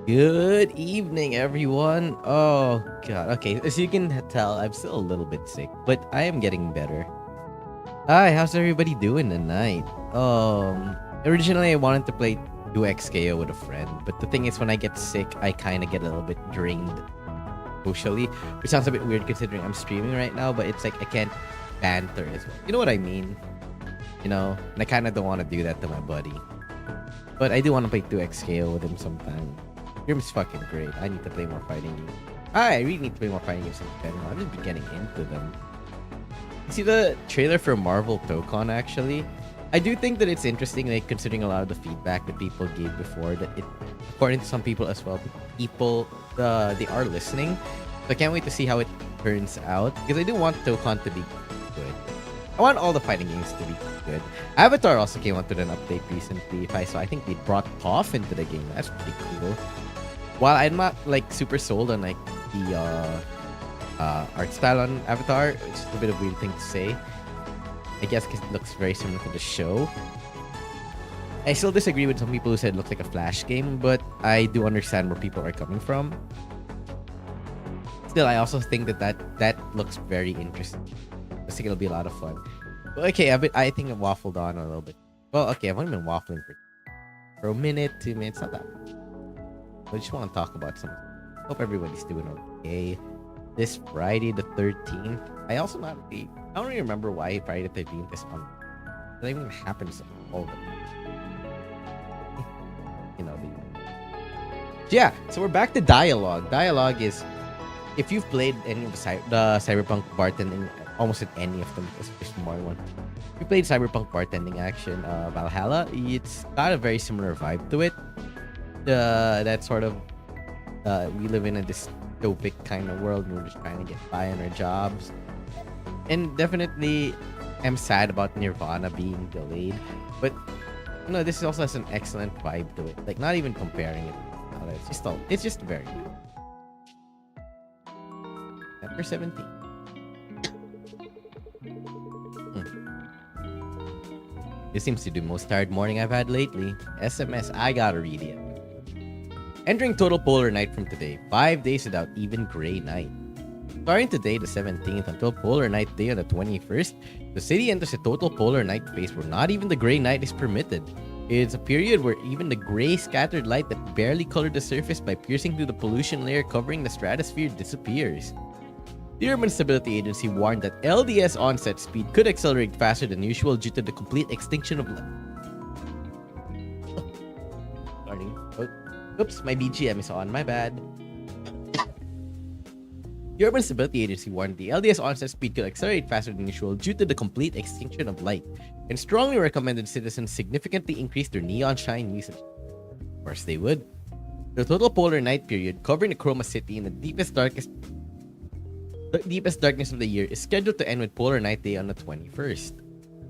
Good evening, everyone. Oh god. Okay, as you can tell, I'm still a little bit sick, but I am getting better. Hi, how's everybody doing tonight? Originally I wanted to play 2XKO with a friend, but the thing is, when I get sick, I kind of get a little bit drained socially, which sounds a bit weird considering I'm streaming right now. But it's like I can't banter as well. You know what I mean? And I kind of don't want to do that to my buddy. But I do want to play 2XKO with him sometime. Game's fucking great. I need to play more fighting games. I really need to play more fighting games in general. I've just been getting into them. You see the trailer for Marvel Tokon, actually? I do think that it's interesting, like, considering a lot of the feedback that people gave before, that it, according to some people as well, they are listening. So I can't wait to see how it turns out, because I do want Tokon to be good. I want all the fighting games to be good. Avatar also came out with an update recently. I think they brought Toph into the game. That's pretty cool. While I'm not like super sold on like the art style on Avatar, which is a bit of a weird thing to say, I guess because it looks very similar to the show. I still disagree with some people who said it looks like a Flash game, but I do understand where people are coming from. Still, I also think that looks very interesting. I think it'll be a lot of fun. But okay, I think I've waffled on a little bit. Well, okay, I've only been waffling for a minute, 2 minutes, not that much. I just want to talk about something. Hope everybody's doing okay. This Friday the 13th. I don't really remember why Friday the 13th is on. It even happens all the yeah, so we're back to D1AL-ogue. D1AL-ogue is, if you've played any of the Cyberpunk bartending, almost at any of them, especially more one. If you played Cyberpunk bartending action, Valhalla, it's got a very similar vibe to it. That sort of we live in a dystopic kind of world, and we're just trying to get by on our jobs. And definitely, I'm sad about Nirvana being delayed, but this also has an excellent vibe to it. Like, not even comparing it. It's just very good. Chapter 17. This seems to be the most tired morning I've had lately. SMS, I gotta read it. Entering total polar night from today. 5 days without even gray night. Starting today, the 17th, until polar night day on the 21st, the city enters a total polar night phase where not even the gray night is permitted. It's a period where even the gray scattered light that barely colored the surface by piercing through the pollution layer covering the stratosphere disappears. The Urban Stability Agency warned that LDS onset speed could accelerate faster than usual due to the complete extinction of light. Oops, my BGM is on, my bad. The Urban Stability Agency warned the LDS onset speed could accelerate faster than usual due to the complete extinction of light, and strongly recommended citizens significantly increase their neon shine usage. Of course they would. The total polar night period, covering the Chroma City in the deepest darkness of the year, is scheduled to end with polar night day on the 21st.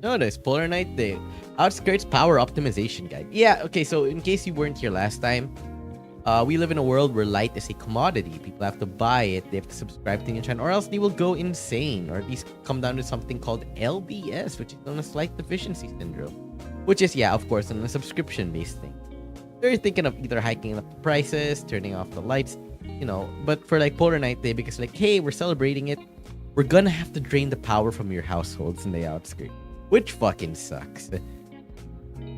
Notice, polar night day. Outskirts power optimization guide. Yeah, okay, so in case you weren't here last time, we live in a world where light is a commodity. People have to buy it, they have to subscribe to Neon, or else they will go insane, or at least come down to something called LDS, which is known as Light Deficiency Syndrome. Which is, yeah, of course, a subscription-based thing. They're thinking of either hiking up the prices, turning off the lights, but for like polar night day, because like, hey, we're celebrating it, we're gonna have to drain the power from your households in the outskirts, which fucking sucks.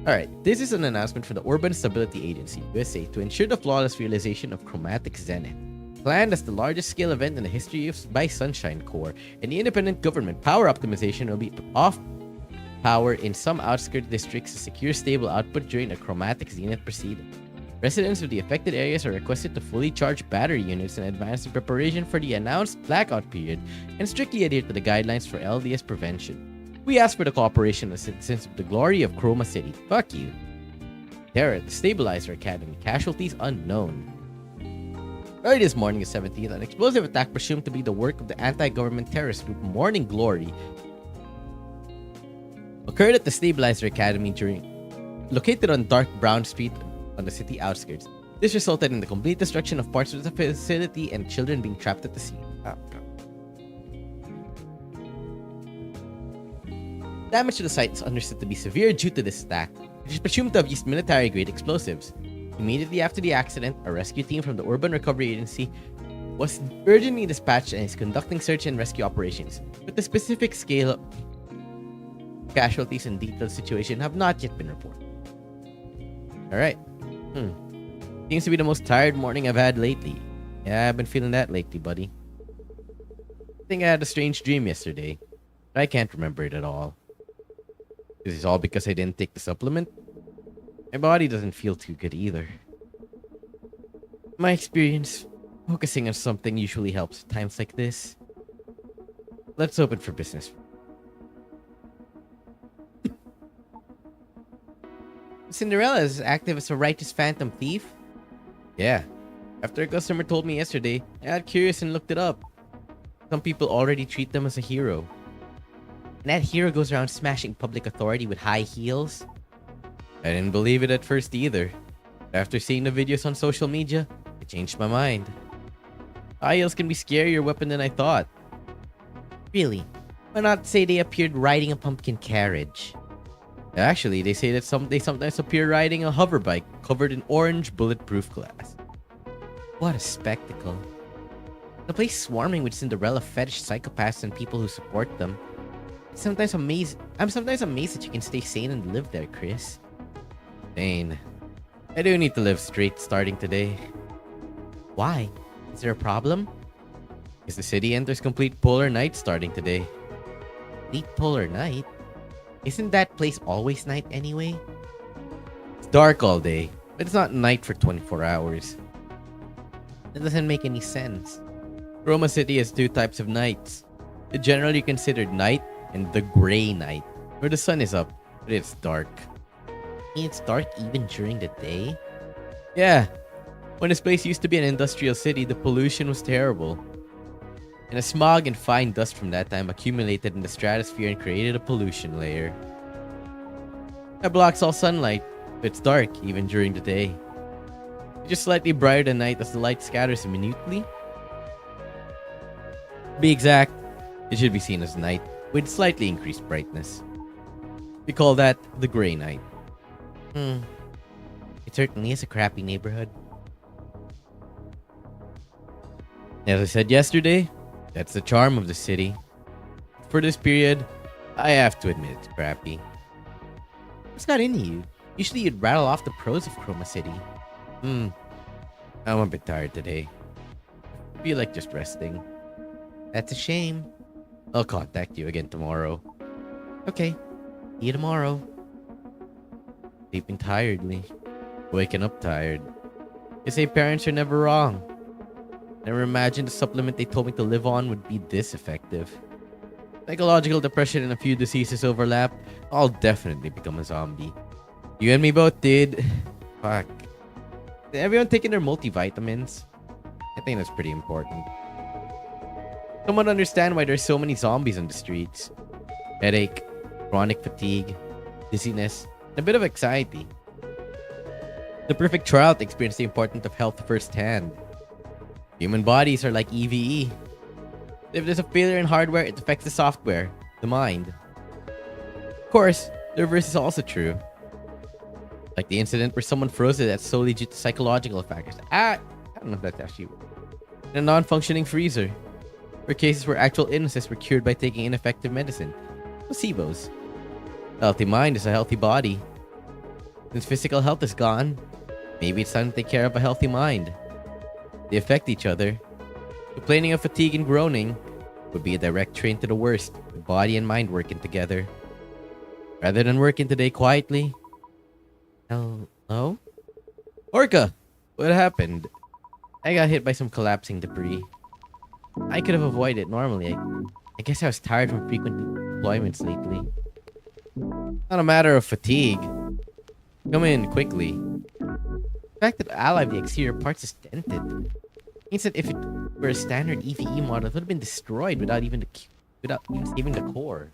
Alright, this is an announcement from the Urban Stability Agency, USA, to ensure the flawless realization of Chromatic Zenith. Planned as the largest scale event in the history by Sunshine Corps, and the independent government, power optimization will be off power in some outskirt districts to secure stable output during the Chromatic Zenith proceeding. Residents of the affected areas are requested to fully charge battery units in advance in preparation for the announced blackout period and strictly adhere to the guidelines for LDS prevention. We ask for the cooperation of the citizens of the glory of Chroma City. Fuck you. Terror at the Stabilizer Academy. Casualties unknown. Early this morning, the 17th, an explosive attack presumed to be the work of the anti-government terrorist group Morning Glory occurred at the Stabilizer Academy located on Dark Brown Street on the city outskirts. This resulted in the complete destruction of parts of the facility and children being trapped at the scene. Damage to the site is understood to be severe due to this attack, which is presumed to have used military-grade explosives. Immediately after the accident, a rescue team from the Urban Recovery Agency was urgently dispatched and is conducting search and rescue operations. But the specific scale of casualties and detailed situation have not yet been reported. Alright. Seems to be the most tired morning I've had lately. Yeah, I've been feeling that lately, buddy. I think I had a strange dream yesterday. But I can't remember it at all. This is all because I didn't take the supplement. My body doesn't feel too good either. My experience, focusing on something usually helps at times like this. Let's open for business. Cinderella is active as a righteous phantom thief? Yeah. After a customer told me yesterday, I got curious and looked it up. Some people already treat them as a hero. And that hero goes around smashing public authority with high heels? I didn't believe it at first either. But after seeing the videos on social media, I changed my mind. High heels can be scarier weapon than I thought. Really? Why not say they appeared riding a pumpkin carriage? Actually, they say that they sometimes appear riding a hover bike covered in orange bulletproof glass. What a spectacle. The place swarming with Cinderella fetish psychopaths and people who support them. I'm sometimes amazed that you can stay sane and live there, Chris. Sane. I do need to live straight starting today. Why? Is there a problem? Because the city enters complete polar night starting today. Complete polar night? Isn't that place always night anyway? It's dark all day, but it's not night for 24 hours. That doesn't make any sense. Roma City has two types of nights. The generally considered night and the gray night, where the sun is up, but it's dark. It's dark even during the day? Yeah. When this place used to be an industrial city, the pollution was terrible. And the smog and fine dust from that time accumulated in the stratosphere and created a pollution layer. That blocks all sunlight, but it's dark even during the day. It's just slightly brighter at night as the light scatters minutely. To be exact, it should be seen as night with slightly increased brightness. We call that the gray night. It certainly is a crappy neighborhood. As I said yesterday, that's the charm of the city. For this period, I have to admit it's crappy. What's not in you? Usually you'd rattle off the pros of Chroma City. I'm a bit tired today. I feel like just resting. That's a shame. I'll contact you again tomorrow. Okay. See you tomorrow. Sleeping tiredly. Waking up tired. They say parents are never wrong. Never imagined the supplement they told me to live on would be this effective. Psychological depression and a few diseases overlap. I'll definitely become a zombie. You and me both, dude. Fuck. Everyone taking their multivitamins? I think that's pretty important. Someone understand why there's so many zombies on the streets. Headache, chronic fatigue, dizziness, and a bit of anxiety. The perfect trial to experience the importance of health firsthand. Human bodies are like EVE. If there's a failure in hardware, it affects the software, the mind. Of course, the reverse is also true. Like the incident where someone froze it that's solely due to psychological factors. I don't know if that's actually in a non-functioning freezer. Or cases where actual illnesses were cured by taking ineffective medicine. Placebos. A healthy mind is a healthy body. Since physical health is gone, maybe it's time to take care of a healthy mind. They affect each other. Complaining of fatigue and groaning would be a direct train to the worst, with body and mind working together. Rather than working today quietly. Hello? Orca! What happened? I got hit by some collapsing debris. I could have avoided it normally. I guess I was tired from frequent deployments lately. Not a matter of fatigue. Come in quickly. The fact that the ally of the exterior parts is dented means that if it were a standard EVE model, it would have been destroyed without even saving the core.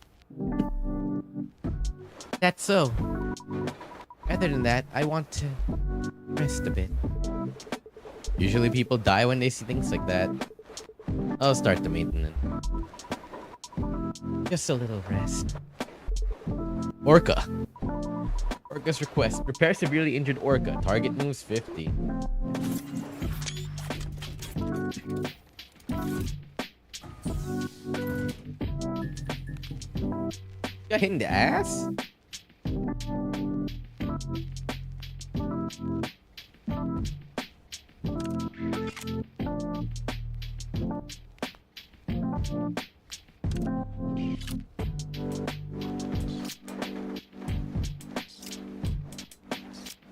That's so. Rather than that, I want to rest a bit. Usually people die when they see things like that. I'll start the maintenance. Just a little rest. Orca. Orca's request. Prepare severely injured Orca. Target moves 50. Got hit in the ass?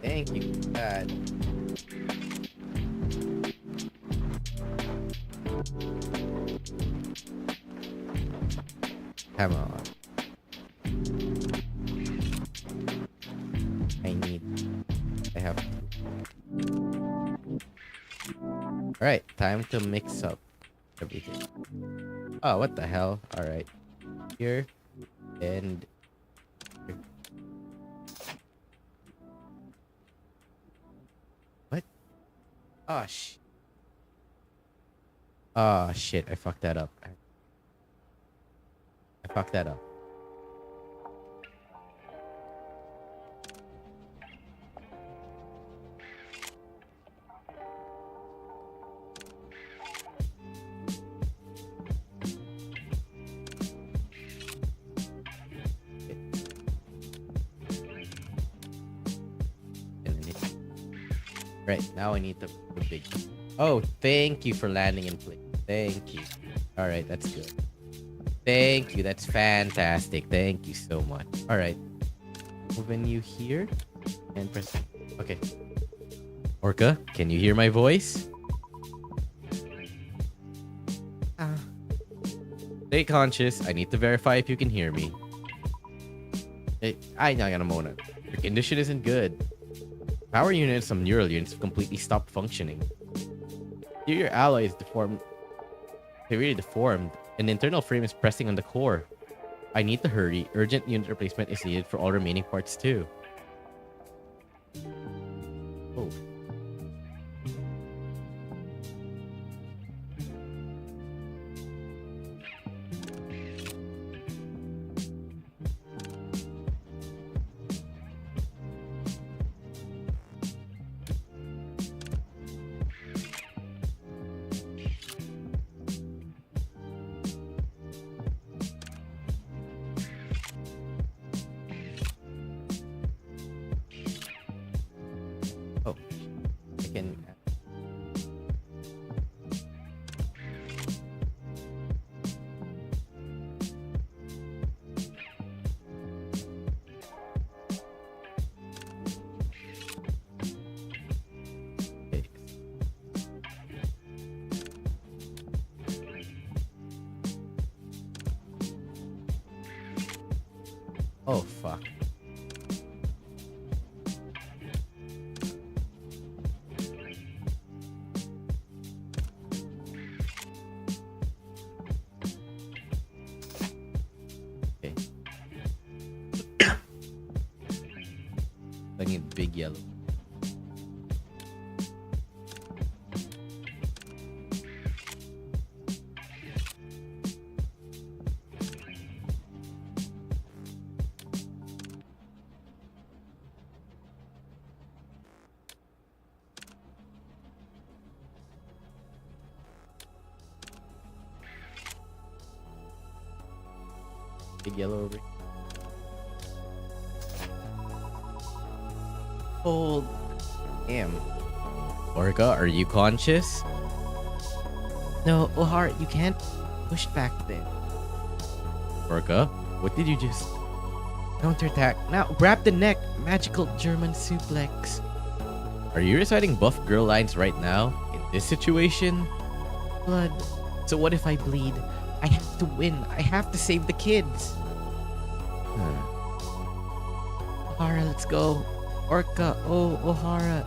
Thank you, God. Come on. I have. Alright, time to mix up everything. Oh, what the hell? Alright. Here and here. What? Oh, oh, shit. I fucked that up. I fucked that up. Right, now I need the big. Oh, thank you for landing in place. Thank you. Alright, that's good. Thank you. That's fantastic. Thank you so much. Alright. Moving you here and press. Okay. Orca, can you hear my voice? Stay conscious. I need to verify if you can hear me. Ay, nga muna. Your condition isn't good. Power unit and some neural units have completely stopped functioning. Your alloy is deformed. Severely deformed. An internal frame is pressing on the core. I need to hurry. Urgent unit replacement is needed for all remaining parts too. Oh. Oh, I can. Okay. Oh, fuck. I need big yellow. Big yellow over here. Hold. Damn. Orca, are you conscious? No, O'Hara, you can't push back then. Orca, what did you just... Counterattack. Now, grab the neck. Magical German suplex. Are you reciting buff girl lines right now? In this situation? Blood. So what if I bleed? I have to win. I have to save the kids. O'Hara, let's go. Orca, oh, O'Hara.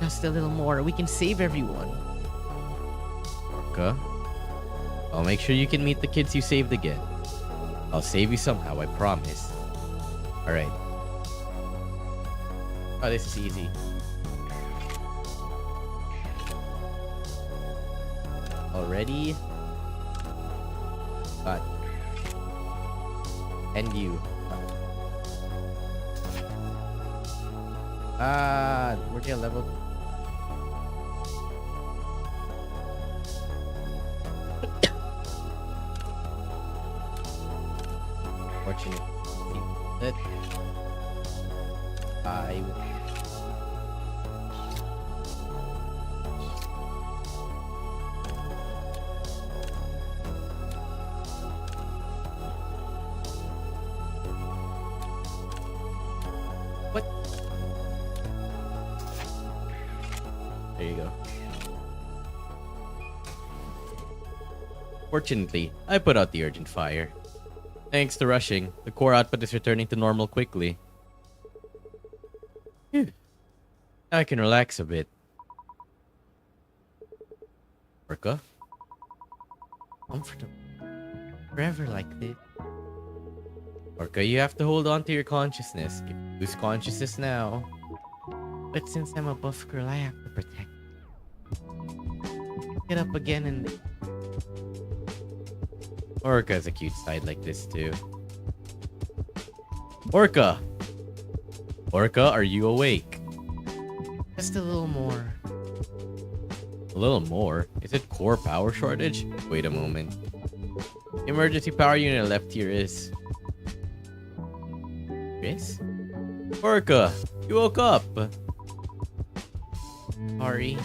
Just a little more. We can save everyone. Orca, I'll make sure you can meet the kids you saved again. I'll save you somehow, I promise. Alright. Oh, this is easy. Already. Got. And you. We're gonna level. Fortunate. That I. What? There you go. Fortunately, I put out the urgent fire. Thanks to rushing, the core output is returning to normal quickly. Phew. Now I can relax a bit. Orca? Comfortable. Forever like this. Orca, you have to hold on to your consciousness. If you lose consciousness now. But since I'm a buff girl, I have to protect. Get up again and... Orca has a cute side like this too. Orca! Orca, are you awake? Just a little more. A little more? Is it core power shortage? Wait a moment. Emergency power unit left here is... Chris? Orca! You woke up! Sorry.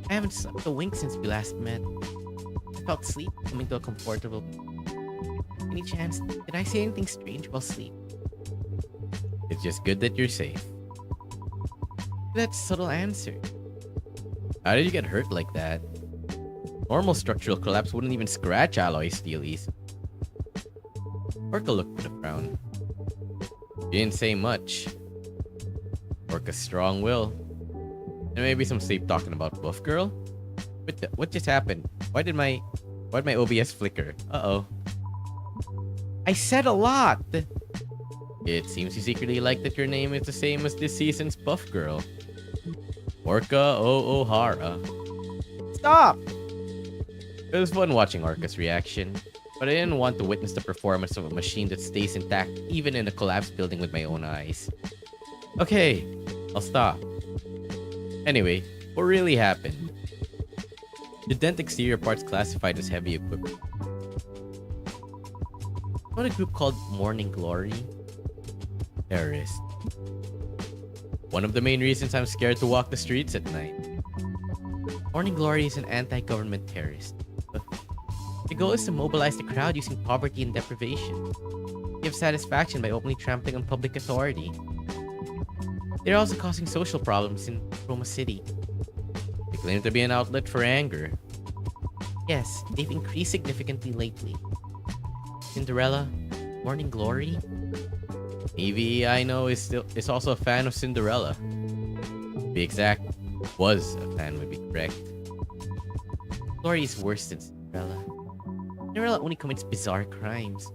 I haven't slept a wink since we last met. I felt sleep coming to a comfortable... Any chance, did I say anything strange while asleep? It's just good that you're safe. That's a subtle answer. How did you get hurt like that? Normal structural collapse wouldn't even scratch alloy steel easy. Orca looked with a frown. She didn't say much. Orca's strong will. And maybe some sleep talking about buff girl? What just happened? Why'd my OBS flicker? Uh-oh. I said a lot! It seems you secretly like that your name is the same as this season's buff girl. Orca O'Hara. Stop! It was fun watching Orca's reaction, but I didn't want to witness the performance of a machine that stays intact even in a collapsed building with my own eyes. Okay, I'll stop. Anyway, what really happened? The dent exterior parts classified as heavy equipment. What a group called Morning Glory? Terrorists. One of the main reasons I'm scared to walk the streets at night. Morning Glory is an anti-government terrorist. The goal is to mobilize the crowd using poverty and deprivation. Give satisfaction by openly trampling on public authority. They're also causing social problems in Roma City. They claim to be an outlet for anger. Yes, they've increased significantly lately. Cinderella, Morning Glory. Evie, I know, is also a fan of Cinderella. To be exact, was a fan would be correct. Glory is worse than Cinderella. Cinderella only commits bizarre crimes.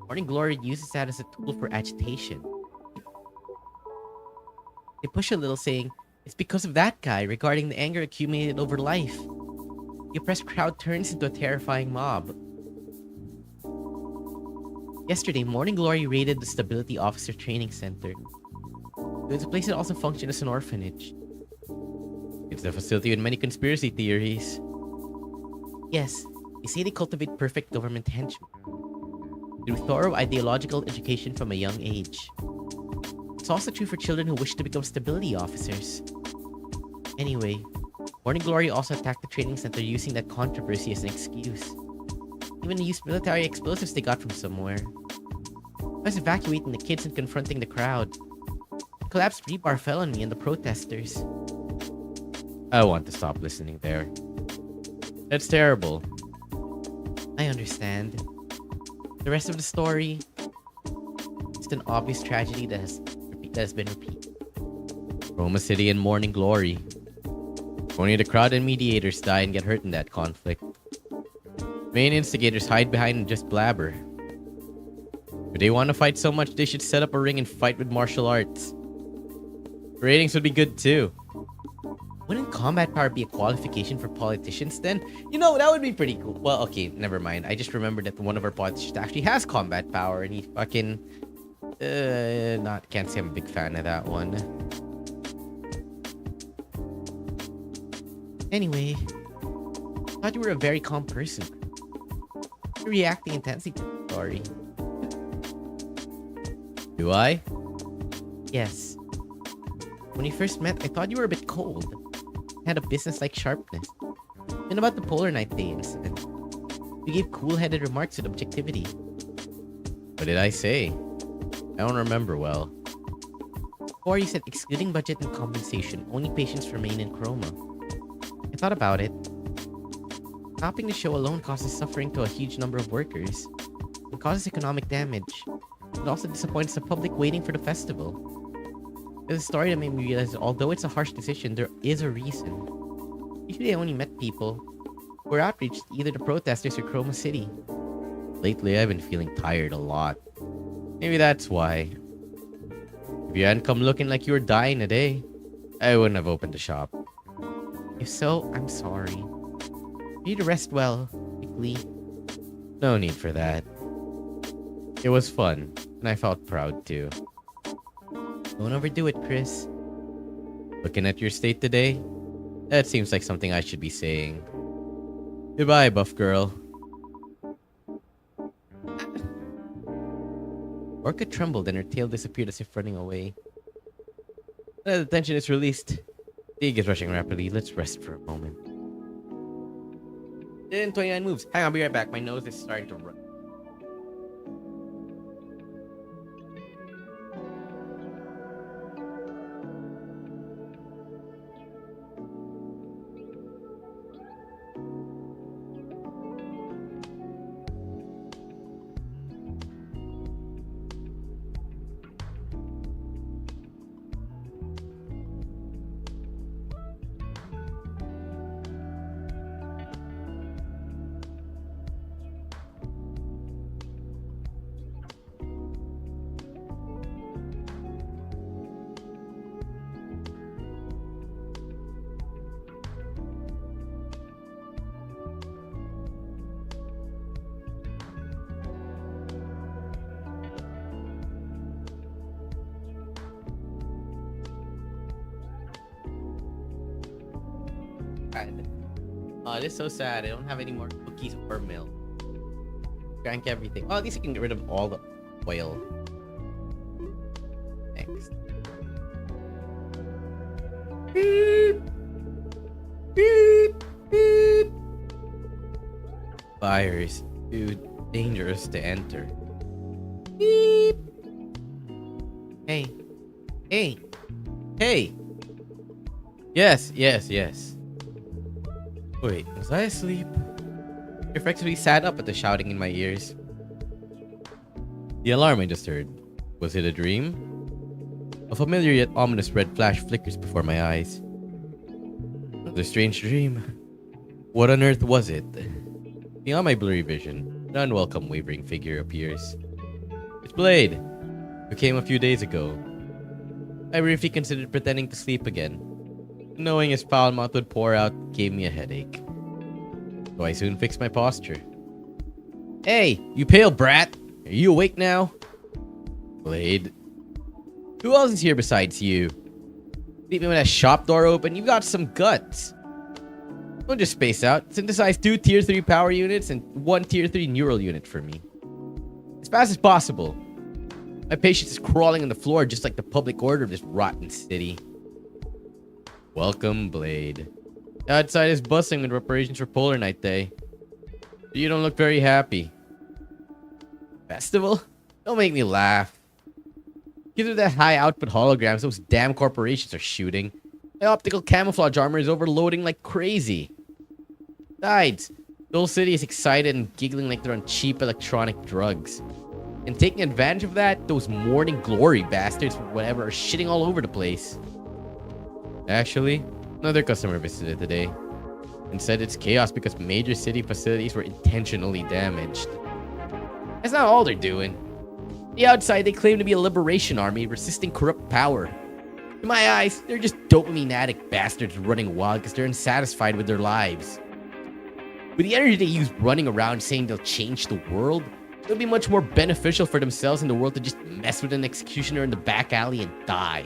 Morning Glory uses that as a tool for agitation. They push a little, saying, it's because of that guy, regarding the anger accumulated over life. The oppressed crowd turns into a terrifying mob. Yesterday, Morning Glory raided the Stability Officer Training Center. It was a place that also functioned as an orphanage. It's a facility with many conspiracy theories. Yes, they say they cultivate perfect government henchmen through thorough ideological education from a young age. It's also true for children who wish to become stability officers. Anyway, Morning Glory also attacked the training center using that controversy as an excuse. Even used military explosives they got from somewhere. I was evacuating the kids and confronting the crowd. The collapsed rebar fell on me and the protesters. I want to stop listening there. That's terrible. I understand. The rest of the story is an obvious tragedy that has been repeated. Roma City and Morning Glory. Only the crowd and mediators die and get hurt in that conflict. Main instigators hide behind and just blabber. If they want to fight so much, they should set up a ring and fight with martial arts. Ratings would be good too. Wouldn't combat power be a qualification for politicians then? You know, that would be pretty cool. Well, okay, never mind. I just remembered that one of our politicians actually has combat power and he fucking... can't say I'm a big fan of that one. Anyway, I thought you were a very calm person. You're reacting intensely to the story. Do I? Yes. When we first met, I thought you were a bit cold. You had a business-like sharpness. And about the Polar Night Day incident, you gave cool-headed remarks with objectivity. What did I say? I don't remember well. Or you said, excluding budget and compensation, only patients remain in chroma. I thought about it. Stopping the show alone causes suffering to a huge number of workers. It causes economic damage. It also disappoints the public waiting for the festival. There's a story that made me realize that although it's a harsh decision, there is a reason. Usually I only met people who were outreached either the protesters or Chroma City. Lately, I've been feeling tired a lot. Maybe that's why. If you hadn't come looking like you were dying today, I wouldn't have opened the shop. If so, I'm sorry. You need to rest well, quickly. No need for that. It was fun, and I felt proud too. Don't overdo it, Chris. Looking at your state today, that seems like something I should be saying. Goodbye, buff girl. Orca trembled and her tail disappeared as if running away. The tension is released. The egg is rushing rapidly. Let's rest for a moment. Then 29 moves. Hang on, I'll be right back. My nose is starting to run. Oh, this is so sad. I don't have any more cookies or milk. Drank everything. Oh, at least I can get rid of all the oil. Next. Beep. Beep. Beep. Fires. Too dangerous to enter. Beep. Hey. Hey. Hey. Yes, yes, yes. Wait, was I asleep? I effectively sat up at the shouting in my ears. The alarm I just heard. Was it a dream? A familiar yet ominous red flash flickers before my eyes. Another strange dream. What on earth was it? Beyond my blurry vision, an unwelcome wavering figure appears. It's Blade, who came a few days ago. I briefly considered pretending to sleep again. Knowing his foul mouth would pour out gave me a headache. So I soon fixed my posture. Hey, you pale brat! Are you awake now? Blade. Who else is here besides you? Sleeping with that shop door open? You've got some guts. Don't just space out. Synthesize 2 tier 3 power units and 1 tier 3 neural unit for me. As fast as possible. My patience is crawling on the floor just like the public order of this rotten city. Welcome, Blade. Outside is bustling with preparations for Polar Night Day. You don't look very happy. Festival? Don't make me laugh. Give that high output holograms those damn corporations are shooting. My optical camouflage armor is overloading like crazy. Besides, the whole city is excited and giggling like they're on cheap electronic drugs. And taking advantage of that, those morning glory bastards or whatever are shitting all over the place. Actually, another customer visited today and said it's chaos because major city facilities were intentionally damaged. That's not all they're doing. The outside, they claim to be a liberation army resisting corrupt power. In my eyes, they're just dopamine addict bastards running wild because they're unsatisfied with their lives. With the energy they use running around saying they'll change the world, it would be much more beneficial for themselves and the world to just mess with an executioner in the back alley and die.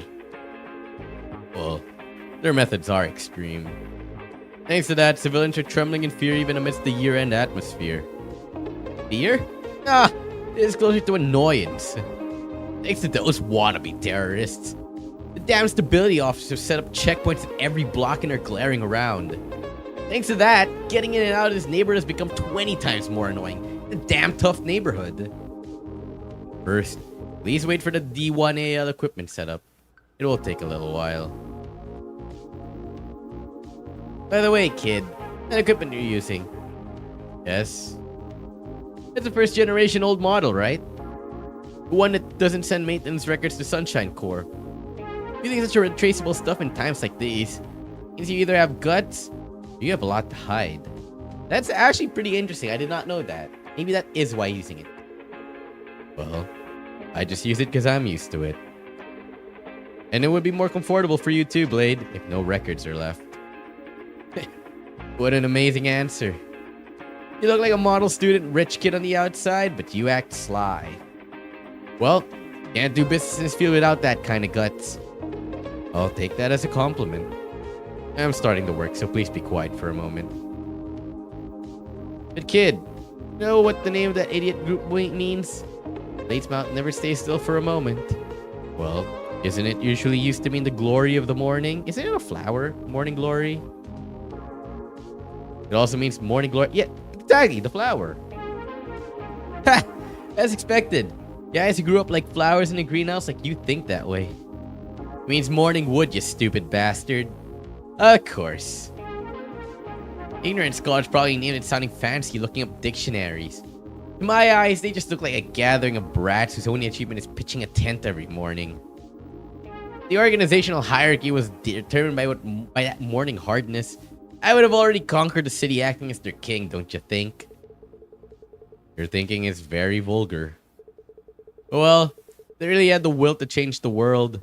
Well, their methods are extreme. Thanks to that, civilians are trembling in fear even amidst the year-end atmosphere. Fear? Ah, it is closer to annoyance. Thanks to those wannabe terrorists. The damn stability officers set up checkpoints at every block and are glaring around. Thanks to that, getting in and out of this neighborhood has become 20 times more annoying. A damn tough neighborhood. First, please wait for the D1AL equipment setup. It will take a little while. By the way, kid, that equipment you're using. Yes? It's a first generation old model, right? The one that doesn't send maintenance records to Sunshine Corps. Using such untraceable stuff in times like these means you either have guts or you have a lot to hide. That's actually pretty interesting. I did not know that. Maybe that is why using it. Well, I just use it because I'm used to it. And it would be more comfortable for you too, Blade, if no records are left. What an amazing answer. You look like a model student rich kid on the outside, but you act sly. Well, can't do business in this field without that kind of guts. I'll take that as a compliment. I'm starting to work, so please be quiet for a moment. But kid, know what the name of that idiot group means? Blade's mouth never stays still for a moment. Well, isn't it usually used to mean the glory of the morning? Isn't it a flower? Morning glory? It also means morning glory. Yeah, exactly, the flower. Ha! As expected. Guys who grew up like flowers in a greenhouse like you think that way. It means morning wood, you stupid bastard. Of course. Ignorant scholars probably named it sounding fancy looking up dictionaries. In my eyes, they just look like a gathering of brats whose only achievement is pitching a tent every morning. The organizational hierarchy was determined by that morning hardness. I would have already conquered the city acting as their king, don't you think? Your thinking is very vulgar. Well, they really had the will to change the world.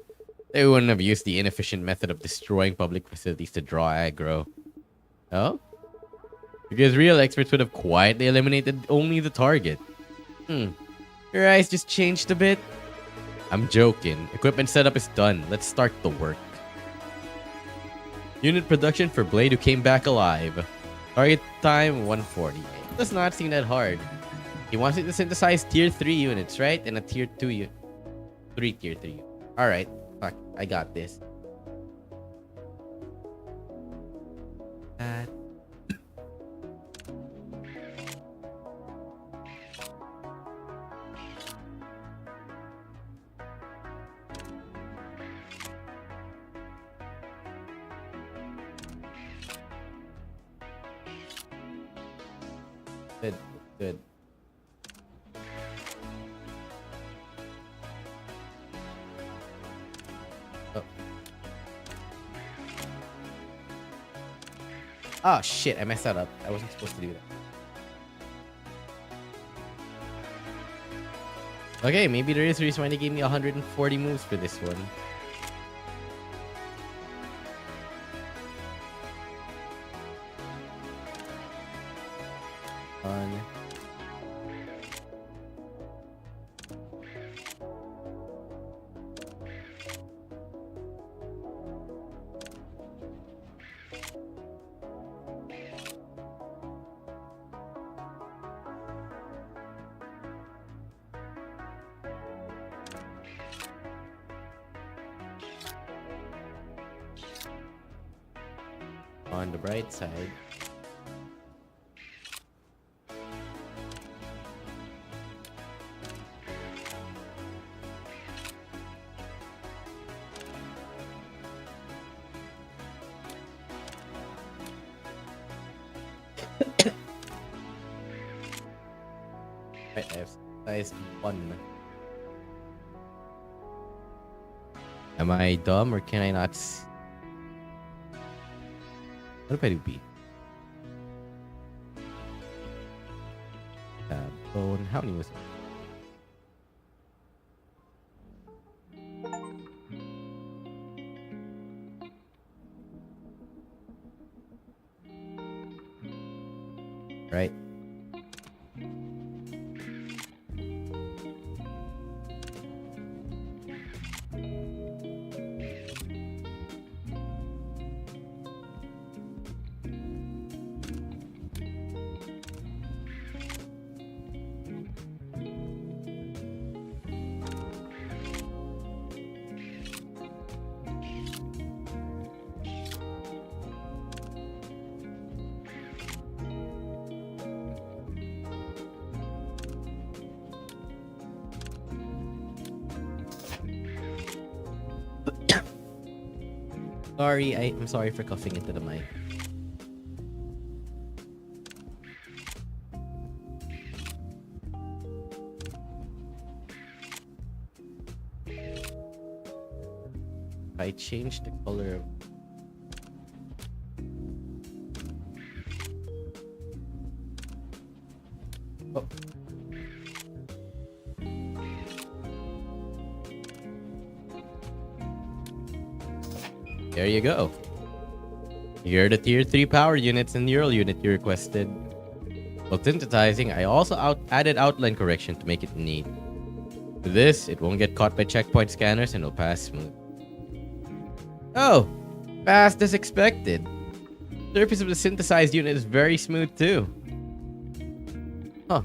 They wouldn't have used the inefficient method of destroying public facilities to draw aggro. Oh? Because real experts would have quietly eliminated only the target. Your eyes just changed a bit? I'm joking. Equipment setup is done. Let's start the work. Unit production for Blade who came back alive. Target time 140. It does not seem that hard. He wants it to synthesize tier 3 units, right? And a tier 2 unit. 3 tier 3 units. Alright. Fuck. I got this. Good. Good. Oh. Oh shit, I messed that up. I wasn't supposed to do that. Okay, maybe there is a reason why they gave me 140 moves for this one. On the bright side. Right, I have size 1. Am I dumb or can I not What if I do B? Bone. How many was it? Right. Sorry, I'm sorry for coughing into the mic. I changed the color of... Oh. There you go. Here are the tier 3 power units and neural unit you requested. While synthesizing, I also added outline correction to make it neat. With this, it won't get caught by checkpoint scanners and will pass smooth. Oh, fast as expected. The surface of the synthesized unit is very smooth too. Huh,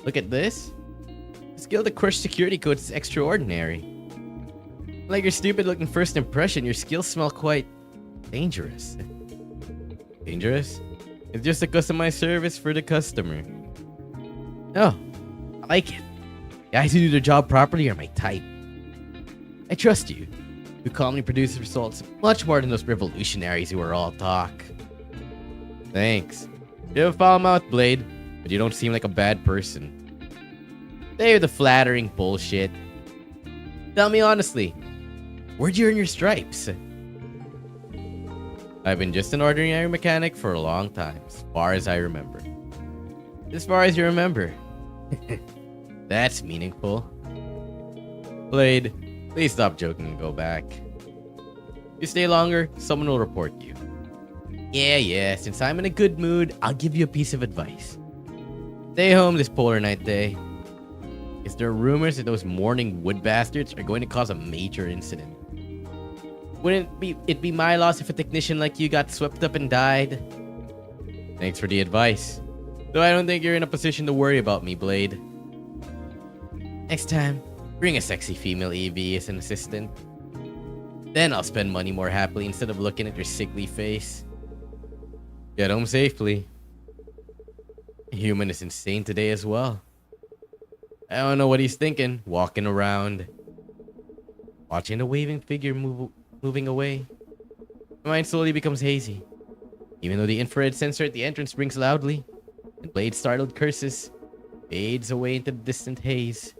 look at this. The skill to crush security codes is extraordinary. Like your stupid looking first impression, your skills smell quite dangerous. Dangerous? It's just a customized service for the customer. Oh, I like it. Guys who do their job properly are my type. I trust you. You calmly produce results much more than those revolutionaries who are all talk. Thanks. You have a foul mouth, Blade, but you don't seem like a bad person. Save the flattering bullshit. Tell me honestly, where'd you earn your stripes? I've been just an ordinary mechanic for a long time, as far as I remember. As far as you remember. That's meaningful. Blade, please stop joking and go back. If you stay longer, someone will report you. Yeah, since I'm in a good mood, I'll give you a piece of advice. Stay home this polar night day. Is there rumors that those morning wood bastards are going to cause a major incident? Wouldn't it be my loss if a technician like you got swept up and died? Thanks for the advice. Though I don't think you're in a position to worry about me, Blade. Next time, bring a sexy female EV as an assistant. Then I'll spend money more happily instead of looking at your sickly face. Get home safely. A human is insane today as well. I don't know what he's thinking, walking around, watching a waving figure moving away. My mind slowly becomes hazy, even though the infrared sensor at the entrance rings loudly, and Blade's startled curses fades away into the distant haze.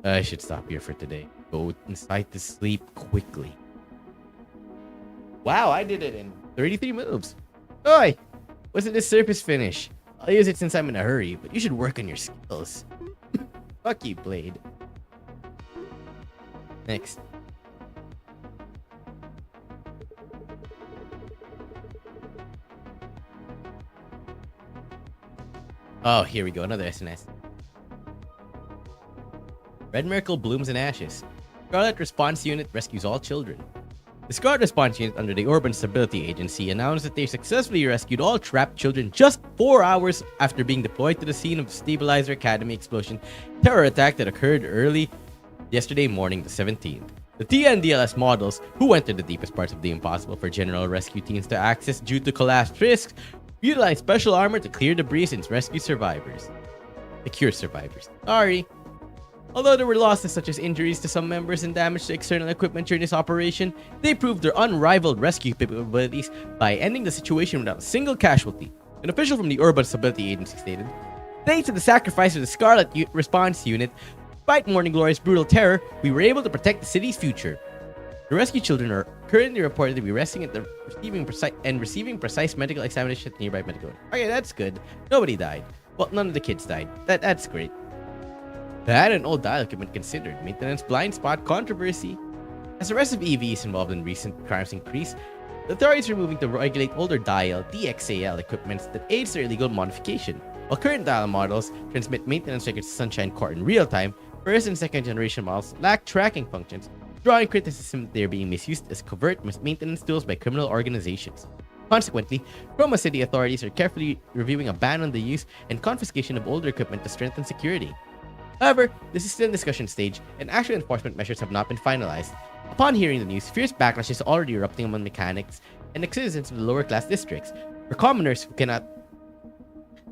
I should stop here for today. Go inside to sleep quickly. Wow, I did it in 33 moves. Oi! Wasn't this surface finish? I'll use it since I'm in a hurry, but you should work on your skills. Fuck you, Blade. Next. Oh, here we go. Another SNS. Red Miracle blooms in ashes. Scarlet Response Unit rescues all children. The Scarlet Response Unit under the Urban Stability Agency announced that they successfully rescued all trapped children just 4 hours after being deployed to the scene of the Stabilizer Academy explosion terror attack that occurred early yesterday morning, the 17th. The TNDLS models, who went to the deepest parts of the impossible for general rescue teams to access due to collapsed risks, utilized special armor to clear debris and rescue survivors. Secure survivors. Sorry. Although there were losses such as injuries to some members and damage to external equipment during this operation, they proved their unrivaled rescue capabilities by ending the situation without a single casualty. An official from the Urban Stability Agency stated, "Thanks to the sacrifice of the Scarlet Response Unit, despite Morning Glory's brutal terror, we were able to protect the city's future." The rescue children are currently reported to be resting at the receiving precise medical examination at nearby medical. Okay, that's good. Nobody died. Well, none of the kids died. That's great. That and all dial equipment considered, maintenance blind spot controversy. As the rest of EVs involved in recent crimes increase, the authorities are moving to regulate older dial DXAL equipments that aids their illegal modification. While current dial models transmit maintenance records to Sunshine Core in real time, first and second generation models lack tracking functions, drawing criticism that they are being misused as covert maintenance tools by criminal organizations. Consequently, Chroma City authorities are carefully reviewing a ban on the use and confiscation of older equipment to strengthen security. However, this is still in discussion stage, and actual enforcement measures have not been finalized. Upon hearing the news, fierce backlash is already erupting among mechanics and the citizens of the lower class districts. For commoners who cannot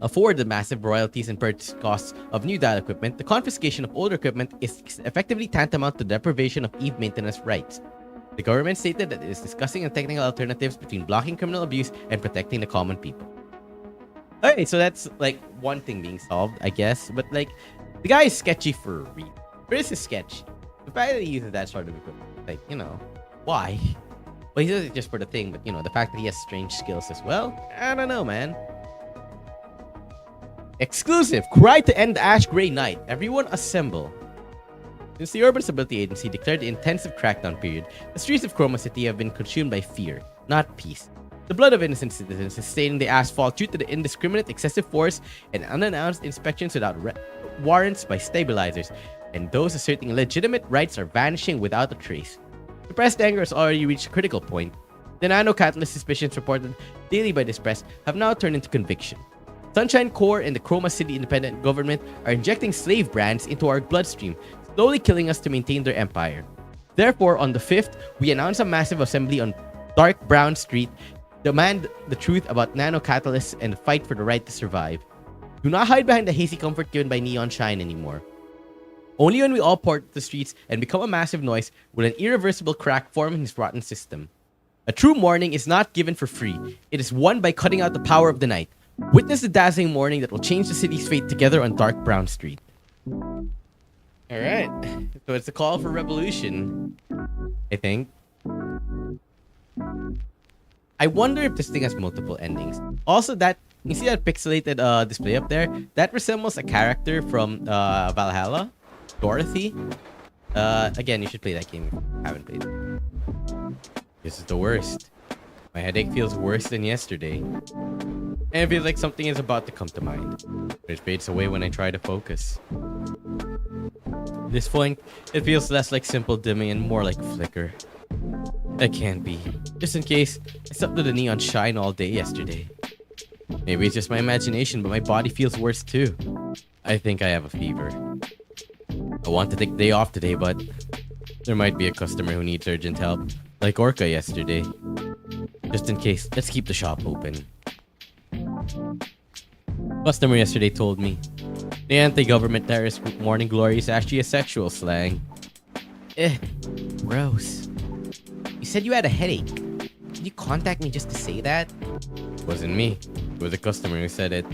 afford the massive royalties and purchase costs of new dial equipment, the confiscation of older equipment is effectively tantamount to deprivation of EVE maintenance rights. The government stated that it is discussing technical alternatives between blocking criminal abuse and protecting the common people. Okay, so that's like one thing being solved, I guess. But like, the guy is sketchy for a reason. Where is his sketch? The fact that he uses that sort of equipment, like, why? Well, he does it just for the thing, but the fact that he has strange skills as well, I don't know, man. Exclusive! Cry to end Ash Grey Night. Everyone assemble. Since the Urban Stability Agency declared the intensive crackdown period, the streets of Chroma City have been consumed by fear, not peace. The blood of innocent citizens is staining the asphalt due to the indiscriminate excessive force and unannounced inspections without warrants by stabilizers, and those asserting legitimate rights are vanishing without a trace. Suppressed anger has already reached a critical point. The nano-catalyst suspicions reported daily by this press have now turned into conviction. Sunshine Corps and the Chroma City Independent Government are injecting slave brands into our bloodstream, slowly killing us to maintain their empire. Therefore, on the 5th, we announce a massive assembly on Dark Brown Street, demand the truth about nano-catalysts and fight for the right to survive. Do not hide behind the hazy comfort given by neon shine anymore. Only when we all pour to the streets and become a massive noise will an irreversible crack form in his rotten system. A true morning is not given for free. It is won by cutting out the power of the night. Witness the dazzling morning that will change the city's fate together on Dark Brown Street. Alright. So it's a call for revolution, I think. I wonder if this thing has multiple endings. Also, that you see that pixelated display up there? That resembles a character from Valhalla. Dorothy. Again, you should play that game if you haven't played it. This is the worst. My headache feels worse than yesterday. And it feels like something is about to come to mind. But it fades away when I try to focus. At this point, it feels less like simple dimming and more like flicker. That can't be. Just in case, I slept with the neon shine all day yesterday. Maybe it's just my imagination, but my body feels worse too. I think I have a fever. I want to take the day off today, but there might be a customer who needs urgent help, like Orca yesterday. Just in case, let's keep the shop open. Customer yesterday told me the anti-government terrorist group Morning Glory is actually a sexual slang. Gross. You said you had a headache. Did you contact me just to say that? It wasn't me. It was a customer who said it.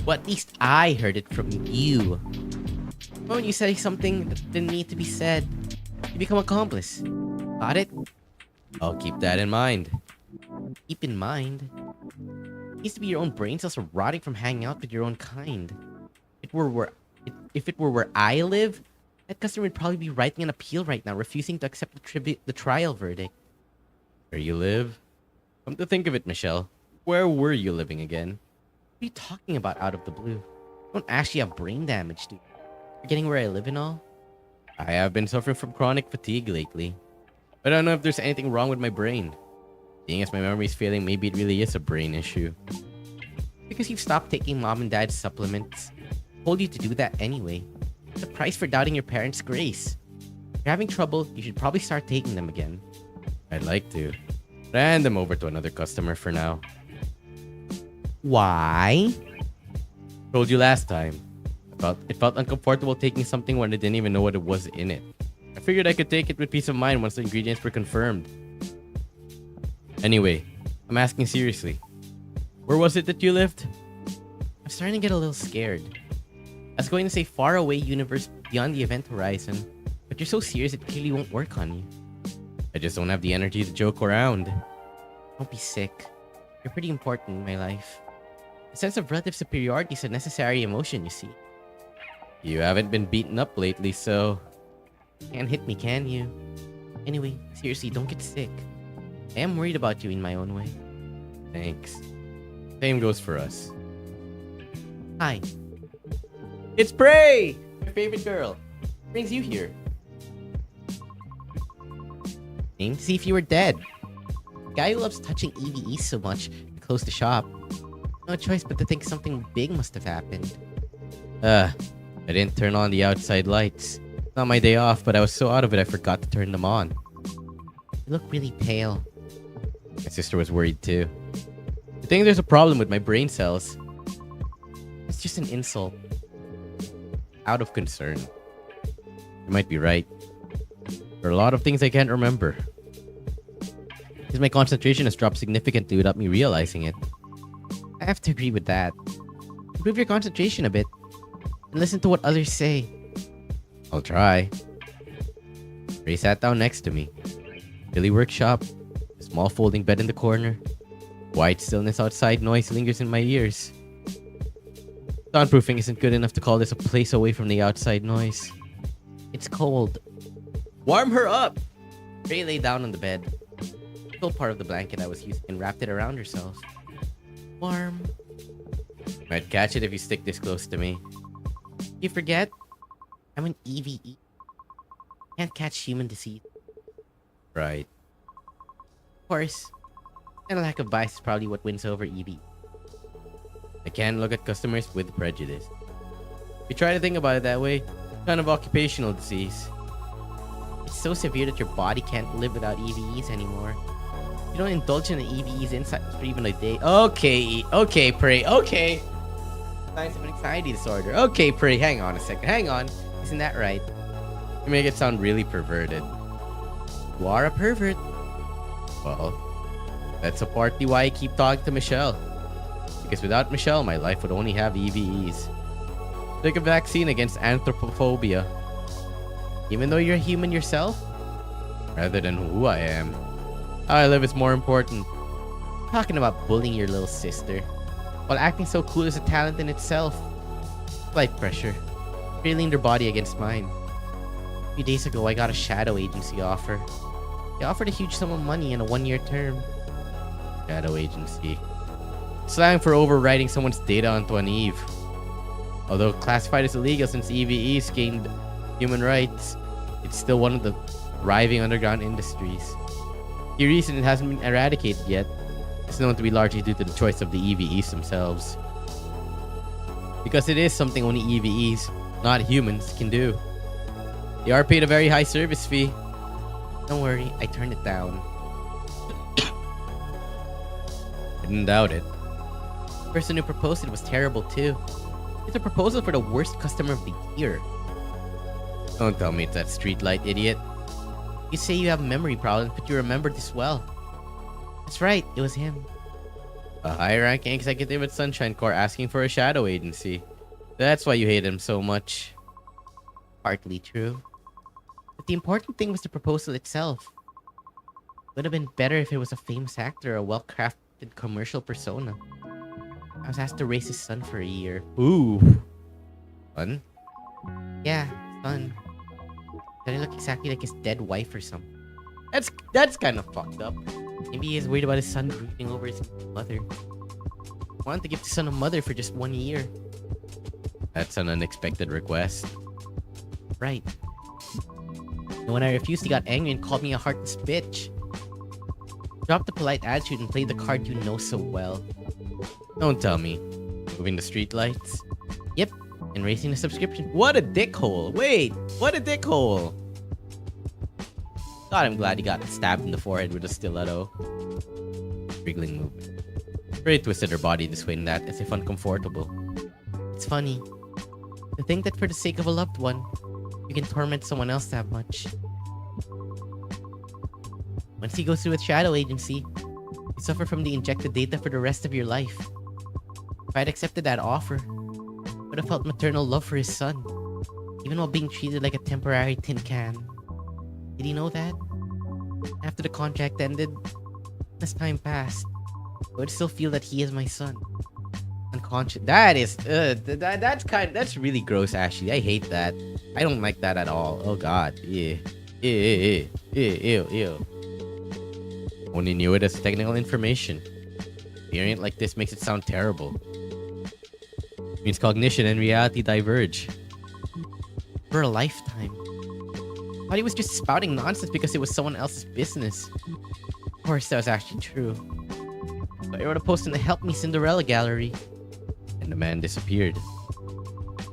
Well, at least I heard it from you. But when you say something that didn't need to be said, you become accomplice. Got it? I'll keep that in mind. Keep in mind? It needs to be your own brain cells are rotting from hanging out with your own kind. If it were where I live, that customer would probably be writing an appeal right now, refusing to accept the trial verdict. Where you live? Come to think of it, Michelle, where were you living again? What are you talking about out of the blue? I don't actually have brain damage, dude. Forgetting where I live and all? I have been suffering from chronic fatigue lately. I don't know if there's anything wrong with my brain. Seeing as my memory is failing, maybe it really is a brain issue. Because you've stopped taking mom and dad's supplements. I told you to do that anyway. It's the price for doubting your parents' grace. If you're having trouble, you should probably start taking them again. I'd like to. But I hand them over to another customer for now. Why? Told you last time. It felt uncomfortable taking something when I didn't even know what it was in it. I figured I could take it with peace of mind once the ingredients were confirmed. Anyway, I'm asking seriously. Where was it that you lived? I'm starting to get a little scared. I was going to say far away universe beyond the event horizon, but you're so serious it clearly won't work on you. I just don't have the energy to joke around. Don't be sick. You're pretty important in my life. A sense of relative superiority is a necessary emotion, you see. You haven't been beaten up lately, so... Can't hit me, can you? Anyway, seriously, don't get sick. I am worried about you in my own way. Thanks. Same goes for us. Hi. It's Prey! My favorite girl. What brings you here? Came to see if you were dead. The guy who loves touching EVEs so much closed the shop. No choice but to think something big must have happened. I didn't turn on the outside lights. It's not my day off, but I was so out of it I forgot to turn them on. You look really pale. My sister was worried too. I think there's a problem with my brain cells. It's just an insult. Out of concern. You might be right. There are a lot of things I can't remember. Because my concentration has dropped significantly without me realizing it. I have to agree with that. Improve your concentration a bit. And listen to what others say. I'll try. Ray sat down next to me. Billy workshop. A small folding bed in the corner. Quiet stillness outside, noise lingers in my ears. Soundproofing isn't good enough to call this a place away from the outside noise. It's cold. Warm her up! Ray lay down on the bed. Pulled part of the blanket I was using and wrapped it around herself. Warm. Might catch it if you stick this close to me. You forget? I'm an EVE. Can't catch human disease. Right. Of course. And a lack of bias is probably what wins over EVE. I can't look at customers with prejudice. If you try to think about it that way, kind of occupational disease. It's so severe that your body can't live without EVEs anymore. You don't indulge in the EVEs inside for even a day. Okay, Prey, okay. Signs of an anxiety disorder. Okay, Prey, hang on a second. Hang on. Isn't that right? You make it sound really perverted. You are a pervert. Well, that's a partly why I keep talking to Michelle. Because without Michelle, my life would only have EVEs. Take a vaccine against anthropophobia. Even though you're a human yourself? Rather than who I am. How I live is more important. Talking about bullying your little sister. While acting so cool is a talent in itself. Slight pressure. Feeling their body against mine. A few days ago, I got a shadow agency offer. They offered a huge sum of money in a 1-year term. Shadow agency. Slang for overwriting someone's data onto an Eve. Although classified as illegal since EVEs gained human rights, it's still one of the thriving underground industries. The reason it hasn't been eradicated yet is known to be largely due to the choice of the EVEs themselves. Because it is something only EVEs, not humans, can do. They are paid a very high service fee. Don't worry, I turned it down. Didn't doubt it. The person who proposed it was terrible too. It's a proposal for the worst customer of the year. Don't tell me it's that streetlight idiot. You say you have memory problems, but you remember this well. That's right, it was him. A high-ranking executive at Sunshine Corp asking for a shadow agency. That's why you hate him so much. Partly true. But the important thing was the proposal itself. It would have been better if it was a famous actor or a well-crafted commercial persona. I was asked to raise his son for a year. Ooh. Son? Yeah, son. Did I look exactly like his dead wife or something? That's kind of fucked up. Maybe he is worried about his son brooding over his mother. Wanted to give the son a mother for just 1 year. That's an unexpected request. Right. And when I refused, he got angry and called me a heartless bitch. Dropped the polite attitude and played the card you know so well. Don't tell me. Moving the streetlights? Yep. And raising the subscription. What a dickhole. Wait. What a dickhole. God, I'm glad he got stabbed in the forehead with a stiletto. Wriggling movement. Ray twisted her body this way and that as if uncomfortable. It's funny. To think that for the sake of a loved one, you can torment someone else that much. Once you go through with shadow agency, you suffer from the injected data for the rest of your life. If I'd accepted that offer, I would have felt maternal love for his son, even while being treated like a temporary tin can. Did he know that? After the contract ended, as time passed, I would still feel that he is my son. Unconscious. That is, that's really gross, Ashley. I hate that. I don't like that at all. Oh God. Yeah. Ew. Only knew it as technical information. Hearing it like this makes it sound terrible. Means cognition and reality diverge. For a lifetime. Thought he was just spouting nonsense because it was someone else's business. Of course, that was actually true. So I wrote a post in the Help Me Cinderella gallery. And the man disappeared.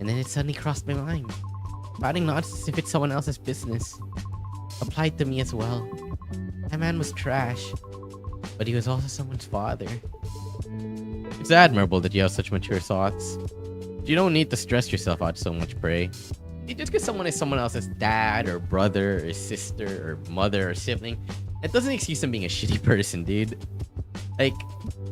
And then it suddenly crossed my mind. Spouting nonsense if it's someone else's business. Applied to me as well. That man was trash. But he was also someone's father. It's admirable that you have such mature thoughts. You don't need to stress yourself out so much, Prey. Just because someone is someone else's dad or brother or sister or mother or sibling, that doesn't excuse them being a shitty person, dude. Like,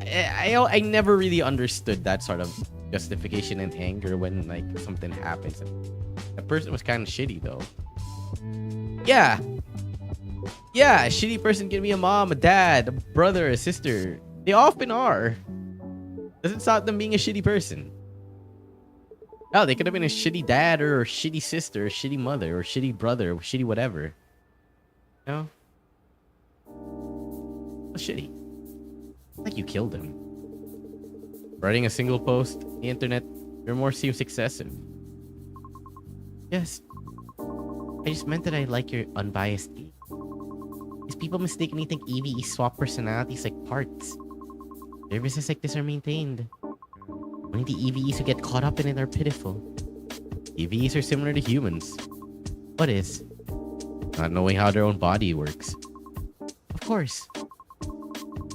I never really understood that sort of justification and anger when like something happens. That person was kind of shitty though. Yeah, yeah, a shitty person can be a mom, a dad, a brother, a sister. They often are. Doesn't stop them being a shitty person. Oh, they could have been a shitty dad or a shitty sister, or shitty mother, or shitty brother, or shitty whatever. You know? That's shitty. Like you killed him. Writing a single post on the internet, remorse seems excessive. Yes. I just meant that I like your unbiased view. These people mistakenly think EVE swap personalities like parts. Services like this are maintained. Only the EVEs who get caught up in it are pitiful. EVEs are similar to humans. What is? Not knowing how their own body works. Of course.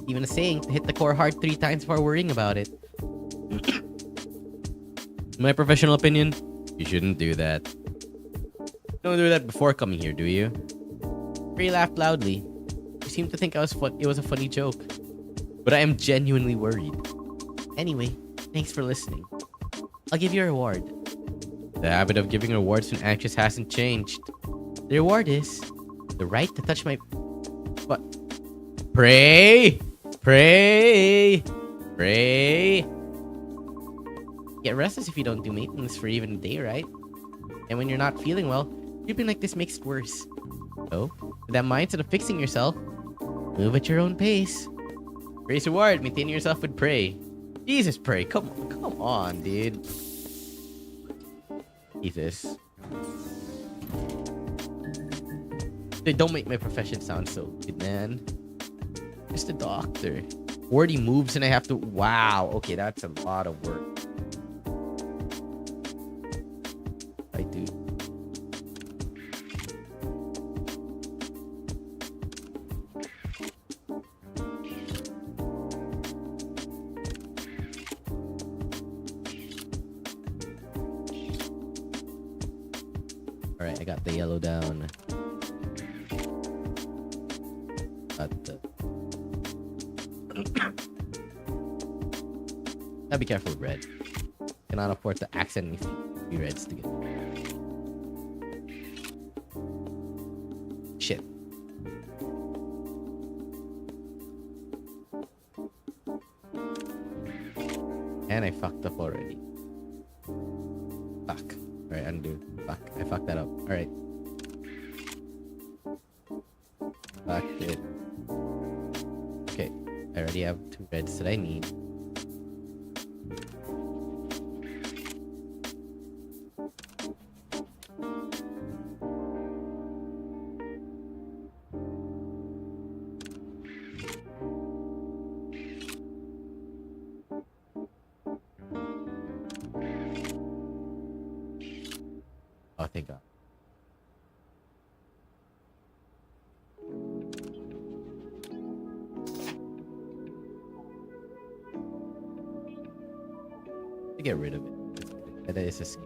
Even a saying to hit the core hard 3 times before worrying about it. My professional opinion, you shouldn't do that. Don't do that before coming here, do you? Ray laughed loudly. You seemed to think it was a funny joke. But I am genuinely worried. Anyway, thanks for listening. I'll give you a reward. The habit of giving rewards when anxious hasn't changed. The reward is the right to touch my... What? Pray! Pray! Pray! Get restless if you don't do maintenance for even a day, right? And when you're not feeling well, creeping like this makes it worse. So, with that mindset of fixing yourself, move at your own pace. Praise reward, maintain yourself with pray. Jesus, pray. Come on, dude. Jesus. Dude, don't make my profession sound so good, man. Just a doctor. 40 moves and I have to... Wow. Okay, that's a lot of work. I do. Alright, I got the yellow down. Got the... Gotta be careful with red. Cannot afford to accidentally feed reds together. Shit. And I fucked up already. Fuck. Alright, undo. Fuck. I fucked that up. Alright. Fuck it. Okay. I already have 2 reds that I need. Oh, thank God. To get rid of it. That is a skill.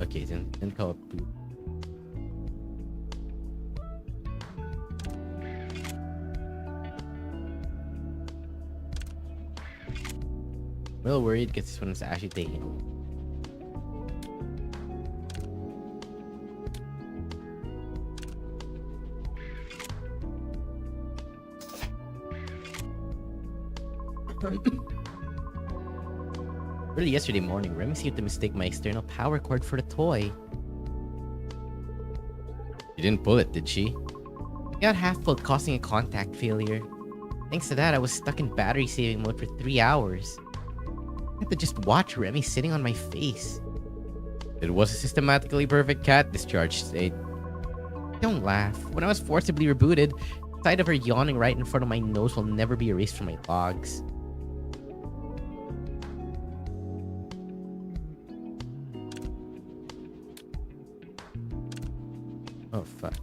Okay, then call it blue. I'm a little worried because this one's actually taking a while. Early yesterday morning, Remy seemed to mistake my external power cord for the toy. She didn't pull it, did she? It got half pulled, causing a contact failure. Thanks to that, I was stuck in battery saving mode for 3 hours. I had to just watch Remy sitting on my face. It was a systematically perfect cat discharge state. Don't laugh. When I was forcibly rebooted, the sight of her yawning right in front of my nose will never be erased from my logs. Oh, fuck.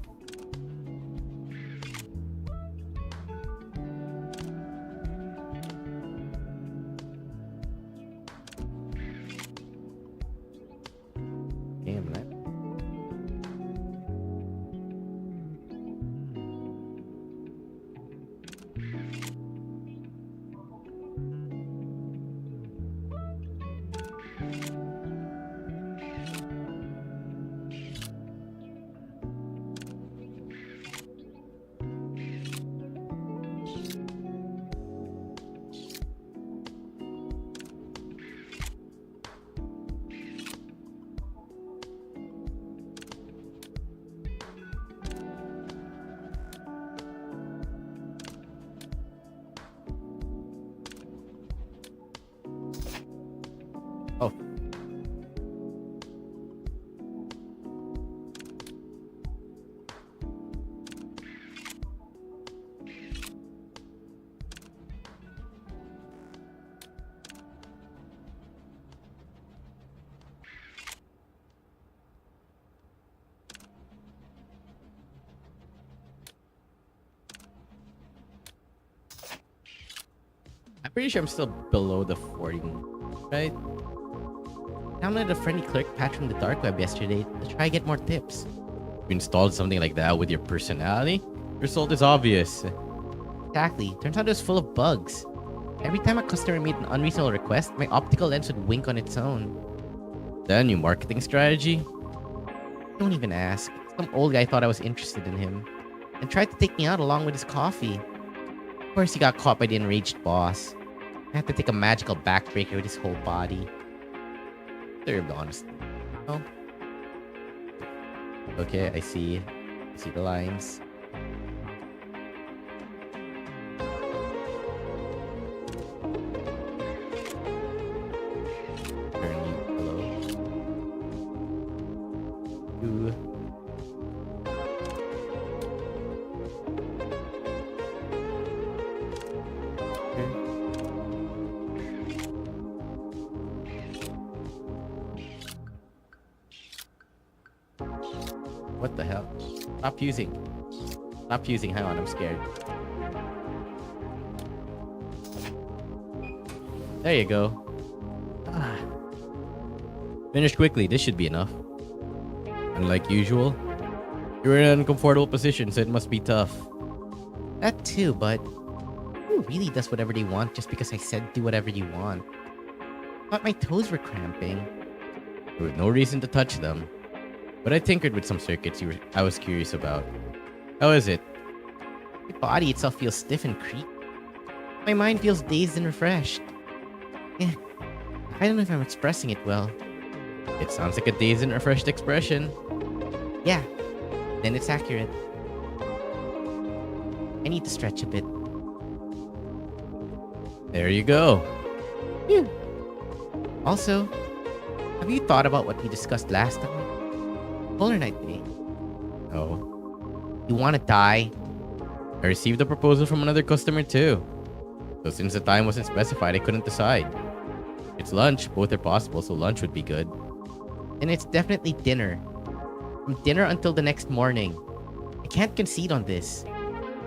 Damn that. Oh. I'm pretty sure I'm still below the 40, right? Downloaded a friendly clerk patch from the dark web yesterday to try get more tips. You installed something like that with your personality? Result is obvious. Exactly. Turns out it was full of bugs. Every time a customer made an unreasonable request, my optical lens would wink on its own. That a new marketing strategy? Don't even ask. Some old guy thought I was interested in him and tried to take me out along with his coffee. Of course, he got caught by the enraged boss. I had to take a magical backbreaker with his whole body. Disturbed, honestly. Oh. Okay, I see. I see the lines. Turn you below. You. What the hell? Stop using. Stop using. Hang on, I'm scared. There you go. Ah. Finish quickly. This should be enough. Unlike usual, you're in an uncomfortable position, so it must be tough. That too, but who really does whatever they want just because I said do whatever you want? I thought my toes were cramping. There was no reason to touch them. But I tinkered with some circuits I was curious about. How is it? My body itself feels stiff and creaky. My mind feels dazed and refreshed. I don't know if I'm expressing it well. It sounds like a dazed and refreshed expression. Yeah, then it's accurate. I need to stretch a bit. There you go. Phew. Also, have you thought about what we discussed last time? Polar night day. Oh. You want to die? I received a proposal from another customer too. So since the time wasn't specified, I couldn't decide. It's lunch. Both are possible, so lunch would be good. And it's definitely dinner. From dinner until the next morning. I can't concede on this.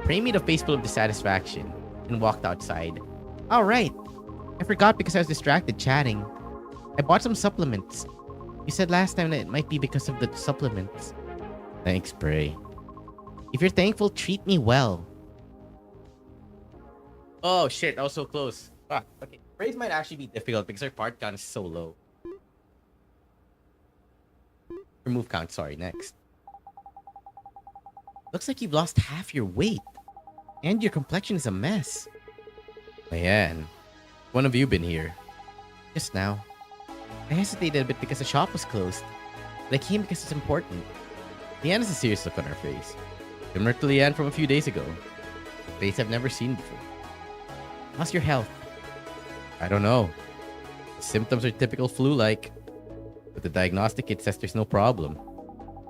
Prey made a face full of dissatisfaction and walked outside. Oh, right. I forgot because I was distracted chatting. I bought some supplements. You said last time that it might be because of the supplements. Thanks, Prey. If you're thankful, treat me well. Oh shit, that was so close. Fuck. Okay. Praise might actually be difficult because our part count is so low. Remove count, sorry, next. Looks like you've lost half your weight. And your complexion is a mess. Man, when have you been here? Just now. I hesitated a bit because the shop was closed. But I came because it's important. Leanne has a serious look on her face. Similar to Leanne from a few days ago. A face I've never seen before. How's your health? I don't know. The symptoms are typical flu-like. But the diagnostic kit says there's no problem.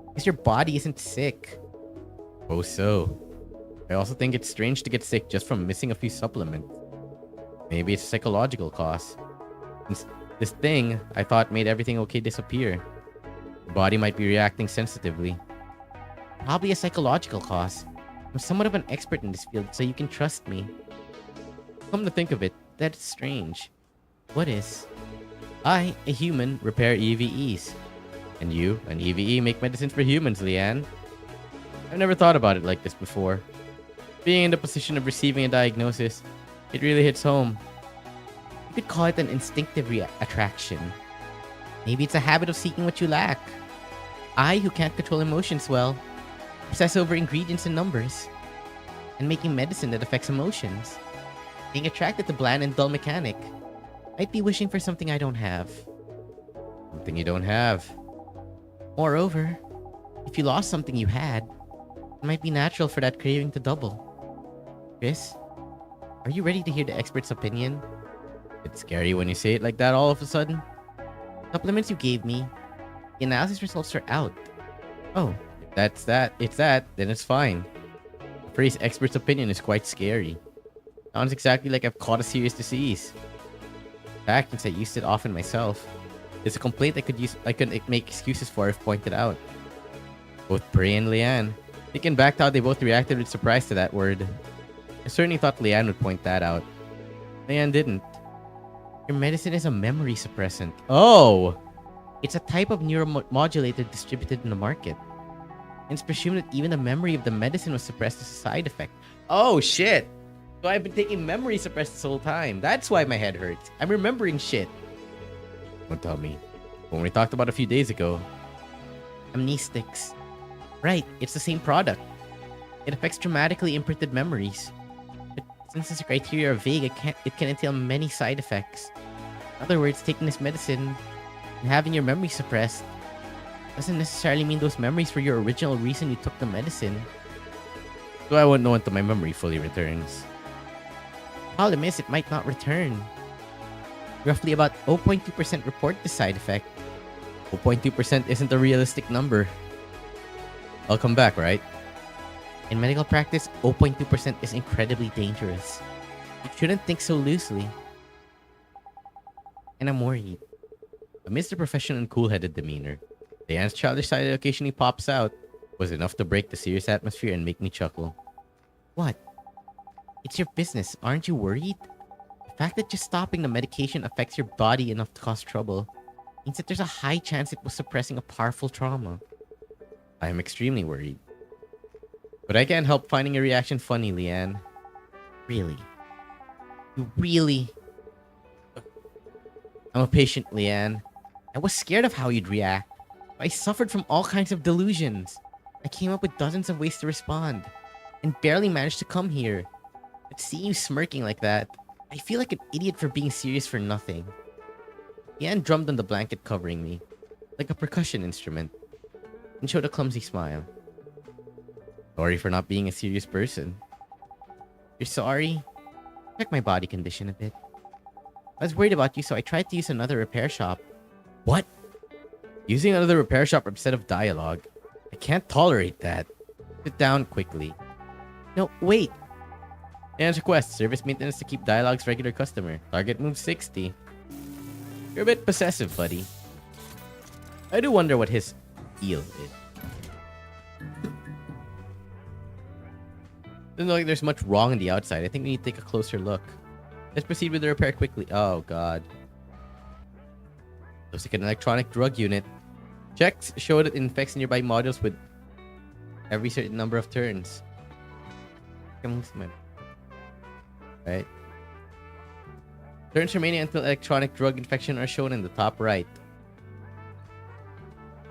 Because your body isn't sick. Oh, so. I also think it's strange to get sick just from missing a few supplements. Maybe it's a psychological cause. This thing, I thought, made everything okay disappear. The body might be reacting sensitively. Probably a psychological cause. I'm somewhat of an expert in this field, so you can trust me. Come to think of it, that's strange. What is? I, a human, repair EVEs. And you, an EVE, make medicines for humans, Leanne. I've never thought about it like this before. Being in the position of receiving a diagnosis, it really hits home. You could call it an instinctive attraction. Maybe it's a habit of seeking what you lack. I, who can't control emotions well, obsess over ingredients and numbers, and making medicine that affects emotions. Being attracted to bland and dull mechanic. Might be wishing for something I don't have. Something you don't have. Moreover, if you lost something you had, it might be natural for that craving to double. Chris, are you ready to hear the expert's opinion? It's scary when you say it like that all of a sudden. Supplements you gave me, the analysis results are out. Oh, if that's that, then it's fine. The phrase expert's opinion is quite scary. Sounds exactly like I've caught a serious disease. In fact, since I used it often myself, it's a complaint I could make excuses for if pointed out. Both Prey and Leanne, thinking back to how they both reacted with surprise to that word. I certainly thought Leanne would point that out. Leanne didn't. Your medicine is a memory suppressant. Oh! It's a type of neuromodulator distributed in the market. And it's presumed that even the memory of the medicine was suppressed as a side effect. Oh, shit! So I've been taking memory suppressed this whole time. That's why my head hurts. I'm remembering shit. Don't tell me. When we talked about a few days ago. Amnestics. Right, it's the same product. It affects traumatically imprinted memories. But since the criteria are vague, it can entail many side effects. In other words, taking this medicine and having your memory suppressed doesn't necessarily mean those memories were your original reason you took the medicine. So I won't know until my memory fully returns. Problem is, it might not return. Roughly about 0.2% report this side effect. 0.2% isn't a realistic number. I'll come back, right? In medical practice, 0.2% is incredibly dangerous. You shouldn't think so loosely. And I'm worried. Amidst the professional and cool-headed demeanor, Leanne's childish side occasionally pops out, was enough to break the serious atmosphere and make me chuckle. What? It's your business, aren't you worried? The fact that just stopping the medication affects your body enough to cause trouble means that there's a high chance it was suppressing a powerful trauma. I am extremely worried. But I can't help finding your reaction funny, Leanne. Really? You really? I'm a patient, Leanne. I was scared of how you'd react. I suffered from all kinds of delusions. I came up with dozens of ways to respond, and barely managed to come here. But seeing you smirking like that, I feel like an idiot for being serious for nothing. Leanne drummed on the blanket covering me, like a percussion instrument, and showed a clumsy smile. Sorry for not being a serious person. You're sorry? Check my body condition a bit. I was worried about you, so I tried to use another repair shop. What? Using another repair shop instead of D1AL-ogue? I can't tolerate that. Sit down quickly. No, wait. Leanne's request, service maintenance to keep D1AL-ogue's regular customer. Target move 60. You're a bit possessive, buddy. I do wonder what his deal is. Doesn't look like there's much wrong on the outside. I think we need to take a closer look. Let's proceed with the repair quickly. Oh, God. Looks like an electronic drug unit. Checks show that it infects nearby modules with every certain number of turns. Right. Turns remaining until electronic drug infection are shown in the top right.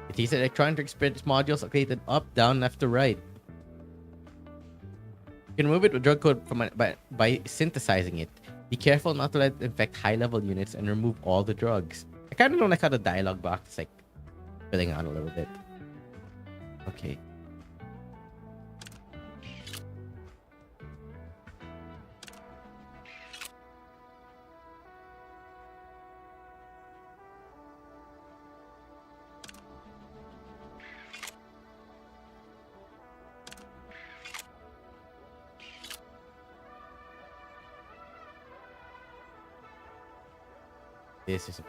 It sees that electronic drug spreads modules located up, down, left to right. You can remove it with drug code by synthesizing it. Be careful not to let it infect high-level units and remove all the drugs. I kind of don't like how the D1AL-ogue box is like filling out a little bit. Okay. This is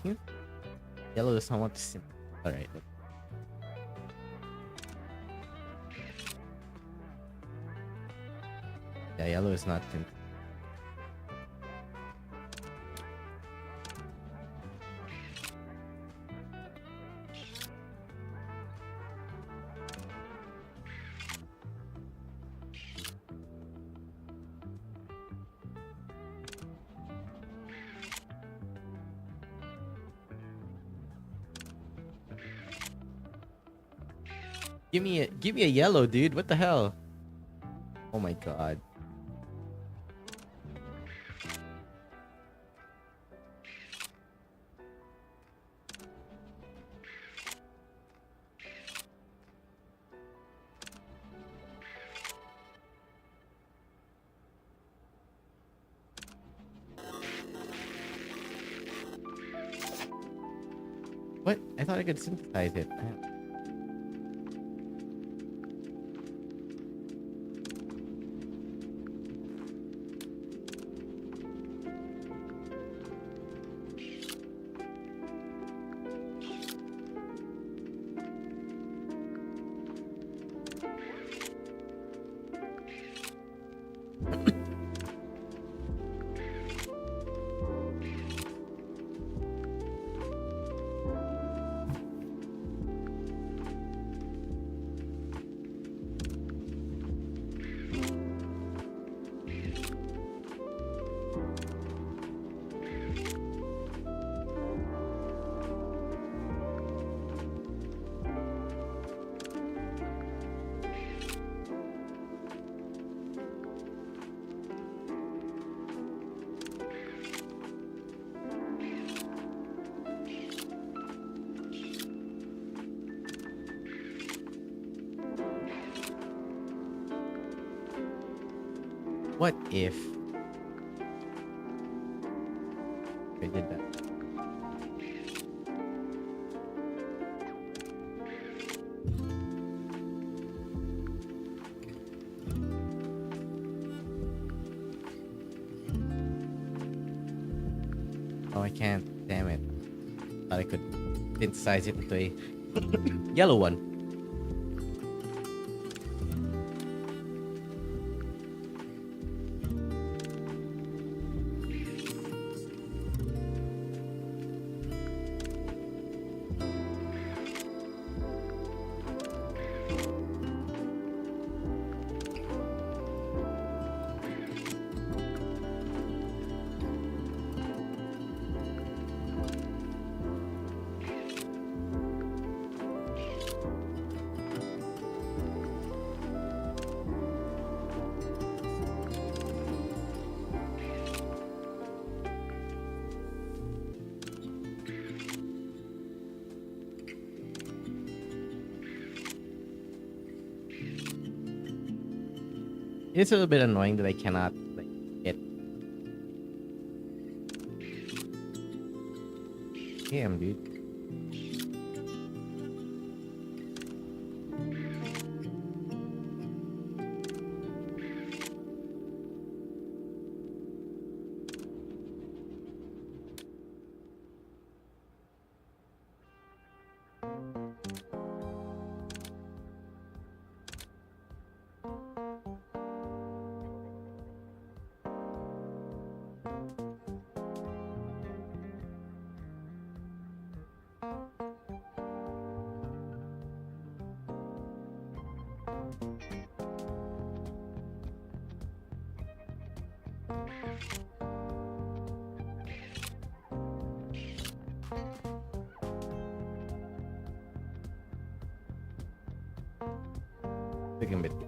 14th? Yellow is somewhat simple. Alright. Yeah, yellow is not simple. Give me a yellow, dude. What the hell? Oh my god. What? I thought I could synthesize it. What if I did that? Oh, I can't. Damn it. Thought I could synthesize it into a yellow one. It's a little bit annoying that I cannot like get. Damn, dude.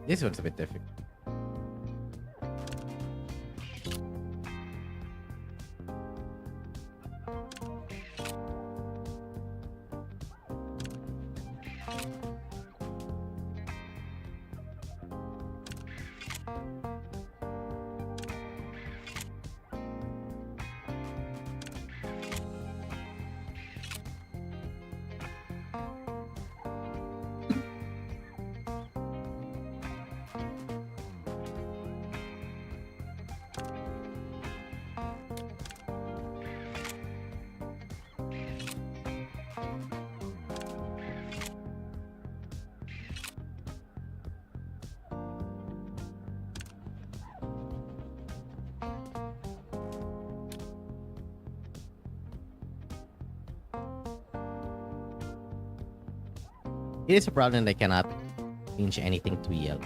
This one's a bit difficult. It is a problem that I cannot change anything to yellow.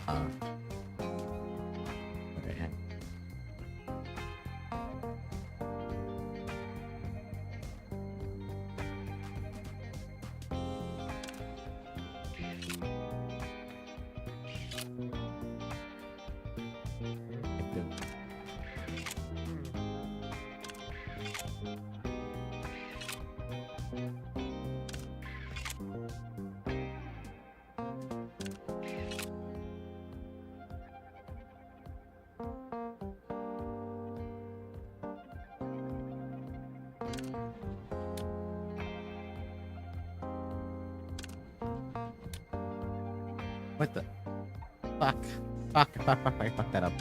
Uh, okay. What the fuck? Fuck, I fucked that up.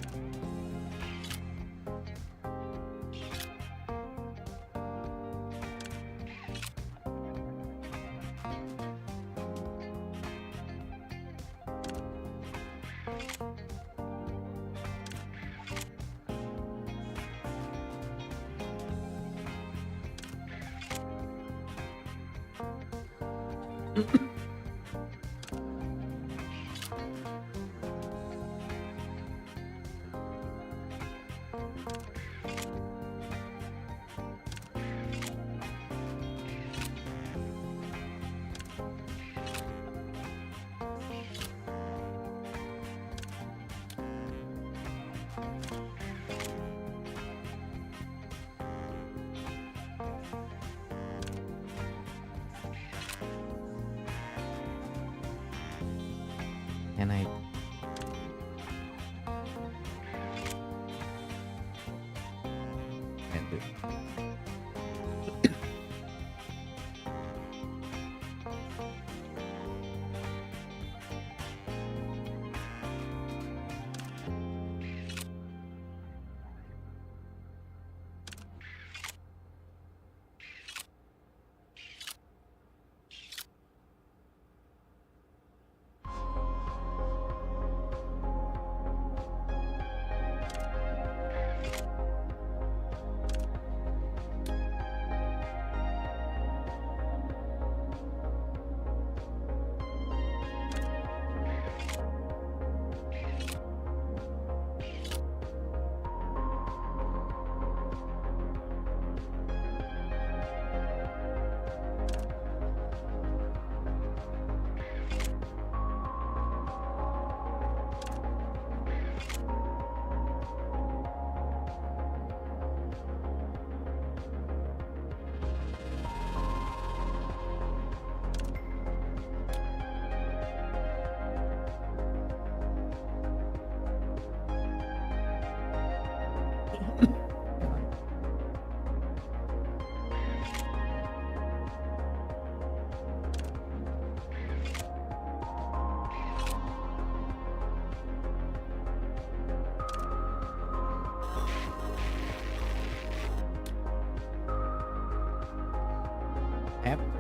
And I can't do it.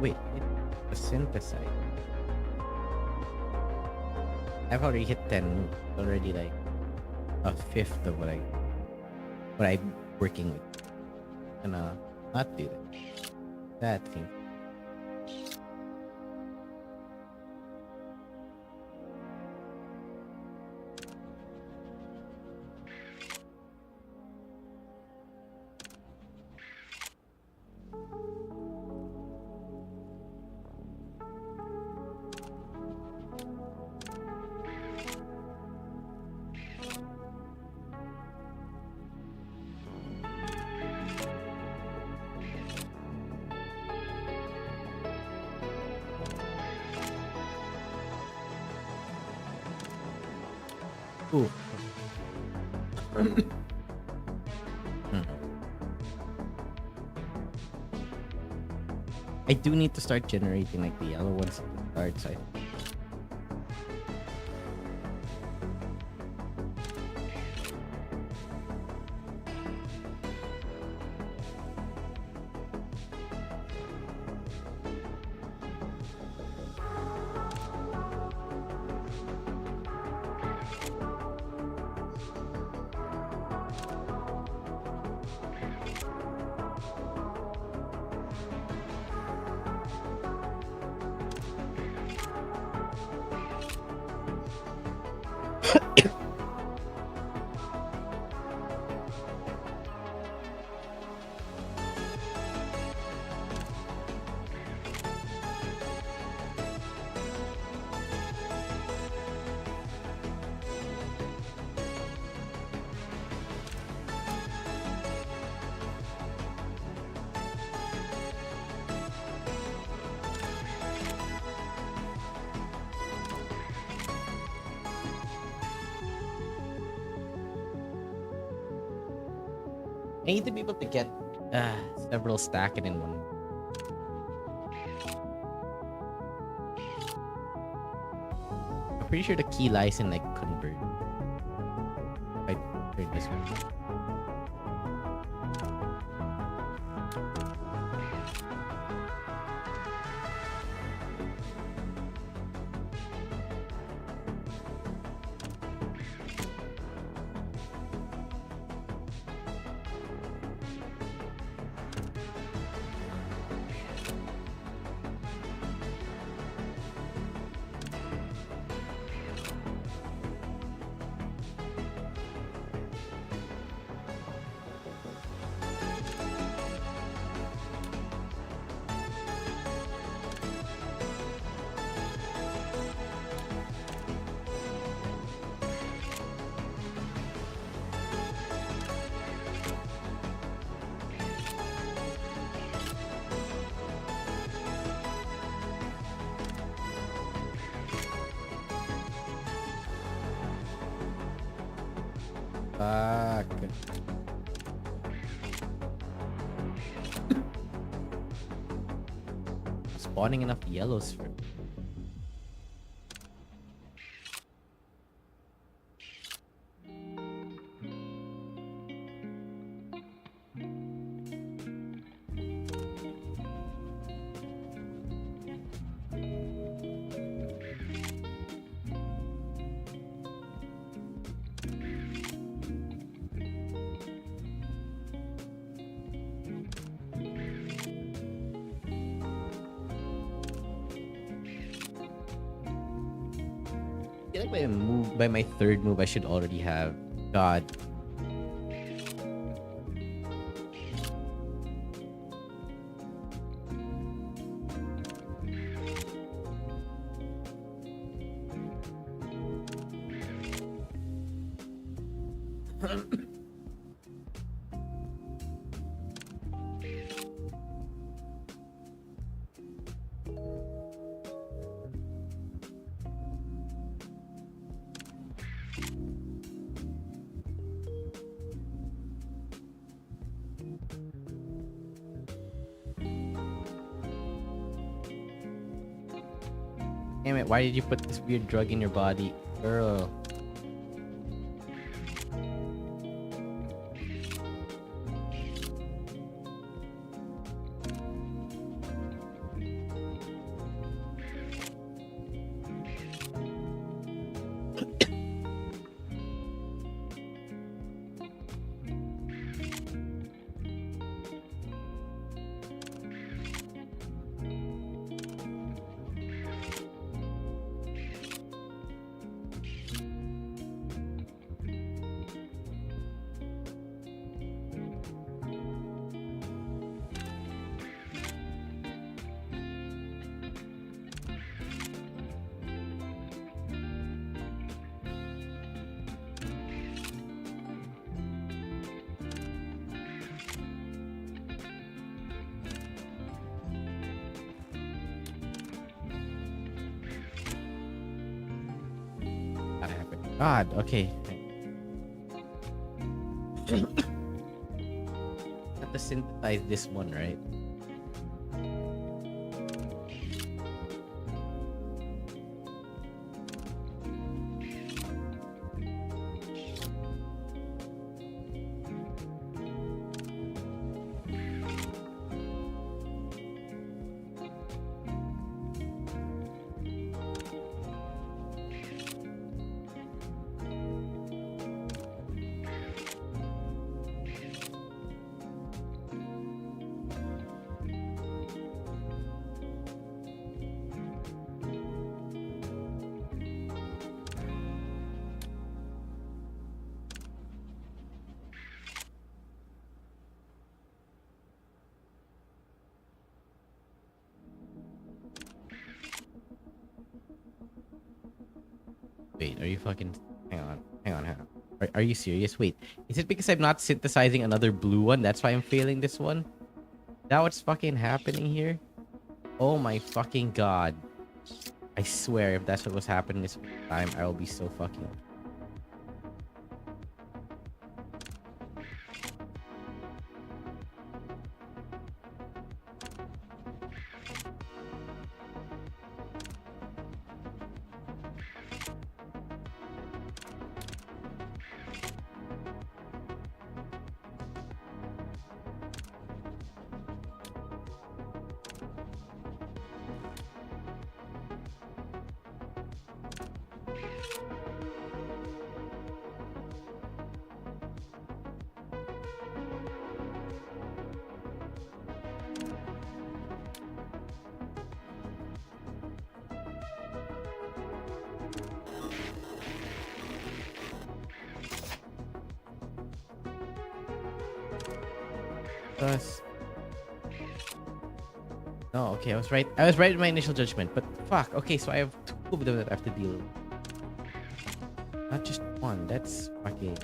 Wait, the synthesizer. I've already hit 10. Already like a fifth of what I'm working with. Gonna not do that. That thing. Ooh. Hmm. I do need to start generating like the yellow ones at the start, so I need to be able to get several stacking in one. I'm pretty sure the key lies in like convert. I heard this one. Fuck. Spawning enough yellows for I feel like by my third move I should already have God. Damn it, why did you put this weird drug in your body? Girl. God, okay. Have to synthesize this one, right? Wait, are you fucking... Hang on, hang on, hang on. Are you serious? Wait, is it because I'm not synthesizing another blue one? That's why I'm failing this one? Is that what's fucking happening here? Oh my fucking god. I swear, if that's what was happening this time, I will be so fucking... No, okay, I was right. I was right in my initial judgment, but fuck. Okay, so I have two of them that I have to deal with. Not just one. That's fucking...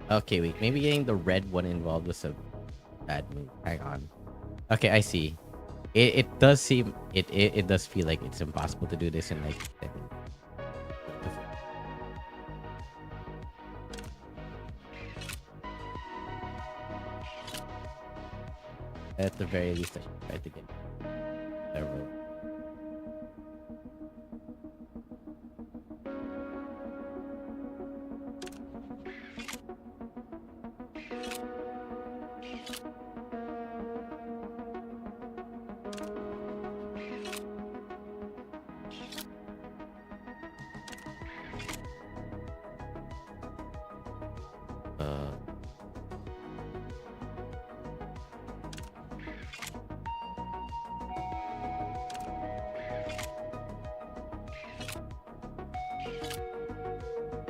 Okay, wait. Maybe getting the red one involved was a bad move. Hang on. Okay, I see. It does seem... It does feel like it's impossible to do this in like... At the very least, I should try to get... Whatever.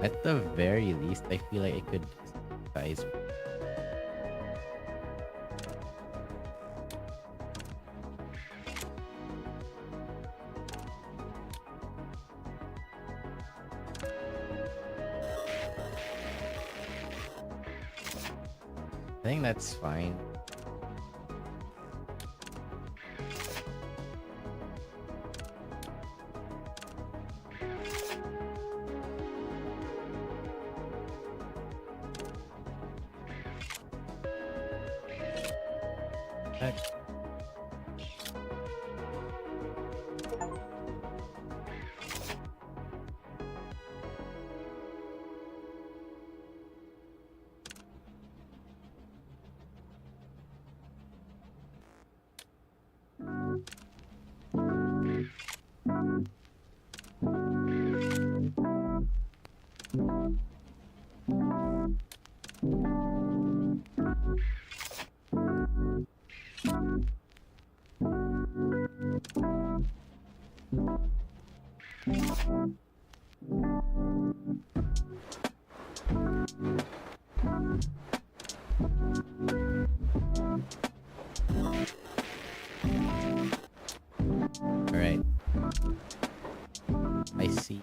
At the very least, I feel like it could size. I think that's fine. Alright. I see.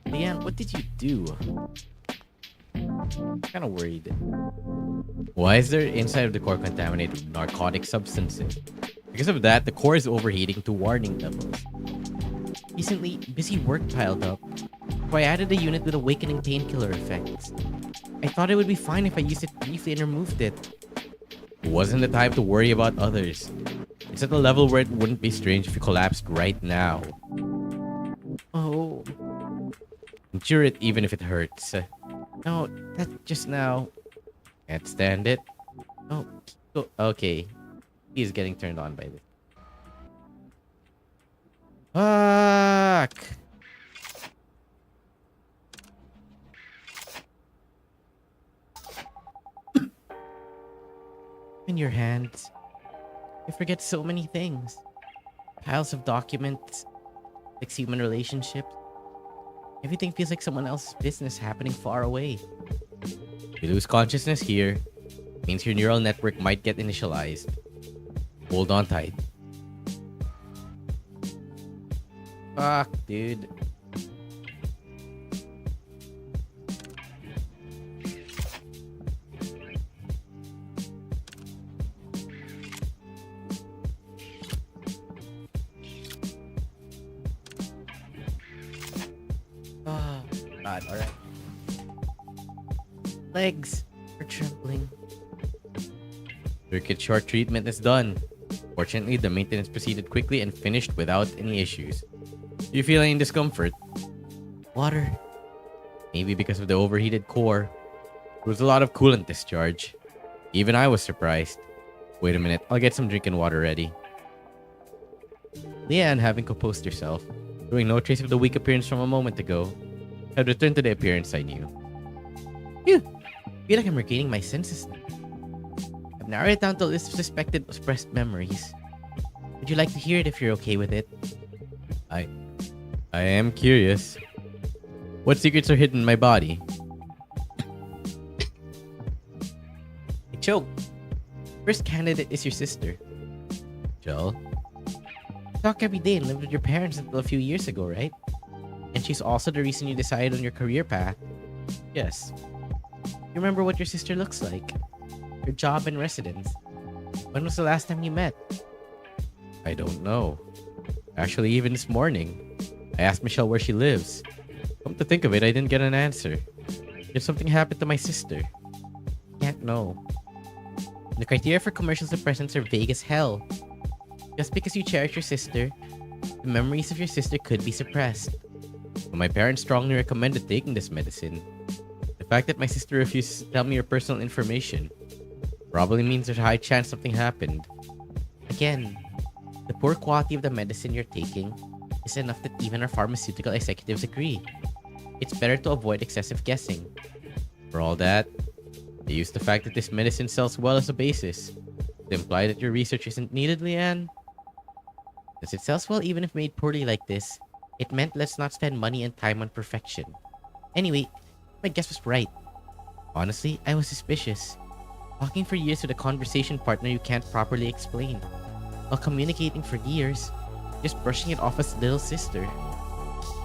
Leanne, what did you do? Kind of worried. Why is there inside of the core contaminated with narcotic substances? Because of that, the core is overheating to warning levels. Recently, busy work piled up, so I added a unit with awakening painkiller effects. I thought it would be fine if I used it briefly and removed it. It wasn't the time to worry about others. It's at a level where it wouldn't be strange if you collapsed right now. Oh. Endure it even if it hurts. No, that just now. Can't stand it. Oh, okay. He's getting turned on by this. Fuck! In your hands, you forget so many things. Piles of documents, like human relationships. Everything feels like someone else's business happening far away. If you lose consciousness here, it means your neural network might get initialized. Hold on tight. Fuck, dude. Oh, God, alright. Legs are trembling. Circuit short treatment is done. Fortunately, the maintenance proceeded quickly and finished without any issues. Do you feel any discomfort? Water. Maybe because of the overheated core. There was a lot of coolant discharge. Even I was surprised. Wait a minute, I'll get some drinking water ready. Leanne, having composed herself, showing no trace of the weak appearance from a moment ago, had returned to the appearance I knew. Phew! I feel like I'm regaining my senses. I've narrowed it down to a list of suspected suppressed memories. Would you like to hear it if you're okay with it? I am curious. What secrets are hidden in my body? I choked. First candidate is your sister. Joel? You talk every day and lived with your parents until a few years ago, right? And she's also the reason you decided on your career path. Yes. You remember what your sister looks like? Your job and residence? When was the last time you met? I don't know. Actually, even this morning, I asked Michelle where she lives. Come to think of it, I didn't get an answer. If something happened to my sister, can't know. The criteria for commercial suppressants are vague as hell. Just because you cherish your sister, the memories of your sister could be suppressed. But my parents strongly recommended taking this medicine. The fact that my sister refuses to tell me her personal information probably means there's a high chance something happened. Again, the poor quality of the medicine you're taking is enough that even our pharmaceutical executives agree. It's better to avoid excessive guessing. For all that, they use the fact that this medicine sells well as a basis to imply that your research isn't needed, Leanne. Since it sells well even if made poorly like this, it meant let's not spend money and time on perfection. Anyway, my guess was right. Honestly, I was suspicious. Talking for years with a conversation partner you can't properly explain. While communicating for years, just brushing it off as little sister.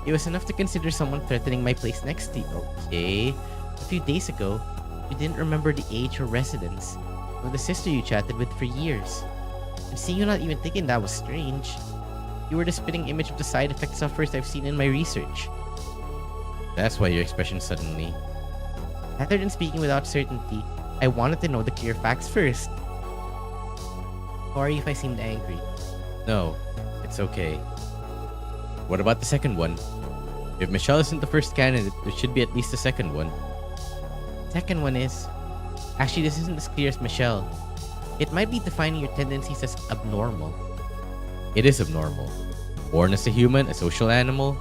It was enough to consider someone threatening my place next to you. Okay. A few days ago, you didn't remember the age or residence of the sister you chatted with for years. I'm seeing you not even thinking that was strange. You were the spitting image of the side effect sufferers I've seen in my research. That's why your expression suddenly. Rather than speaking without certainty, I wanted to know the clear facts first. Sorry if I seemed angry. No, it's okay. What about the second one? If Michelle isn't the first candidate, there should be at least a second one. Second one is... Actually, this isn't as clear as Michelle. It might be defining your tendencies as abnormal. It is abnormal. Born as a human, a social animal,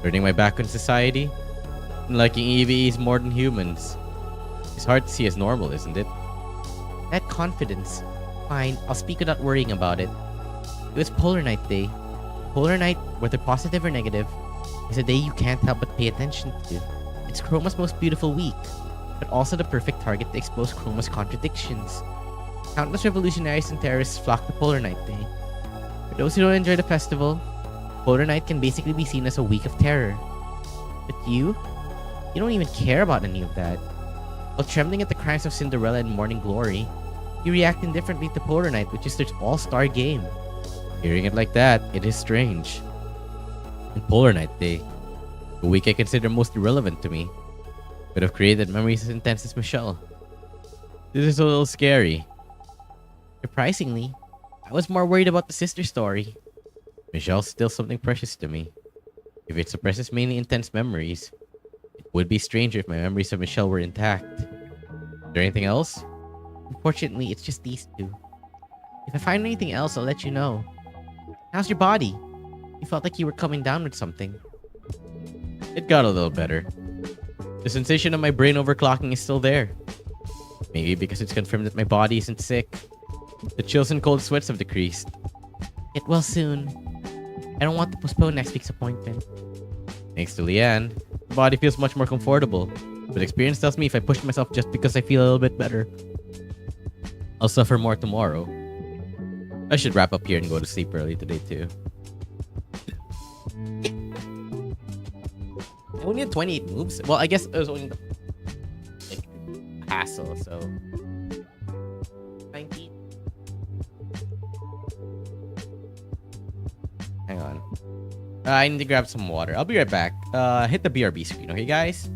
turning my back on society, and liking EVEs more than humans. It's hard to see as normal, isn't it? That confidence. Fine, I'll speak without worrying about it. It was Polar Night Day. Polar Night, whether positive or negative, is a day you can't help but pay attention to. It's Chroma's most beautiful week, but also the perfect target to expose Chroma's contradictions. Countless revolutionaries and terrorists flock to Polar Night Day. For those who don't enjoy the festival, Polar Night can basically be seen as a week of terror. But you don't even care about any of that. While trembling at the crimes of Cinderella and Morning Glory, you react indifferently to Polar Night, which is their all-star game. Hearing it like that, it is strange. And Polar Night Day, the week I consider most irrelevant to me, could have created memories as intense as Michelle. This is a little scary. Surprisingly, I was more worried about the sister story. Michelle's still something precious to me. If it suppresses mainly intense memories, it would be stranger if my memories of Michelle were intact. Is there anything else? Unfortunately, it's just these two. If I find anything else, I'll let you know. How's your body? You felt like you were coming down with something. It got a little better. The sensation of my brain overclocking is still there. Maybe because it's confirmed that my body isn't sick. The chills and cold sweats have decreased. Get well soon. I don't want to postpone next week's appointment. Thanks to Leanne, the body feels much more comfortable. But experience tells me if I push myself just because I feel a little bit better, I'll suffer more tomorrow. I should wrap up here and go to sleep early today too. I only had 28 moves. Well, I guess it was only the hassle, so 19. Hang on. I need to grab some water. I'll be right back. Hit the BRB screen, okay, guys?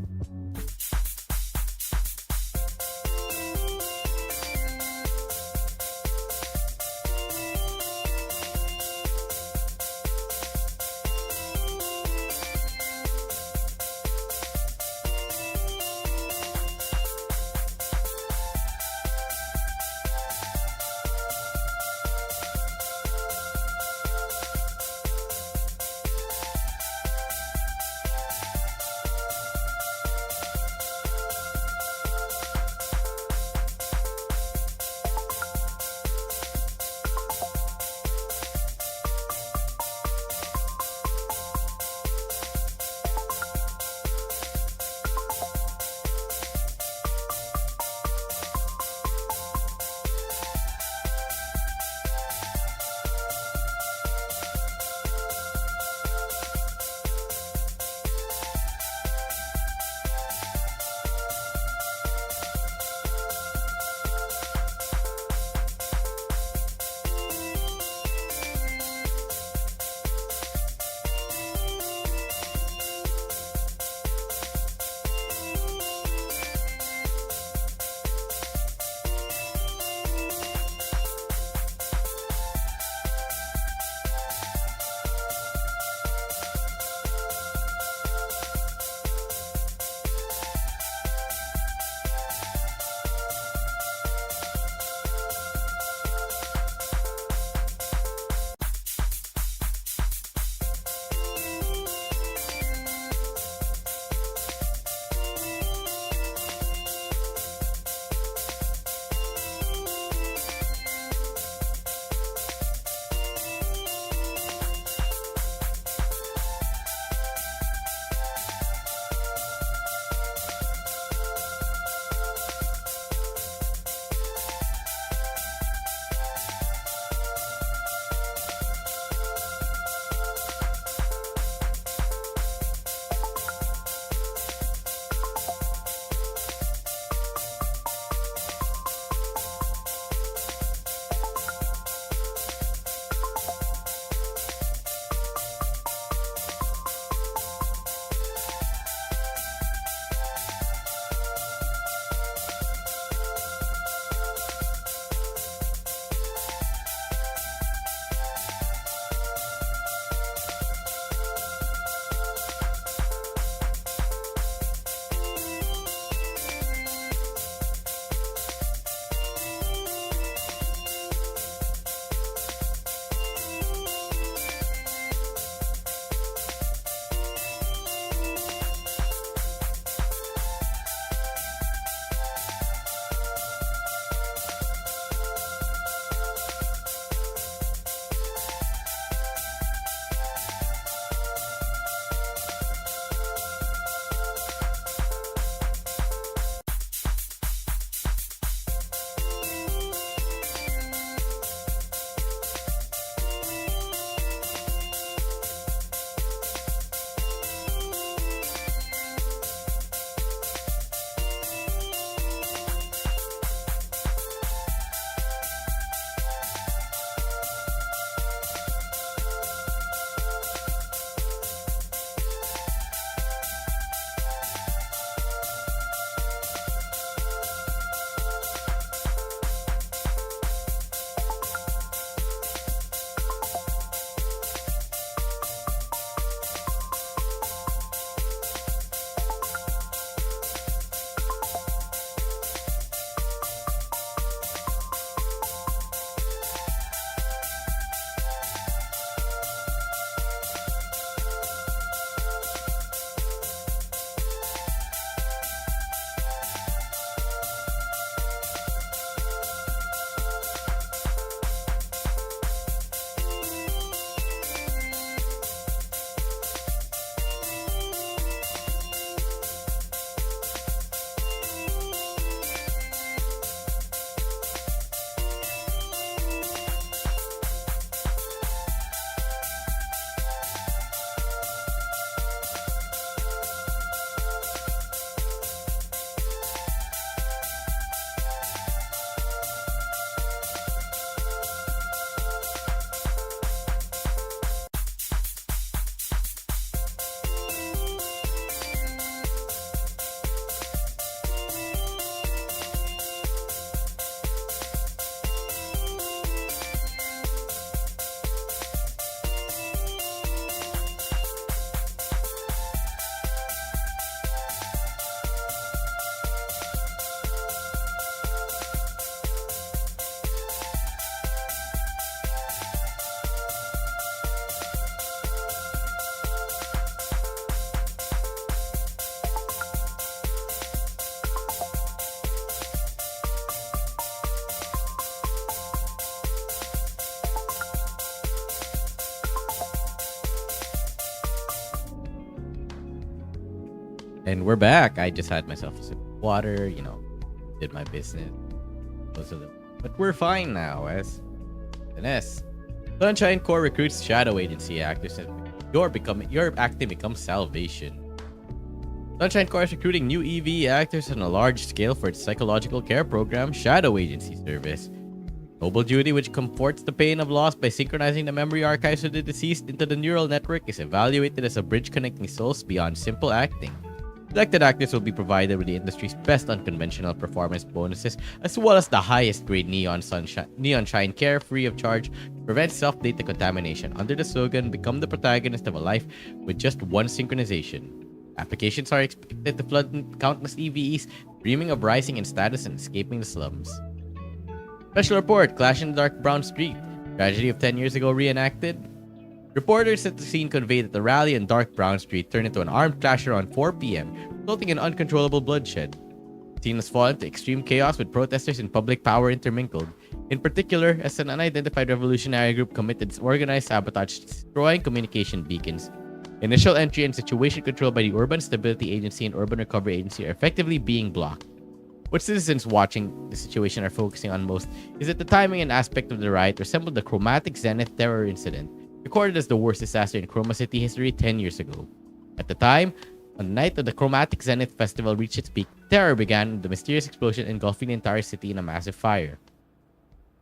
And we're back. I just had myself a sip of water, did my business. Was a little, but we're fine now, as an S. Sunshine Corps recruits shadow agency actors and your acting becomes salvation. Sunshine Corps is recruiting new EV actors on a large scale for its psychological care program, Shadow Agency Service. Noble duty, which comforts the pain of loss by synchronizing the memory archives of the deceased into the neural network, is evaluated as a bridge connecting souls beyond simple acting. Selected actors will be provided with the industry's best unconventional performance bonuses, as well as the highest grade Neon Shine care free of charge to prevent self-data contamination under the slogan, "Become the protagonist of a life with just one synchronization." Applications are expected to flood countless EVEs, dreaming of rising in status and escaping the slums. Special report, clash in the dark brown street. Tragedy of 10 years ago reenacted. Reporters at the scene conveyed that the rally in dark brown street turned into an armed clash around 4 p.m., resulting in uncontrollable bloodshed. The scene has fallen to extreme chaos with protesters and public power intermingled. In particular, as an unidentified revolutionary group committed to organized sabotage, destroying communication beacons. Initial entry and situation control by the Urban Stability Agency and Urban Recovery Agency are effectively being blocked. What citizens watching the situation are focusing on most is that the timing and aspect of the riot resembled the Chromatic Zenith terror incident, recorded as the worst disaster in Chroma City history 10 years ago. At the time, on the night of the Chromatic Zenith Festival reached its peak, terror began with the mysterious explosion engulfing the entire city in a massive fire.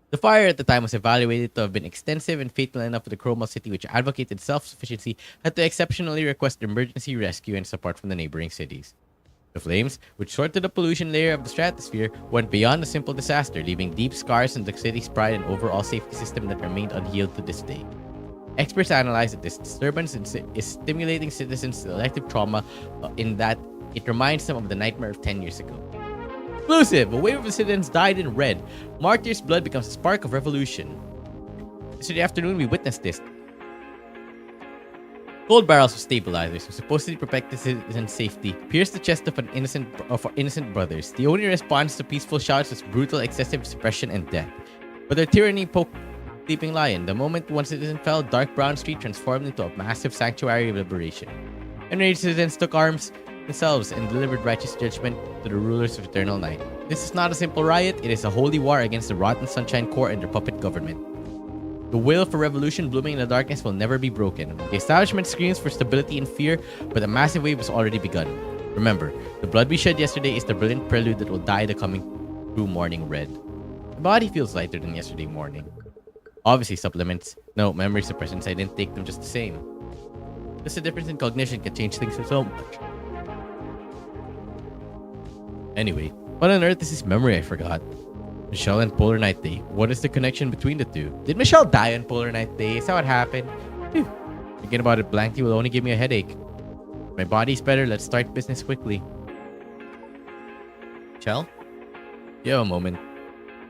The fire at the time was evaluated to have been extensive and fatal enough for the Chroma City, which advocated self-sufficiency, had to exceptionally request emergency rescue and support from the neighboring cities. The flames, which soared to the pollution layer of the stratosphere, went beyond a simple disaster, leaving deep scars in the city's pride and overall safety system that remained unhealed to this day. Experts analyze that this disturbance is stimulating citizens to elective trauma in that it reminds them of the nightmare of 10 years ago. Exclusive! A wave of citizens died in red. Martyrs' blood becomes a spark of revolution. Yesterday afternoon, we witnessed this. Gold barrels with stabilizers, who supposedly protect the citizens' safety, pierced the chest of innocent brothers. The only response to peaceful shouts was brutal, excessive suppression and death. But their tyranny poked sleeping lion. The moment one citizen fell, dark brown street transformed into a massive sanctuary of liberation. Enraged citizens took arms themselves and delivered righteous judgment to the rulers of eternal night. This is not a simple riot, it is a holy war against the rotten Sunshine Corps and their puppet government. The will for revolution blooming in the darkness will never be broken. The establishment screams for stability and fear, but a massive wave has already begun. Remember, the blood we shed yesterday is the brilliant prelude that will dye the coming true morning red. My body feels lighter than yesterday morning. Obviously supplements. No, memory suppressants, I didn't take them just the same. Just a difference in cognition can change things so much. Anyway, what on earth is this memory I forgot? Michelle and Polar Night Day. What is the connection between the two? Did Michelle die on Polar Night Day? Is that what happened? Phew. Thinking about it blankly will only give me a headache. My body's better. Let's start business quickly. Michelle? You have a moment.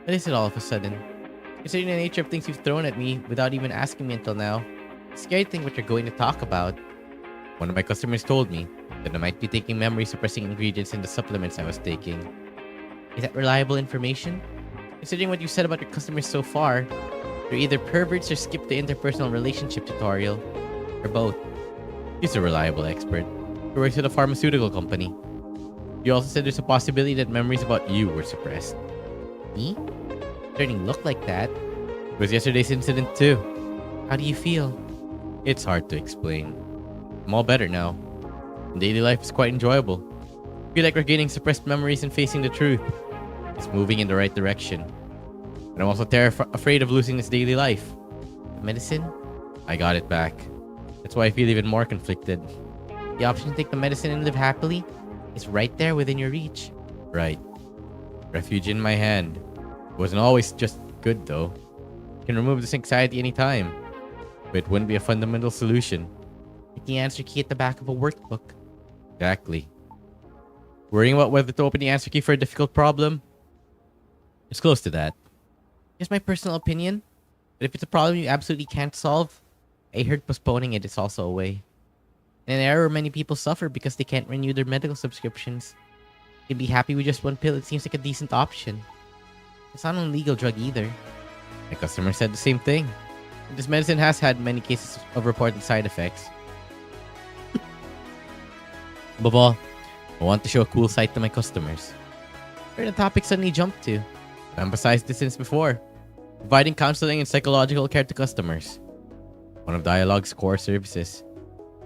What is it all of a sudden? Considering the nature of things you've thrown at me without even asking me until now, it's scary to think what you're going to talk about. One of my customers told me that I might be taking memory-suppressing ingredients in the supplements I was taking. Is that reliable information? Considering what you said about your customers so far, they're either perverts or skip the interpersonal relationship tutorial, or both. He's a reliable expert who works at a pharmaceutical company. You also said there's a possibility that memories about you were suppressed. Me? Starting to look like that. It was yesterday's incident too. How do you feel? It's hard to explain. I'm all better now. Daily life is quite enjoyable. I feel like we're gaining suppressed memories and facing the truth. It's moving in the right direction. But I'm also afraid of losing this daily life. The medicine? I got it back. That's why I feel even more conflicted. The option to take the medicine and live happily is right there within your reach. Right. Refuge in my hand. It wasn't always just good though. You can remove this anxiety anytime. But it wouldn't be a fundamental solution. Like the answer key at the back of a workbook. Exactly. Worrying about whether to open the answer key for a difficult problem? It's close to that. Here's my personal opinion. But if it's a problem you absolutely can't solve, I heard postponing it is also a way. In an era where many people suffer because they can't renew their medical subscriptions, they'd be happy with just one pill. It seems like a decent option. It's not an illegal drug either. My customer said the same thing. This medicine has had many cases of reported side effects. Above all, I want to show a cool side to my customers. Where the topic suddenly jumped to. I emphasized this since before. Providing counseling and psychological care to customers. One of D1AL-ogue's core services.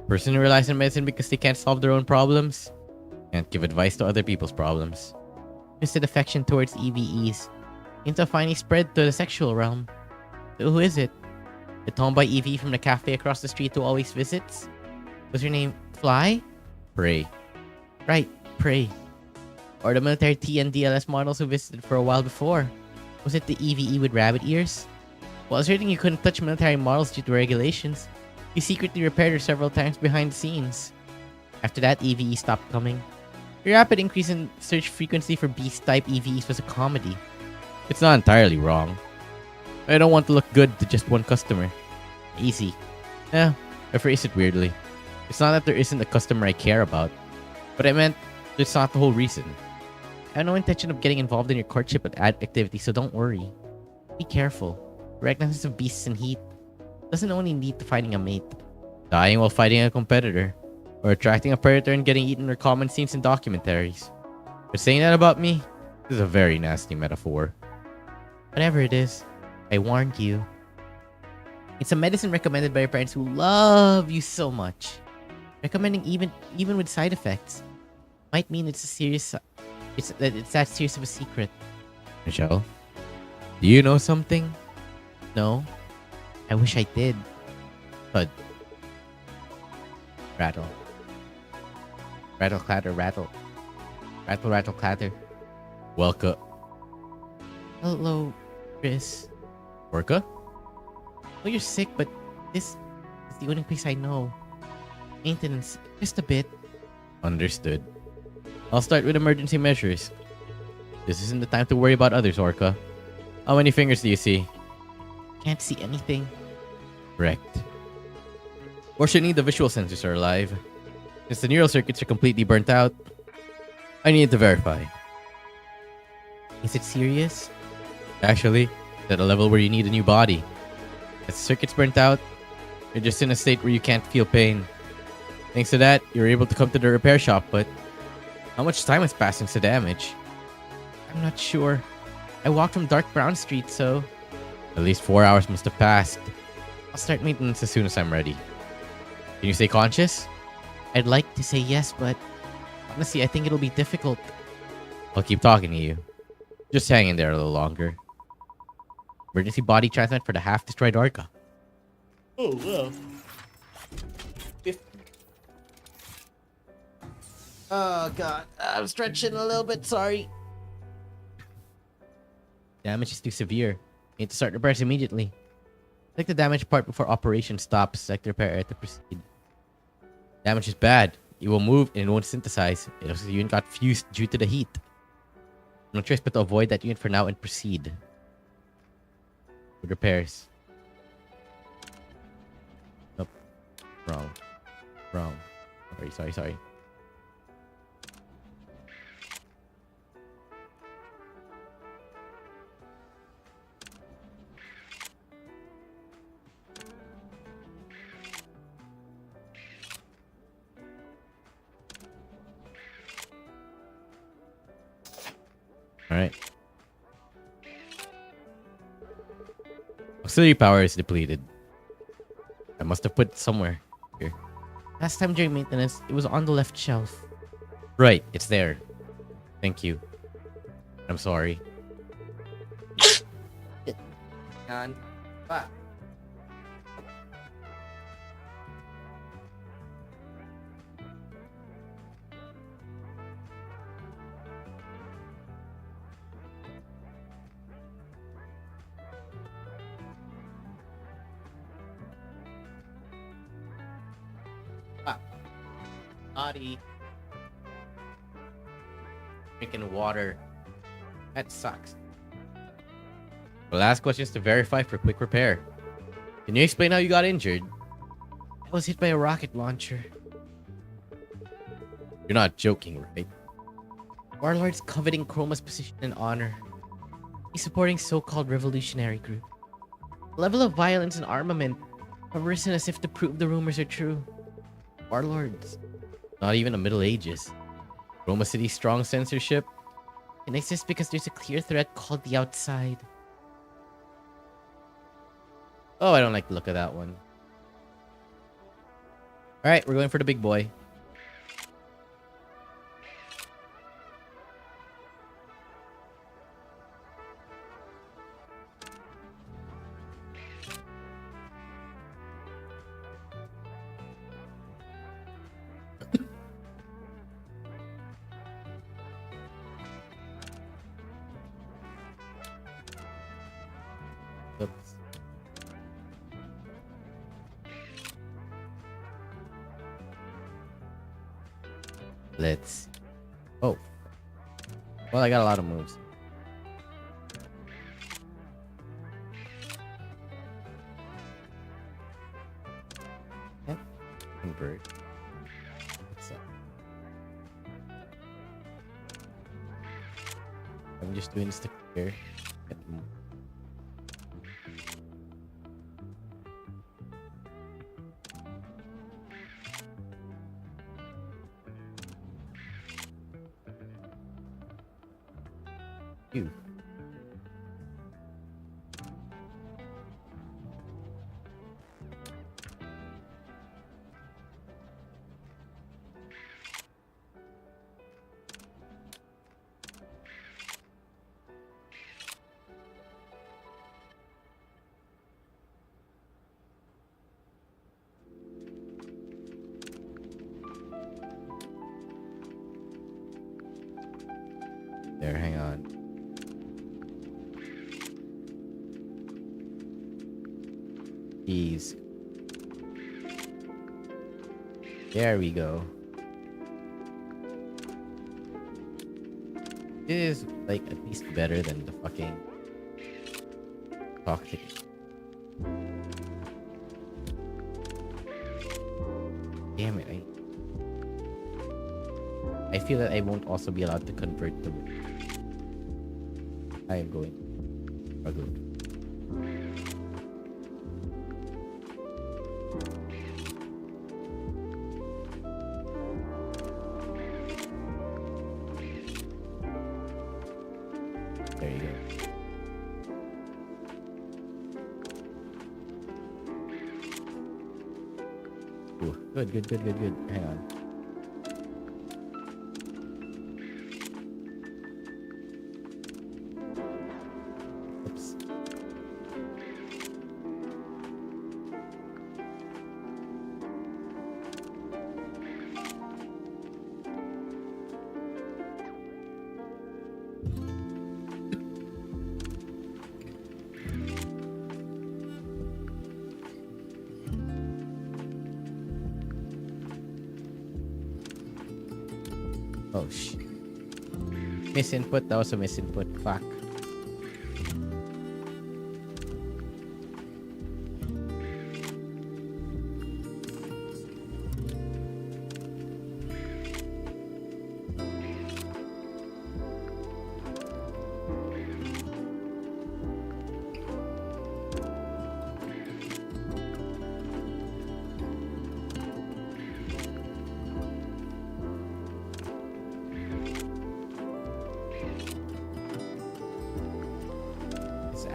Person who relies on medicine because they can't solve their own problems. Can't give advice to other people's problems. Twisted affection towards EVEs. Into finally spread to the sexual realm. So who is it? The tomboy EV from the cafe across the street who always visits? Was her name Fly? Prey. Right, Prey. Or the military T and DLS models who visited for a while before? Was it the EVE with rabbit ears? While asserting you couldn't touch military models due to regulations, you secretly repaired her several times behind the scenes. After that, EVE stopped coming. The rapid increase in search frequency for beast-type EVEs was a comedy. It's not entirely wrong. I don't want to look good to just one customer. Easy. Yeah, I phrased it weirdly. It's not that there isn't a customer I care about, but I meant it's not the whole reason. I have no intention of getting involved in your courtship activity, so don't worry. Be careful. Recklessness of beasts and heat doesn't only lead to finding a mate. Dying while fighting a competitor, or attracting a predator and getting eaten are common scenes in documentaries. But saying that about me is a very nasty metaphor. Whatever it is, I warned you. It's a medicine recommended by your parents who love you so much. Recommending even with side effects might mean it's that serious of a secret. Michelle, do you know something? No? I wish I did. Thud. Rattle. Rattle, clatter, rattle. Rattle, rattle, clatter. Welcome. Hello, Chris. Orca? Well, you're sick, but this is the only place I know. Maintenance, just a bit. Understood. I'll start with emergency measures. This isn't the time to worry about others, Orca. How many fingers do you see? Can't see anything. Correct. Fortunately, the visual sensors are alive. Since the neural circuits are completely burnt out, I need to verify. Is it serious? Actually, at a level where you need a new body. As the circuits burnt out, you're just in a state where you can't feel pain. Thanks to that, you're able to come to the repair shop, but how much time has passed since the damage? I'm not sure. I walked from Dark Brown Street, so at least 4 hours must have passed. I'll start maintenance as soon as I'm ready. Can you stay conscious? I'd like to say yes, but honestly, I think it'll be difficult. I'll keep talking to you. Just hang in there a little longer. Emergency body transplant for the half-destroyed Orca. Oh, wow. Oh, God. I'm stretching a little bit. Sorry. Damage is too severe. Need to start repairs immediately. Check the damaged part before operation stops. Select the repair area to proceed. Damage is bad. It will move and it won't synthesize. It looks like the unit got fused due to the heat. No choice but to avoid that unit for now and proceed with repairs. Nope. Wrong. Wrong. Sorry. Alright. Auxiliary power is depleted. I must have put it somewhere. Here. Last time during maintenance, it was on the left shelf. Right, it's there. Thank you. I'm sorry. And back. Naughty. Drinking water. That sucks. The last question is to verify for quick repair. Can you explain how you got injured? I was hit by a rocket launcher. You're not joking, right? Warlord's coveting Chroma's position and honor. He's supporting so-called revolutionary group. The level of violence and armament have risen as if to prove the rumors are true. Warlords. Not even the Middle Ages. Roma City strong censorship. It exists because there's a clear threat called the outside. Oh, I don't like the look of that one. Alright, we're going for the big boy. Oops. Let's... Oh. Well, I got a lot of moves. Yep. Convert. What's up? I'm just doing this to clear. You. There, hang on. Jeez. There we go. This is like at least better than the fucking toxic. Damn it, I feel that I won't also be allowed to convert the... I am going to struggle. There you go. Ooh, good. Hang on. Oops. Oh shit. Misinput, that was a misinput. Fuck.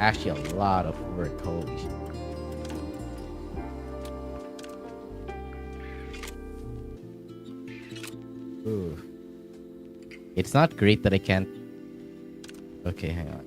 Actually a lot of work. Holy shit. Ooh. It's not great that I can't... Okay, hang on.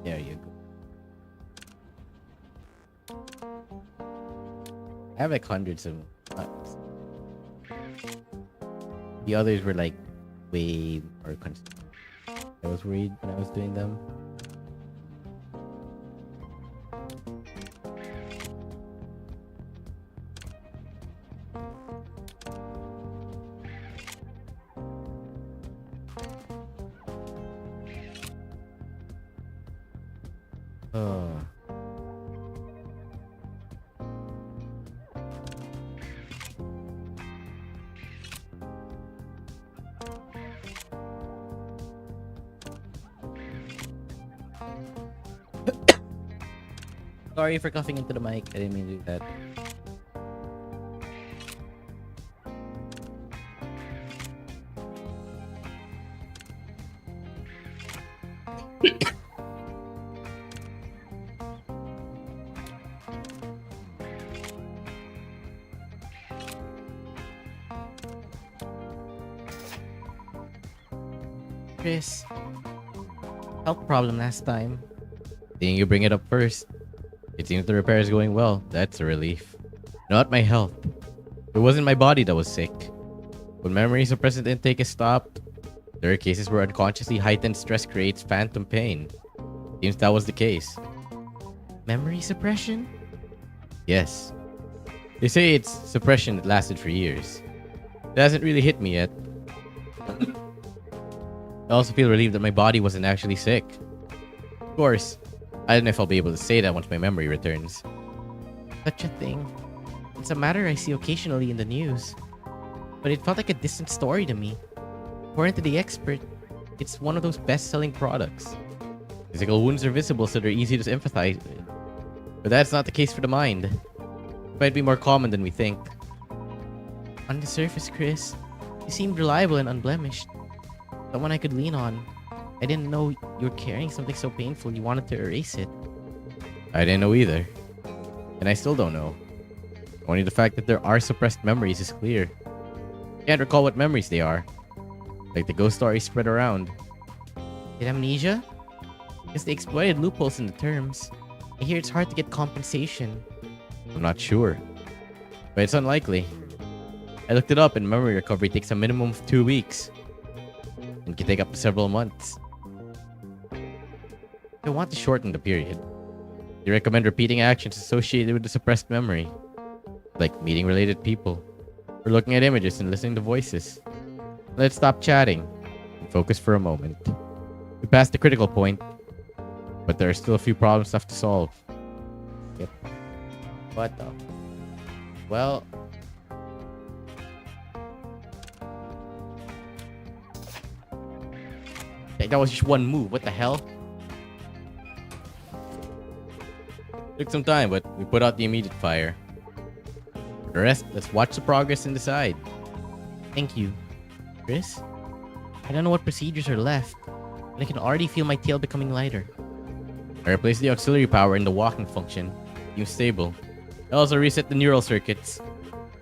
There you go. I have like hundreds of buttons. The others were like way more I was worried when I was doing them. Uh. Sorry for coughing into the mic. I didn't mean to do that. Chris, health problem last time. Seeing you bring it up first. It seems the repair is going well. That's a relief. Not my health. It wasn't my body that was sick. When memory suppressant intake is stopped, there are cases where unconsciously heightened stress creates phantom pain. Seems that was the case. Memory suppression? Yes. They say it's suppression that lasted for years. It hasn't really hit me yet. I also feel relieved that my body wasn't actually sick. Of course, I don't know if I'll be able to say that once my memory returns. Such a thing. It's a matter I see occasionally in the news. But it felt like a distant story to me. According to the expert, it's one of those best-selling products. Physical wounds are visible, so they're easy to empathize with. But that's not the case for the mind. It might be more common than we think. On the surface, Chris, you seemed reliable and unblemished. Someone I could lean on. I didn't know you were carrying something so painful you wanted to erase it. I didn't know either. And I still don't know. Only the fact that there are suppressed memories is clear. Can't recall what memories they are. Like the ghost stories spread around. Did amnesia? Because they exploited loopholes in the terms. I hear it's hard to get compensation. I'm not sure. But it's unlikely. I looked it up and memory recovery takes a minimum of 2 weeks. And can take up to several months. I want to shorten the period. They recommend repeating actions associated with the suppressed memory. Like meeting related people. Or looking at images and listening to voices. Let's stop chatting and focus for a moment. We passed the critical point. But there are still a few problems left to solve. Yep. What the? Well... that was just one move. What the hell? Took some time, but we put out the immediate fire. For the rest, let's watch the progress and decide. Thank you. Chris? I don't know what procedures are left, but I can already feel my tail becoming lighter. I replaced the auxiliary power in the walking function. Seems stable. I also reset the neural circuits.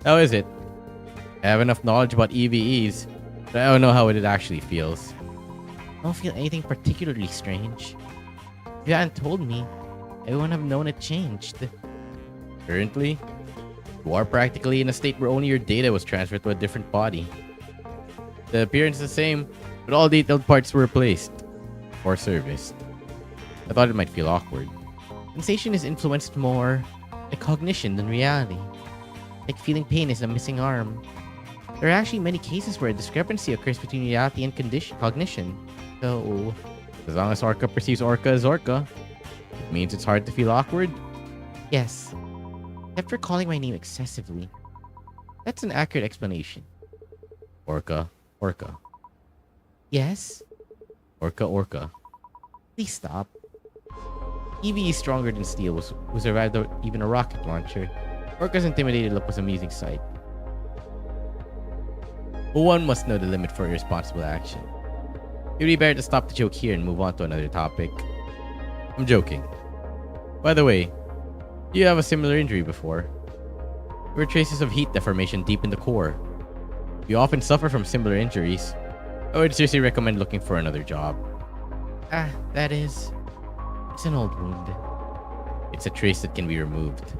How is it? I have enough knowledge about EVEs, but I don't know how it actually feels. I don't feel anything particularly strange. If you hadn't told me, I wouldn't have known it changed. Currently, you are practically in a state where only your data was transferred to a different body. The appearance is the same, but all detailed parts were replaced or serviced. I thought it might feel awkward. Sensation is influenced more by cognition than reality. Like feeling pain is a missing arm. There are actually many cases where a discrepancy occurs between reality and cognition. So, as long as Orca perceives Orca as Orca, it means it's hard to feel awkward? Yes. Except for calling my name excessively. That's an accurate explanation. Orca. Yes? Orca. Please stop. EVE is stronger than steel, who survived even a rocket launcher. Orca's intimidated look was an amusing sight. But one must know the limit for irresponsible action. It would be better to stop the joke here and move on to another topic. I'm joking. By the way, do you have a similar injury before? There were traces of heat deformation deep in the core. If you often suffer from similar injuries, I would seriously recommend looking for another job. That is... it's an old wound. It's a trace that can be removed.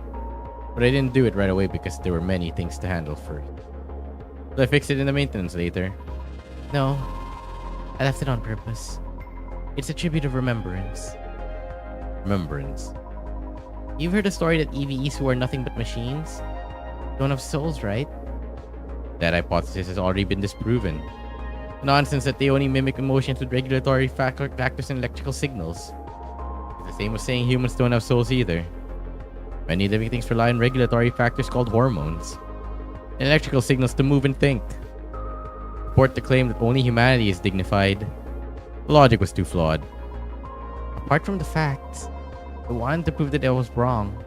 But I didn't do it right away because there were many things to handle first. Will I fix it in the maintenance later? No. I left it on purpose. It's a tribute of remembrance. Remembrance. You've heard a story that EVEs who are nothing but machines don't have souls, right? That hypothesis has already been disproven. Nonsense that they only mimic emotions with regulatory factors and electrical signals. It's the Same as saying humans don't have souls either. Many living things rely on regulatory factors called hormones, and electrical signals to move and think. Support the claim that only humanity is dignified. The logic was too flawed. Apart from the facts, I wanted to prove that I was wrong.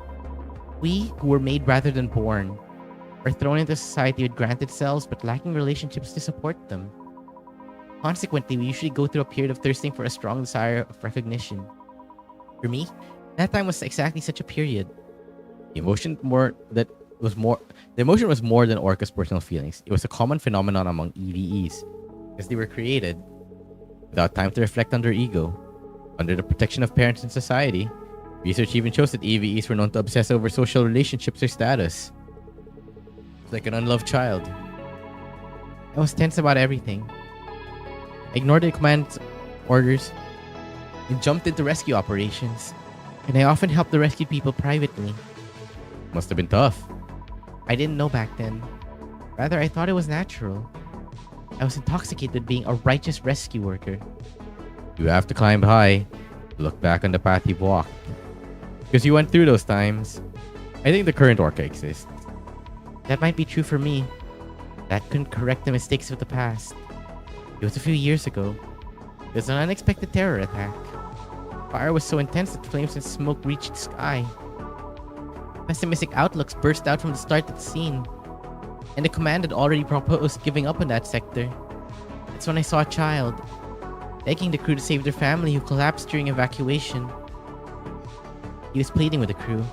We, who were made rather than born, are thrown into society with granted cells but lacking relationships to support them. Consequently, we usually go through a period of thirsting for a strong desire of recognition. For me, that time was exactly such a period. The emotion was more than Orca's personal feelings. It was a common phenomenon among EVEs, because they were created without time to reflect on their ego, under the protection of parents and society. Research even shows that EVEs were known to obsess over social relationships or status. It's like an unloved child. I was tense about everything. I ignored the command orders and jumped into rescue operations. And I often helped the rescued people privately. Must have been tough. I didn't know back then. Rather, I thought it was natural. I was intoxicated being a righteous rescue worker. You have to climb high to look back on the path you've walked. Because you went through those times. I think the current Orca exists. That might be true for me. That couldn't correct the mistakes of the past. It was a few years ago. It was an unexpected terror attack. Fire was so intense that flames and smoke reached the sky. Pessimistic outlooks burst out from the start of the scene. And the command had already proposed giving up on that sector. That's when I saw a child, begging the crew to save their family who collapsed during evacuation. He was pleading with the crew.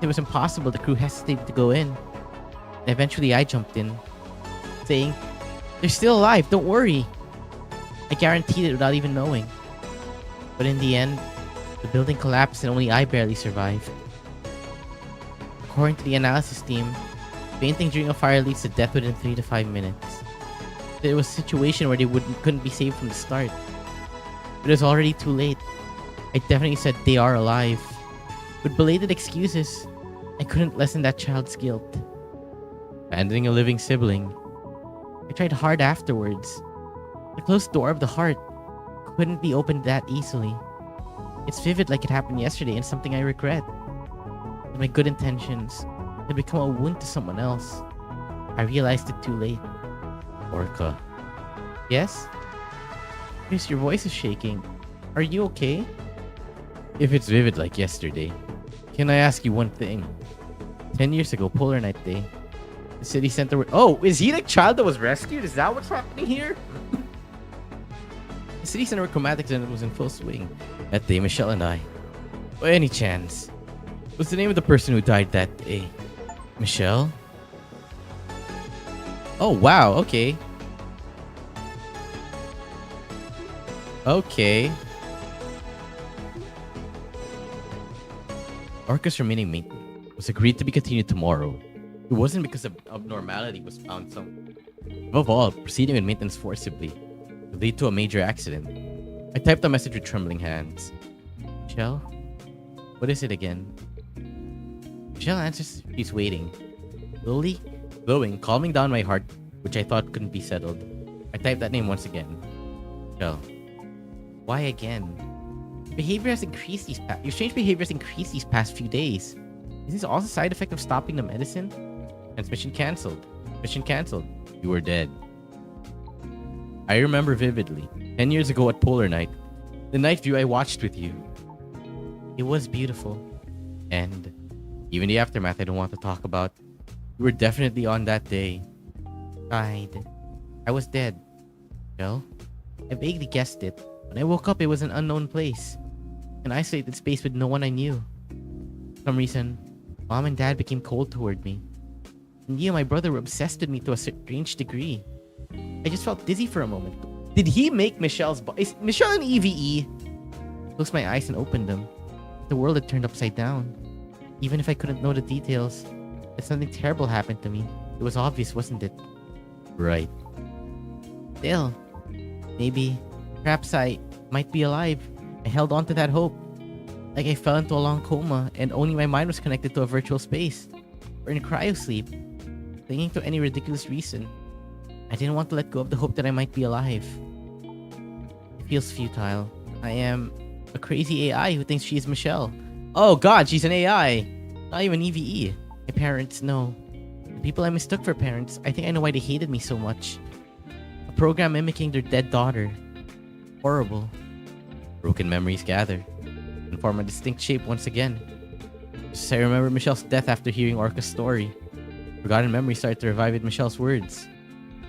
It was impossible. The crew hesitated to go in. And eventually I jumped in, saying, "They're still alive, don't worry." I guaranteed it without even knowing. But in the end, the building collapsed and only I barely survived. According to the analysis team, fainting during a fire leads to death within 3 to 5 minutes. It was a situation where they couldn't be saved from the start. But it was already too late. I definitely said they are alive. With belated excuses, I couldn't lessen that child's guilt. Abandoning a living sibling. I tried hard afterwards. The closed door of the heart couldn't be opened that easily. It's vivid like it happened yesterday and something I regret. But my good intentions had become a wound to someone else. I realized it too late. Orca. Yes? Chris, your voice is shaking. Are you okay? If it's vivid like yesterday, can I ask you one thing? 10 years ago, Polar Night Day, the city center... Oh, is he the child that was rescued? Is that what's happening here? The city center chromatic center was in full swing. That day, Michelle and I... By any chance, what's the name of the person who died that day? Michelle? Oh, wow, okay. Okay. Orca's remaining maintenance was agreed to be continued tomorrow. It wasn't because of abnormality was found some. Above all, proceeding with maintenance forcibly would lead to a major accident. I typed a message with trembling hands. Michelle? What is it again? Michelle answers she's waiting. Slowly, glowing, calming down my heart, which I thought couldn't be settled. I typed that name once again. Michelle. Why again? Behavior has increased your strange behavior has increased these past few days. Is this also a side effect of stopping the medicine? Transmission cancelled. Mission cancelled. You were dead. I remember vividly, 10 years ago at Polar Night, the night view I watched with you. It was beautiful. And even the aftermath I don't want to talk about. You were definitely on that day. I was dead. Well, I vaguely guessed it. When I woke up, it was an unknown place. An isolated space with no one I knew. For some reason, Mom and Dad became cold toward me. And you and my brother were obsessed with me to a strange degree. I just felt dizzy for a moment. Did he make Michelle's Is Michelle an EVE? I closed my eyes and opened them. The world had turned upside down. Even if I couldn't know the details, that something terrible happened to me. It was obvious, wasn't it? Right. Still, perhaps I might be alive. I held on to that hope. Like I fell into a long coma and only my mind was connected to a virtual space. Or in cryosleep. Clinging to any ridiculous reason. I didn't want to let go of the hope that I might be alive. It feels futile. I am A crazy AI who thinks she is Michelle. Oh god, she's an AI. Not even EVE. My parents know. The people I mistook for parents, I think I know why they hated me so much. A program mimicking their dead daughter. Horrible. Broken memories gather and form a distinct shape once again. Just as I remember Michelle's death after hearing Orca's story. Forgotten memories started to revive in Michelle's words.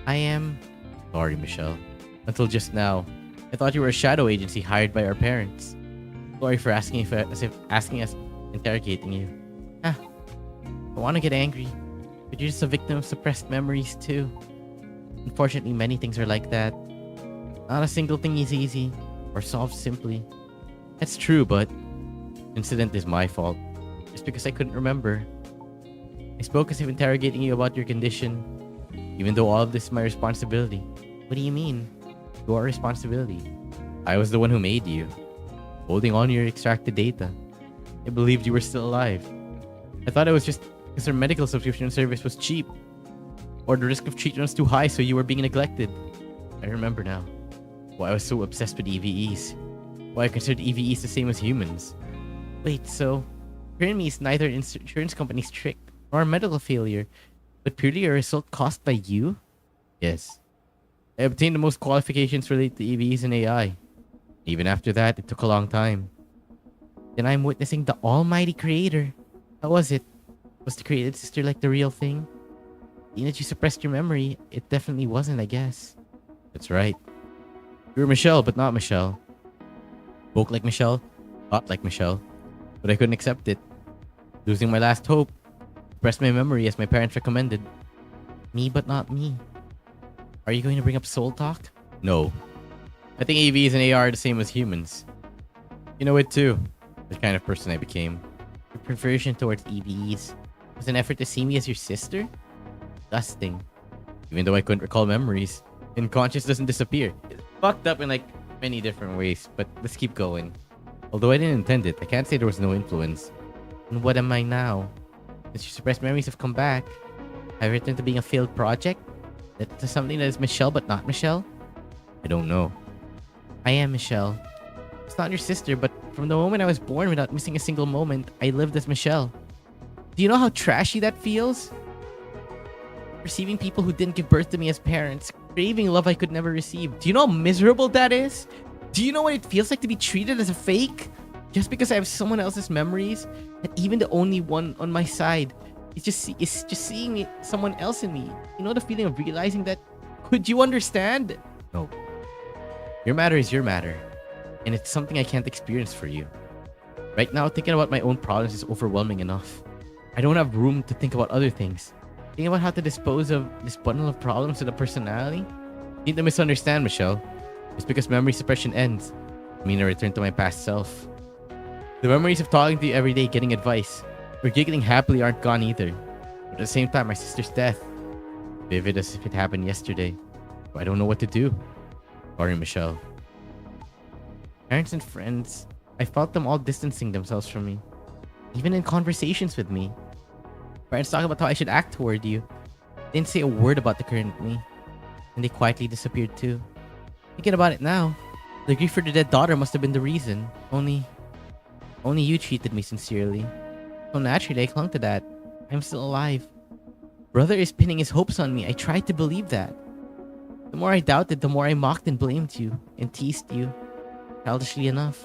I am sorry, Michelle. Until just now, I thought you were a shadow agency hired by our parents. Sorry for asking asking us, interrogating you. I want to get angry, but you're just a victim of suppressed memories too. Unfortunately, many things are like that. Not a single thing is easy or solved simply. That's true, but the incident is my fault. Just because I couldn't remember. I spoke as if interrogating you about your condition, even though all of this is my responsibility. What do you mean? Your responsibility. I was the one who made you, holding on to your extracted data. I believed you were still alive. I thought it was just because our medical subscription service was cheap, or the risk of treatment was too high, so you were being neglected. I remember now why I was so obsessed with EVEs. Why I considered EVEs the same as humans. Wait, so currently is neither an insurance company's trick nor a medical failure, but purely a result caused by you? Yes. I obtained the most qualifications related to EVEs and AI. Even after that, it took a long time. Then I'm witnessing the almighty creator. How was it? Was the created sister like the real thing? Even if you suppressed your memory, it definitely wasn't, I guess. That's right. You were Michelle, but not Michelle. Spoke like Michelle, thought like Michelle, but I couldn't accept it. Losing my last hope, suppressed my memory as my parents recommended. Me, but not me. Are you going to bring up soul talk? No. I think EVs and AR are the same as humans. You know it too. The kind of person I became. Your perversion towards EVs was an effort to see me as your sister? Disgusting. Even though I couldn't recall memories, unconscious doesn't disappear. It's fucked up in like many different ways, but let's keep going. Although I didn't intend it, I can't say there was no influence. And what am I now? Since your suppressed memories have come back, have I returned to being a failed project? To something that is Michelle but not Michelle? I don't know. I am Michelle. It's not your sister, but from the moment I was born without missing a single moment, I lived as Michelle. Do you know how trashy that feels? Receiving people who didn't give birth to me as parents, craving love I could never receive. Do you know how miserable that is? Do you know what it feels like to be treated as a fake? Just because I have someone else's memories, and even the only one on my side, it's just seeing someone else in me. You know the feeling of realizing that? Could you understand? No. Your matter is your matter, and it's something I can't experience for you. Right now, thinking about my own problems is overwhelming enough. I don't have room to think about other things. Thinking about how to dispose of this bundle of problems with a personality? You need to misunderstand, Michelle. Just because memory suppression ends, I mean a return to my past self. The memories of talking to you every day, getting advice, or giggling happily aren't gone either. But at the same time, my sister's death, vivid as if it happened yesterday. I don't know what to do. Sorry, Michelle. Parents and friends, I felt them all distancing themselves from me. Even in conversations with me. Parents talk about how I should act toward you. They didn't say a word about the current me. And they quietly disappeared too. Thinking about it now, the grief for the dead daughter must have been the reason. Only you treated me sincerely. So naturally, I clung to that. I'm still alive. Brother is pinning his hopes on me. I tried to believe that. The more I doubted, the more I mocked and blamed you. And teased you. Childishly enough.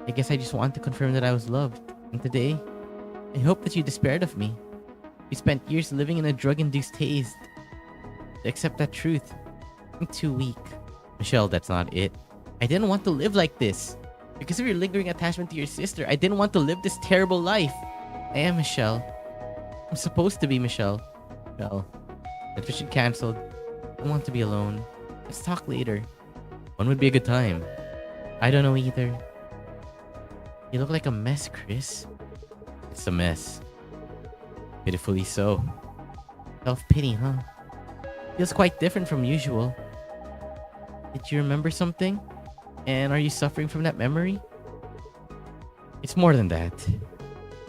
I guess I just wanted to confirm that I was loved. And today, I hope that you despaired of me. You spent years living in a drug-induced haze. To accept that truth. I'm too weak. Michelle, that's not it. I didn't want to live like this. Because of your lingering attachment to your sister, I didn't want to live this terrible life. I am Michelle. I'm supposed to be Michelle. Well, that mission cancelled. I want to be alone. Let's talk later. When would be a good time? I don't know either. You look like a mess, Chris. It's a mess. Pitifully so. Self-pity, huh? Feels quite different from usual. Did you remember something? And are you suffering from that memory? It's more than that.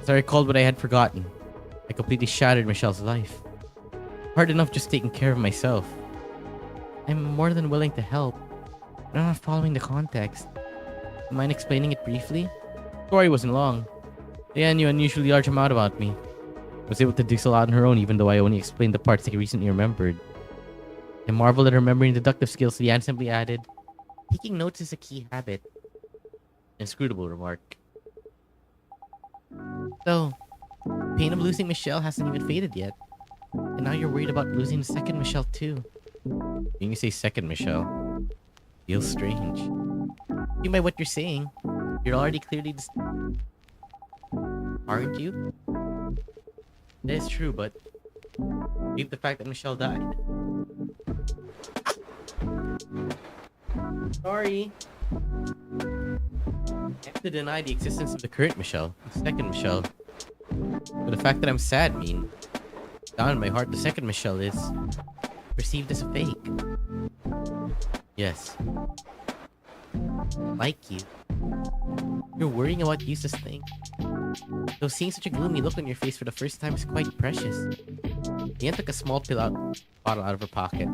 As I recalled what I had forgotten, I completely shattered Michelle's life. Hard enough just taking care of myself. I'm more than willing to help, but I'm not following the context. Mind explaining it briefly? The story wasn't long. Leanne knew an unusually large amount about me. Was able to dig a lot on her own, even though I only explained the parts I recently remembered. I marveled at her memory and deductive skills. Leanne simply added, "Taking notes is a key habit." Inscrutable remark. So, pain of losing Michelle hasn't even faded yet. And now you're worried about losing the second Michelle too. When you say second Michelle, feels strange. Judging by what you're saying, you're already clearly aren't you? That is true, but leave the fact that Michelle died. Sorry. I have to deny the existence of the current Michelle, the second Michelle. But the fact that I'm sad mean, down in my heart, the second Michelle is perceived as a fake. Yes. Like you. You're worrying about useless things. Though seeing such a gloomy look on your face for the first time is quite precious. Leanne took a small bottle out of her pocket.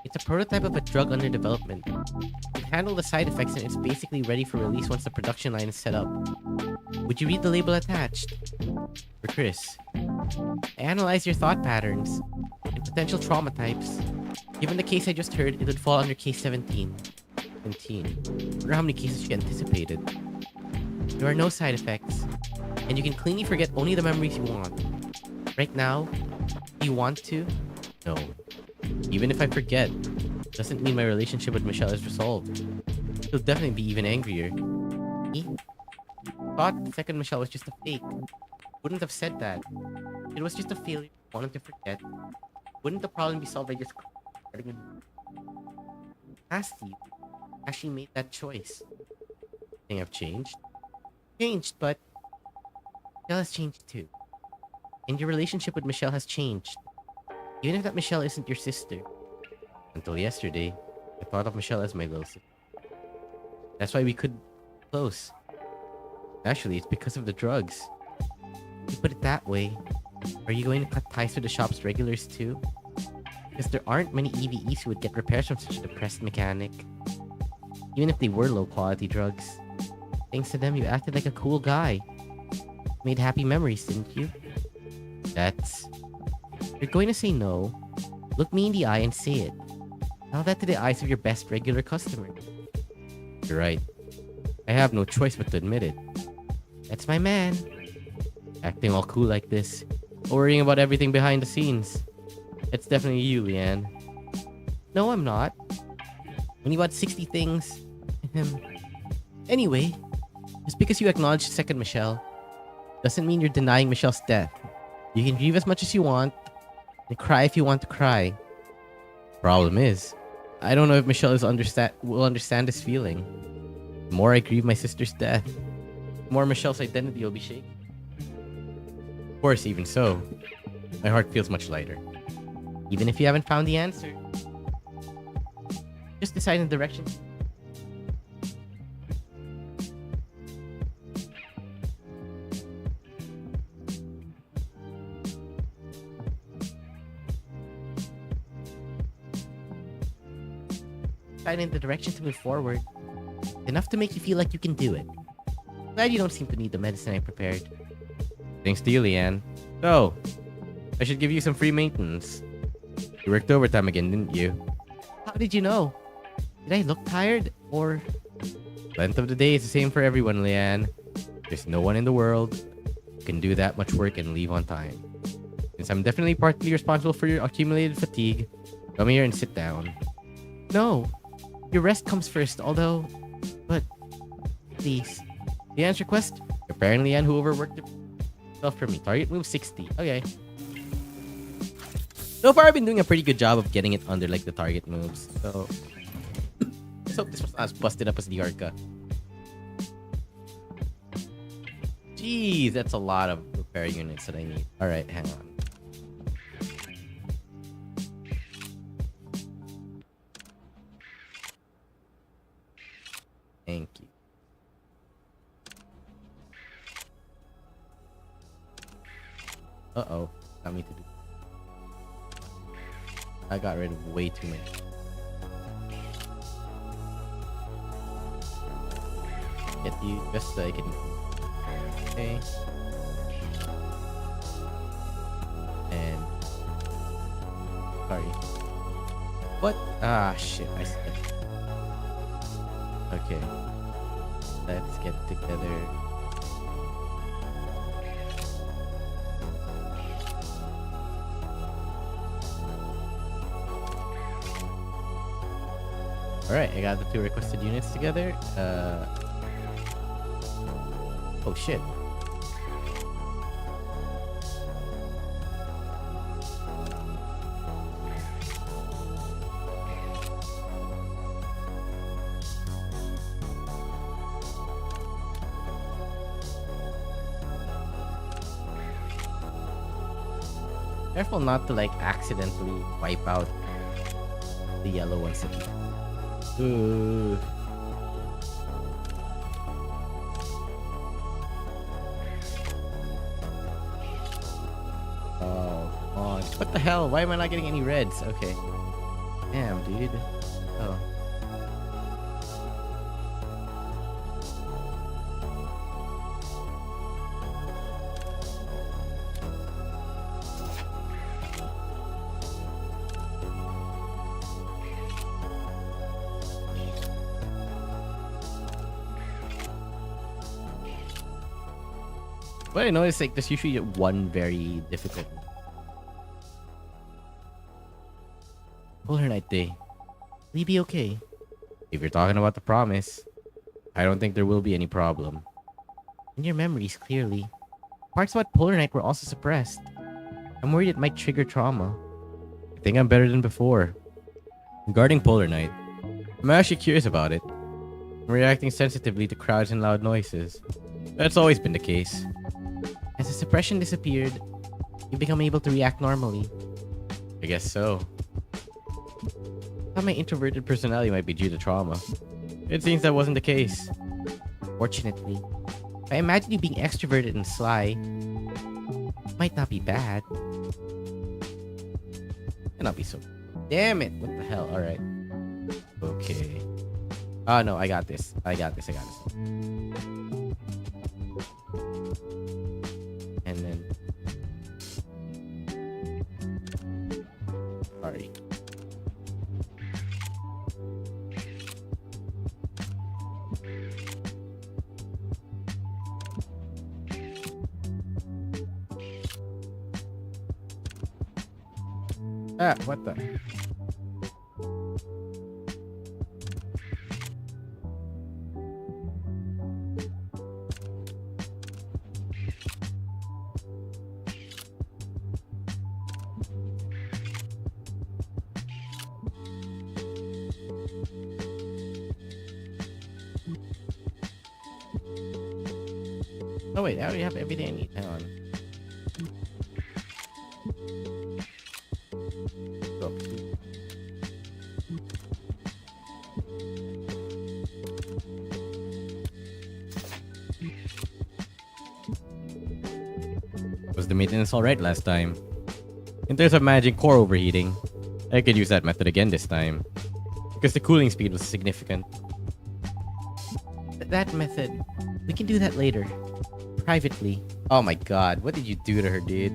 It's a prototype of a drug under development. It can handle the side effects and it's basically ready for release once the production line is set up. Would you read the label attached? For Chris. I analyzed your thought patterns and potential trauma types. Given the case I just heard, it would fall under case 17. 17. I wonder how many cases she anticipated. There are no side effects, and you can cleanly forget only the memories you want. Right now, do you want to? No. Even if I forget, doesn't mean my relationship with Michelle is resolved. She'll definitely be even angrier. Me? Thought the second Michelle was just a fake. Wouldn't have said that. It was just a failure. Wanted to forget. Wouldn't the problem be solved by just letting it past you? Actually made that choice. Think I've changed? Changed, but Michelle has changed too. And your relationship with Michelle has changed. Even if that Michelle isn't your sister. Until yesterday, I thought of Michelle as my little sister. That's why we could be close. Actually, it's because of the drugs. If you put it that way, are you going to cut ties with the shop's regulars too? Because there aren't many EVEs who would get repairs from such a depressed mechanic. Even if they were low-quality drugs. Thanks to them, you acted like a cool guy. Made happy memories, didn't you? That's... You're going to say no. Look me in the eye and say it. Tell that to the eyes of your best regular customer. You're right. I have no choice but to admit it. That's my man. Acting all cool like this. Worrying about everything behind the scenes. It's definitely you, Leanne. No, I'm not. Only about 60 things. Anyway, just because you acknowledge the second Michelle doesn't mean you're denying Michelle's death. You can grieve as much as you want and cry if you want to cry. Problem is, I don't know if Michelle will understand this feeling. The more I grieve my sister's death, the more Michelle's identity will be shaken. Of course, even so, my heart feels much lighter. Even if you haven't found the answer, just decide in the direction. Decide in the direction to move forward. Enough to make you feel like you can do it. Glad you don't seem to need the medicine I prepared. Thanks to you, Leanne. So, I should give you some free maintenance. You worked overtime again, didn't you? How did you know? Did I look tired, or...? Length of the day is the same for everyone, Leanne. There's no one in the world who can do that much work and leave on time. Since I'm definitely partly responsible for your accumulated fatigue, come here and sit down. No. Your rest comes first, although... But... Please. Leanne's request? Apparently Leanne who overworked herself for me. Target move 60. Okay. So far, I've been doing a pretty good job of getting it under, like, the target moves. So... Let's hope this was not as busted up as the Arca. Jeez, that's a lot of repair units that I need. Alright, hang on. Thank you. Uh-oh. Got me to do. I got rid of way too many. get you just so I can. Okay. And sorry. What? Ah, shit! I said. Okay. Let's get together. Alright, I got the 2 requested units together. Oh shit. Careful not to like accidentally wipe out the yellow one city. Ooh. Oh, come on. What the hell? Why am I not getting any reds? Okay. Damn, dude. Oh. What I noticed, like, there's usually one very difficult Polar Night Day. Will you be okay? If you're talking about the promise, I don't think there will be any problem. In your memories, clearly. Parts about Polar Night were also suppressed. I'm worried it might trigger trauma. I think I'm better than before. Regarding Polar Night, I'm actually curious about it. I'm reacting sensitively to crowds and loud noises. That's always been the case. As the suppression disappeared, you become able to react normally. I guess so. I thought my introverted personality might be due to trauma. It seems that wasn't the case. Fortunately, I imagine you being extroverted and sly might not be bad. Cannot be so. Damn it! What the hell? All right. Okay. Oh no, I got this. I got this. And then, sorry. Ah, what the? Oh wait, I already have everything I need. Hang on. Was the maintenance alright last time? In terms of managing core overheating, I could use that method again this time. Because the cooling speed was significant. That method, we can do that later. Privately. Oh my god, what did you do to her, dude?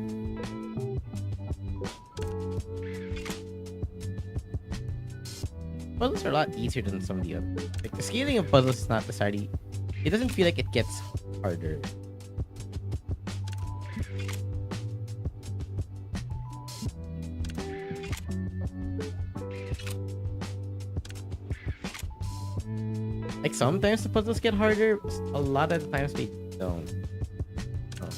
Puzzles are a lot easier than some of the others. Like, the scaling of puzzles is not necessarily... It doesn't feel like it gets harder. Like, sometimes the puzzles get harder, a lot of the times they don't. Oh.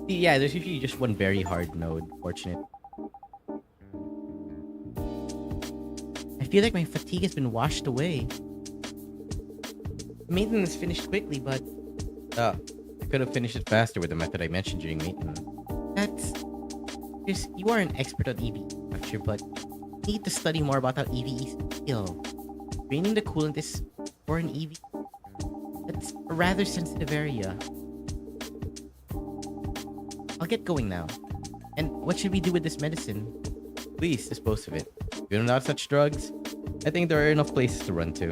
Yeah, there's usually just one very hard node. Fortunate. I feel like my fatigue has been washed away. Maintenance finished quickly, but could have finished it faster with the method I mentioned during maintenance. That's... Chris, you are an expert on EV structure, but you need to study more about how EVs feel. Draining the coolant is for an EV. That's a rather sensitive area. I'll get going now. And what should we do with this medicine? Please dispose of it. Given out such drugs, I think there are enough places to run to.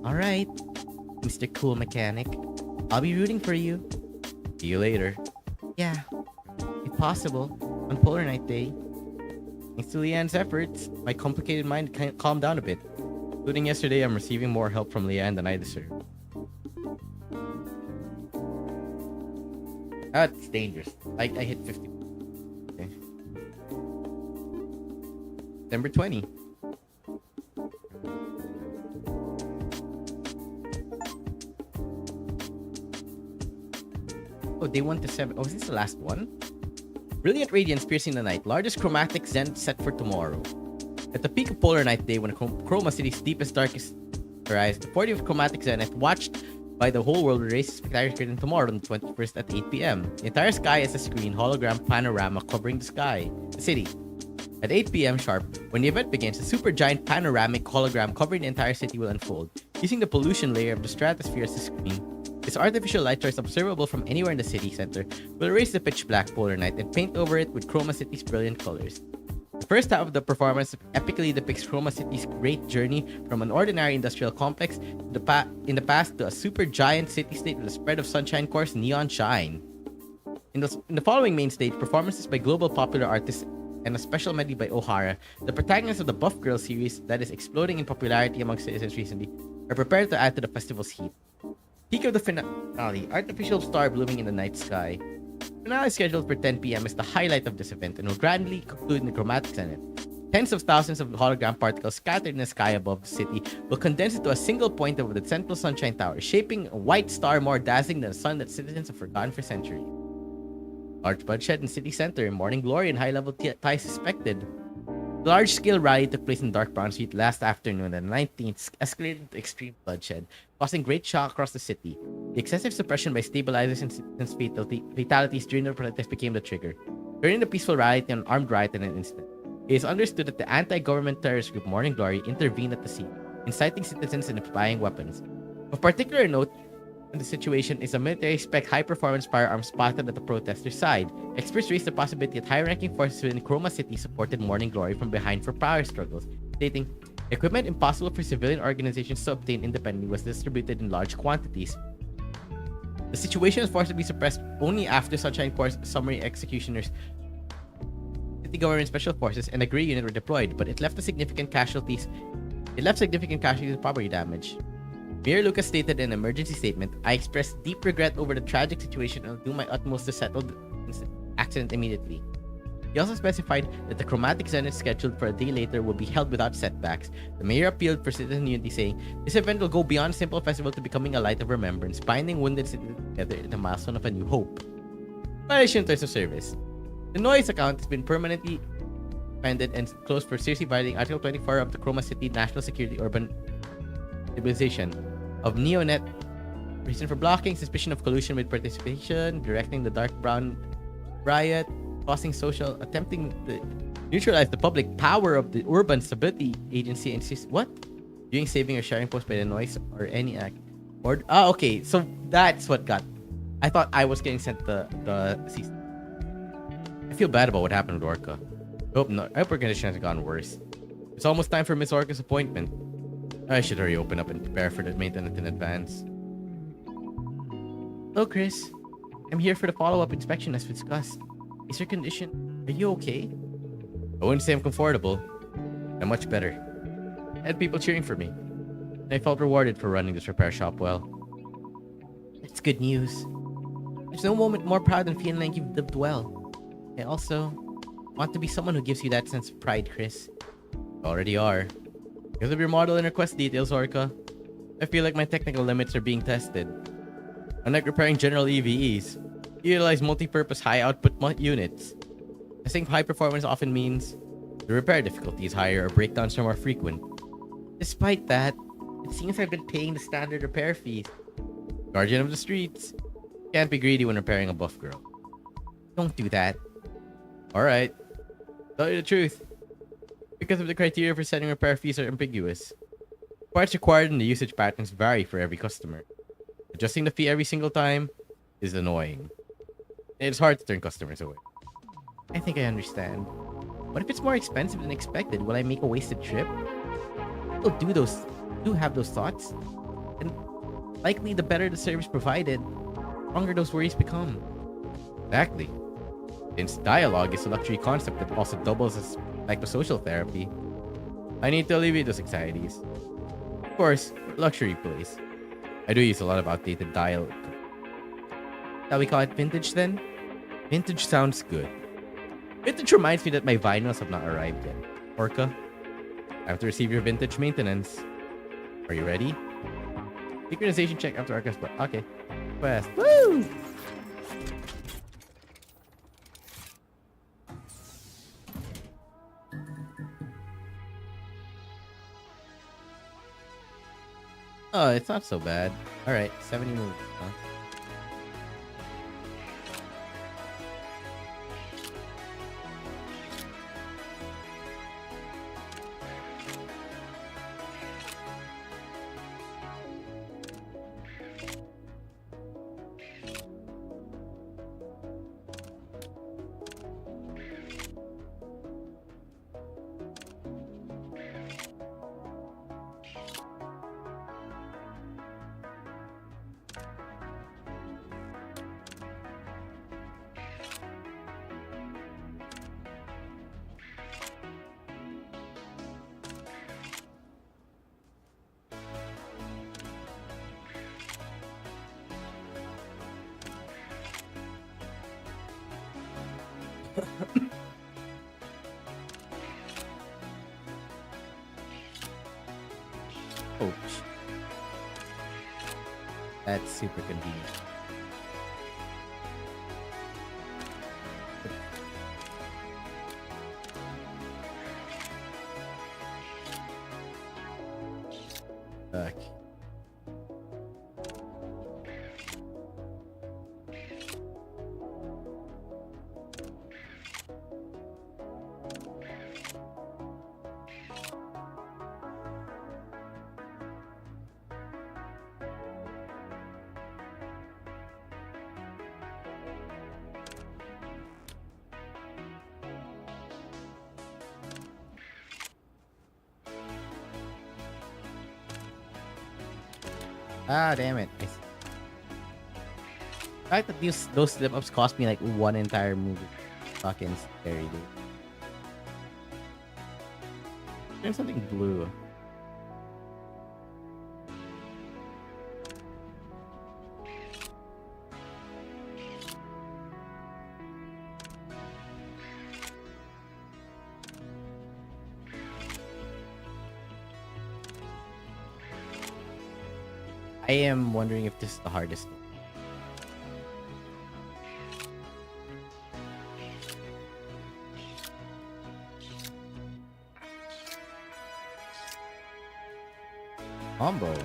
Alright, Mr. Cool Mechanic. I'll be rooting for you. See you later. Yeah, if possible, on Polar Night Day. Thanks to Leanne's efforts, my complicated mind calmed down a bit. Including yesterday, I'm receiving more help from Leanne than I deserve. That's dangerous. I hit 50. Okay. December 20. Oh, day 1 to 7. Oh, is this the last one? Brilliant radiance piercing the night. Largest chromatic zenith set for tomorrow. At the peak of Polar Night Day, when Chroma City's deepest, darkest horizon, the 40th chromatic zenith, watched by the whole world, will raise a spectacular curtain tomorrow on the 21st at 8 p.m. The entire sky is a screen hologram panorama covering the city. At 8 p.m. sharp, when the event begins, a supergiant panoramic hologram covering the entire city will unfold, using the pollution layer of the stratosphere as a screen. This artificial light source, observable from anywhere in the city center, will erase the pitch black polar night and paint over it with Chroma City's brilliant colors. The first half of the performance epically depicts Chroma City's great journey from an ordinary industrial complex in the past to a supergiant city-state with a spread of sunshine course neon shine. In the following main stage, performances by global popular artists and a special medley by O'Hara, the protagonist of the Buff Girl series that is exploding in popularity among citizens recently, are prepared to add to the festival's heat. Peak of the finale, artificial star blooming in the night sky. Finale scheduled for 10 p.m. is the highlight of this event and will grandly conclude in the chromatic zenith. Tens of thousands of hologram particles scattered in the sky above the city will condense into a single point over the central sunshine tower, shaping a white star more dazzling than the sun that citizens have forgotten for centuries. Large bloodshed in city center in morning glory and high-level ties suspected. The large-scale rally took place in Dark Brown Street last afternoon, and the 19th escalated to extreme bloodshed, causing great shock across the city. The excessive suppression by stabilizers and fatalities during the protests became the trigger, turning the peaceful rally to an armed riot in an instant. It is understood that the anti-government terrorist group Morning Glory intervened at the scene, inciting citizens and applying weapons. Of particular note in the situation is a military-spec high-performance firearm spotted at the protesters' side. Experts raised the possibility that high-ranking forces within Chroma City supported Morning Glory from behind for power struggles, stating, "Equipment impossible for civilian organizations to obtain independently was distributed in large quantities. The situation was forcibly suppressed only after Sunshine Corps summary executioners, city government special forces, and a Grey unit were deployed, but it left significant casualties and property damage." Mayor Lucas stated in an emergency statement, "I express deep regret over the tragic situation and will do my utmost to settle the accident immediately." He also specified that the chromatic zenith scheduled for a day later will be held without setbacks. The mayor appealed for citizen unity, saying, "This event will go beyond a simple festival to becoming a light of remembrance, binding wounded citizens together in the milestone of a new hope." Violation in terms of service. The noise account has been permanently suspended and closed for seriously violating Article 24 of the Chroma City National Security Urban Stabilization of Neonet. Reason for blocking: suspicion of collusion with participation, directing the dark brown riot, causing social, attempting to neutralize the public power of the Urban Stability Agency, and what? Doing saving or sharing posts by the noise or any act. Or okay, so that's what got. I thought I was getting sent the cease. I feel bad about what happened with Orca. I hope her condition has gone worse. It's almost time for Miss Orca's appointment. I should hurry open up and prepare for the maintenance in advance. Hello, Chris. I'm here for the follow-up inspection as discussed. Is your condition... Are you okay? I wouldn't say I'm comfortable. I'm much better. I had people cheering for me, and I felt rewarded for running this repair shop well. That's good news. There's no moment more proud than feeling like you've lived well. I also want to be someone who gives you that sense of pride, Chris. You already are. Because of your model and request details, Orca, I feel like my technical limits are being tested. Unlike repairing general EVEs, you utilize multi-purpose high-output units. Testing high performance often means the repair difficulty is higher or breakdowns are more frequent. Despite that, it seems I've been paying the standard repair fees. Guardian of the streets. Can't be greedy when repairing a buff girl. Don't do that. Alright. Tell you the truth. Because of the criteria for setting repair fees are ambiguous. Parts required and the usage patterns vary for every customer. Adjusting the fee every single time is annoying. It's hard to turn customers away. I think I understand. What if it's more expensive than expected? Will I make a wasted trip? People do have those thoughts. And likely the better the service provided, the stronger those worries become. Exactly. Since dialogue is a luxury concept that also doubles as psychosocial therapy, I need to alleviate those anxieties. Of course, luxury place. I do use a lot of outdated dial. Shall we call it vintage then? Vintage sounds good. Vintage reminds me that my vinyls have not arrived yet. Orca, I have to receive your vintage maintenance. Are you ready? Synchronization check after Orca's but okay. Quest. Woo! Oh, it's not so bad. Alright, 70 moves, huh? Oh, that's super convenient. Fuck. Ah, damn it. The fact that those slip-ups cost me like one entire movie. Fucking scary, dude. There's something blue. I am wondering if this is the hardest. Combo.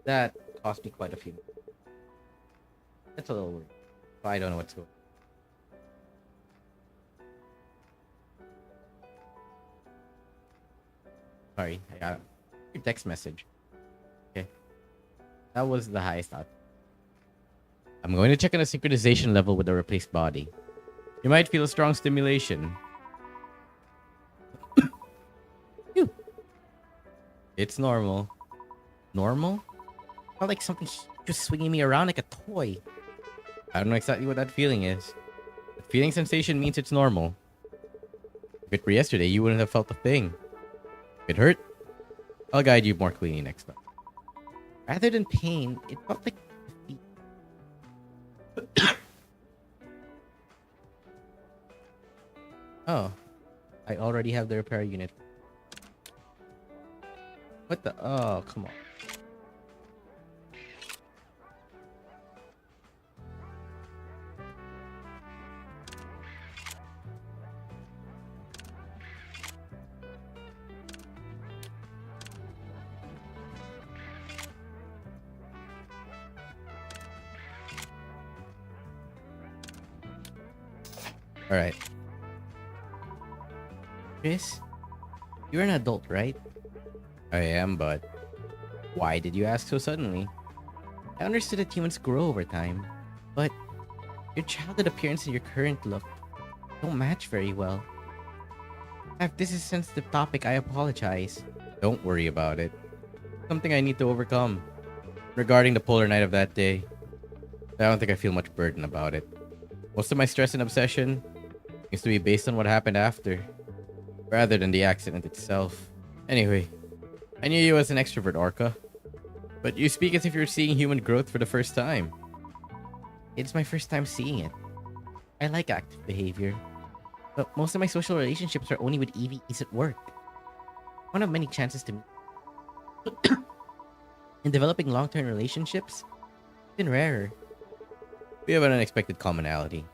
That cost me quite a few. That's a little weird. I don't know what's going on. Sorry, I got a text message. Okay. That was the highest out. I'm going to check on the synchronization level with the replaced body. You might feel a strong stimulation. Phew. It's normal. Normal? Felt like something just swinging me around like a toy. I don't know exactly what that feeling is. But feeling sensation means it's normal. If it were yesterday, you wouldn't have felt a thing. If it hurt, I'll guide you more cleanly next time. Rather than pain, it felt like defeat. Oh, I already have the repair unit. What the? Oh, come on. All right. Chris, you're an adult, right? I am, but why did you ask so suddenly? I understood that humans grow over time, but your childhood appearance and your current look don't match very well. If this is a sensitive topic, I apologize. Don't worry about it. Something I need to overcome. Regarding the polar night of that day, I don't think I feel much burden about it. Most of my stress and obsession seems to be based on what happened after, rather than the accident itself. Anyway, I knew you as an extrovert, Orca, but you speak as if you're seeing human growth for the first time. It's my first time seeing it. I like active behavior, but most of my social relationships are only with EVEs at work. One of many chances to meet. In developing long-term relationships, it's been rarer. We have an unexpected commonality.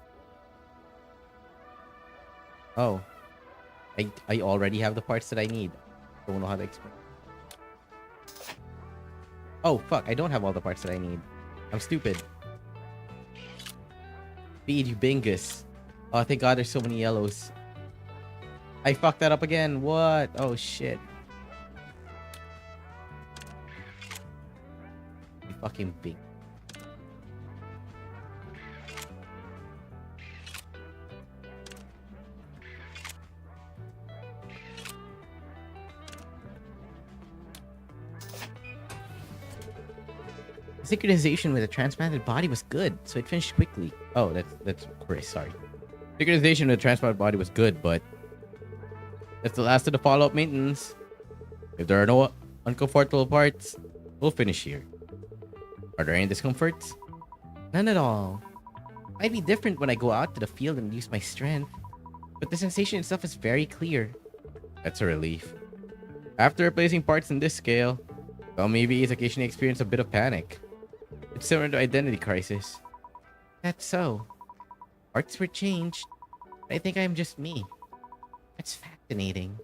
Oh, I already have the parts that I need. Don't know how to explain. Oh, fuck, I don't have all the parts that I need. I'm stupid. Feed you bingus. Oh, thank god there's so many yellows. I fucked that up again. What? Oh, shit. You fucking big. Synchronization with a transplanted body was good, so it finished quickly. Oh, that's Chris, sorry. Synchronization with a transplanted body was good, but that's the last of the follow-up maintenance. If there are no uncomfortable parts, we'll finish here. Are there any discomforts? None at all. Might be different when I go out to the field and use my strength, but the sensation itself is very clear. That's a relief. After replacing parts in this scale, some EVEs occasionally experience a bit of panic. It's similar to identity crisis. That's so. Parts were changed, but I think I'm just me. That's fascinating.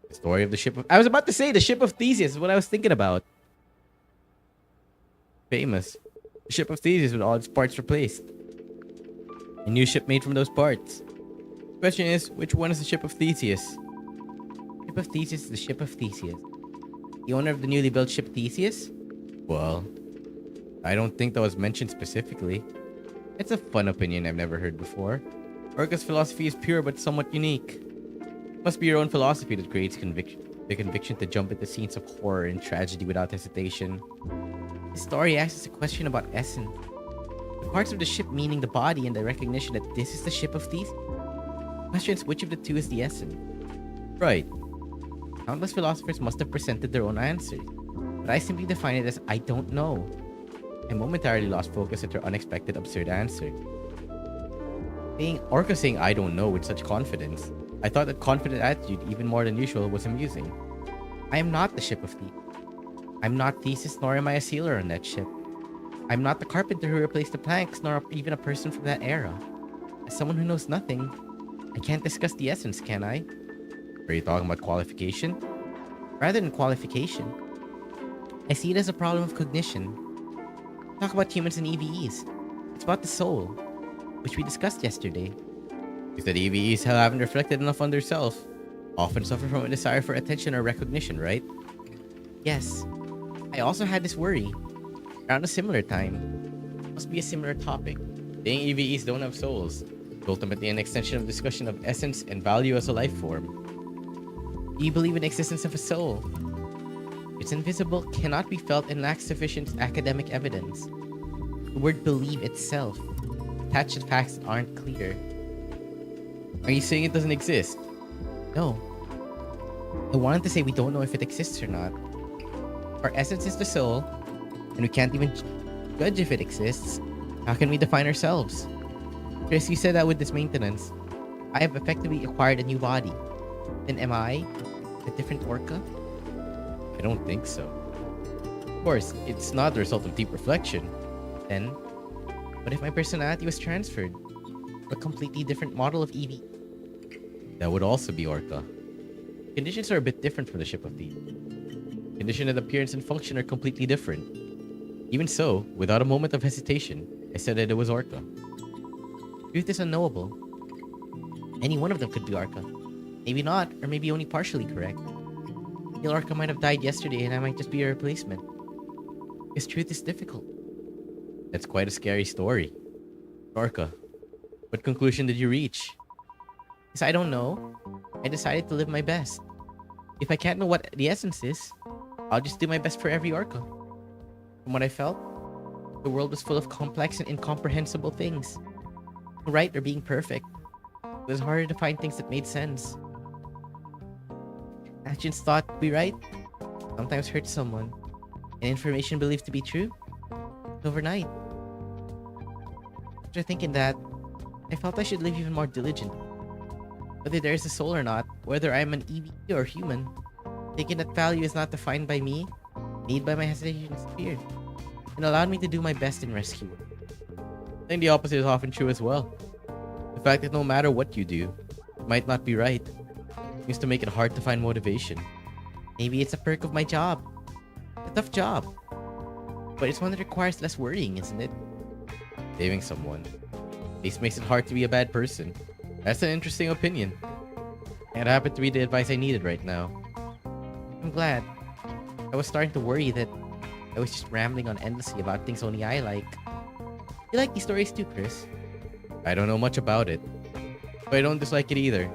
The story of the ship of... I was about to say the ship of Theseus is what I was thinking about. Famous. The ship of Theseus with all its parts replaced. A new ship made from those parts. The question is, which one is the ship of Theseus? Ship of Theseus is the ship of Theseus. The owner of the newly built ship Theseus? Well, I don't think that was mentioned specifically. It's a fun opinion I've never heard before. Orca's philosophy is pure but somewhat unique. It must be your own philosophy that creates the conviction to jump into scenes of horror and tragedy without hesitation. The story asks a question about essence. The parts of the ship meaning the body and the recognition that this is the ship of Theseus. Questions which of the two is the essence. Right. Countless philosophers must have presented their own answers, but I simply define it as I don't know. I momentarily lost focus at her unexpected absurd answer. Orca saying I don't know with such confidence. I thought that confident attitude, even more than usual, was amusing. I am not the ship of Theseus. I'm not Theseus, nor am I a sailor on that ship. I'm not the carpenter who replaced the planks, nor even a person from that era. As someone who knows nothing, I can't discuss the essence, can I? Are you talking about qualification? Rather than qualification, I see it as a problem of cognition. Talk about humans and EVEs. It's about the soul, which we discussed yesterday. You said EVEs haven't reflected enough on themselves. Often suffer from a desire for attention or recognition, right? Yes. I also had this worry. Around a similar time. Must be a similar topic. Saying EVEs don't have souls. It's ultimately an extension of discussion of essence and value as a life form. Do you believe in the existence of a soul? It's invisible, cannot be felt, and lacks sufficient academic evidence. The word believe itself attached to facts that aren't clear. Are you saying it doesn't exist? No. I wanted to say we don't know if it exists or not. Our essence is the soul, And we can't even judge if it exists. How can we define ourselves? Chris, you said that with this maintenance, I have effectively acquired a new body. Then am I a different orca? I don't think so. Of course, it's not the result of deep reflection. Then, what if my personality was transferred to a completely different model of Eevee? That would also be orca. Conditions are a bit different from the ship of Eve. Condition and appearance and function are completely different. Even so, without a moment of hesitation, I said that it was orca. Truth is unknowable. Any one of them could be orca. Maybe not, or maybe only partially correct. Real orca might have died yesterday and I might just be a replacement. Because truth is difficult. That's quite a scary story. Orca, what conclusion did you reach? Because I don't know. I decided to live my best. If I can't know what the essence is, I'll just do my best for every orca. From what I felt, the world was full of complex and incomprehensible things. Right or being perfect. It was harder to find things that made sense. Actions thought to be right sometimes hurt someone, and information believed to be true overnight. After thinking that, I felt I should live even more diligent. Whether there is a soul or not, whether I am an EV or human, thinking that value is not defined by me, made by my hesitation and fear, and allowed me to do my best in rescue. I think the opposite is often true as well. The fact that no matter what you do, it might not be right, seems to make it hard to find motivation. Maybe it's a perk of my job. It's a tough job. But it's one that requires less worrying, isn't it? Saving someone. At least makes it hard to be a bad person. That's an interesting opinion. And it happened to be the advice I needed right now. I'm glad. I was starting to worry that I was just rambling on endlessly about things only I like. You like these stories too, Chris? I don't know much about it, but I don't dislike it either.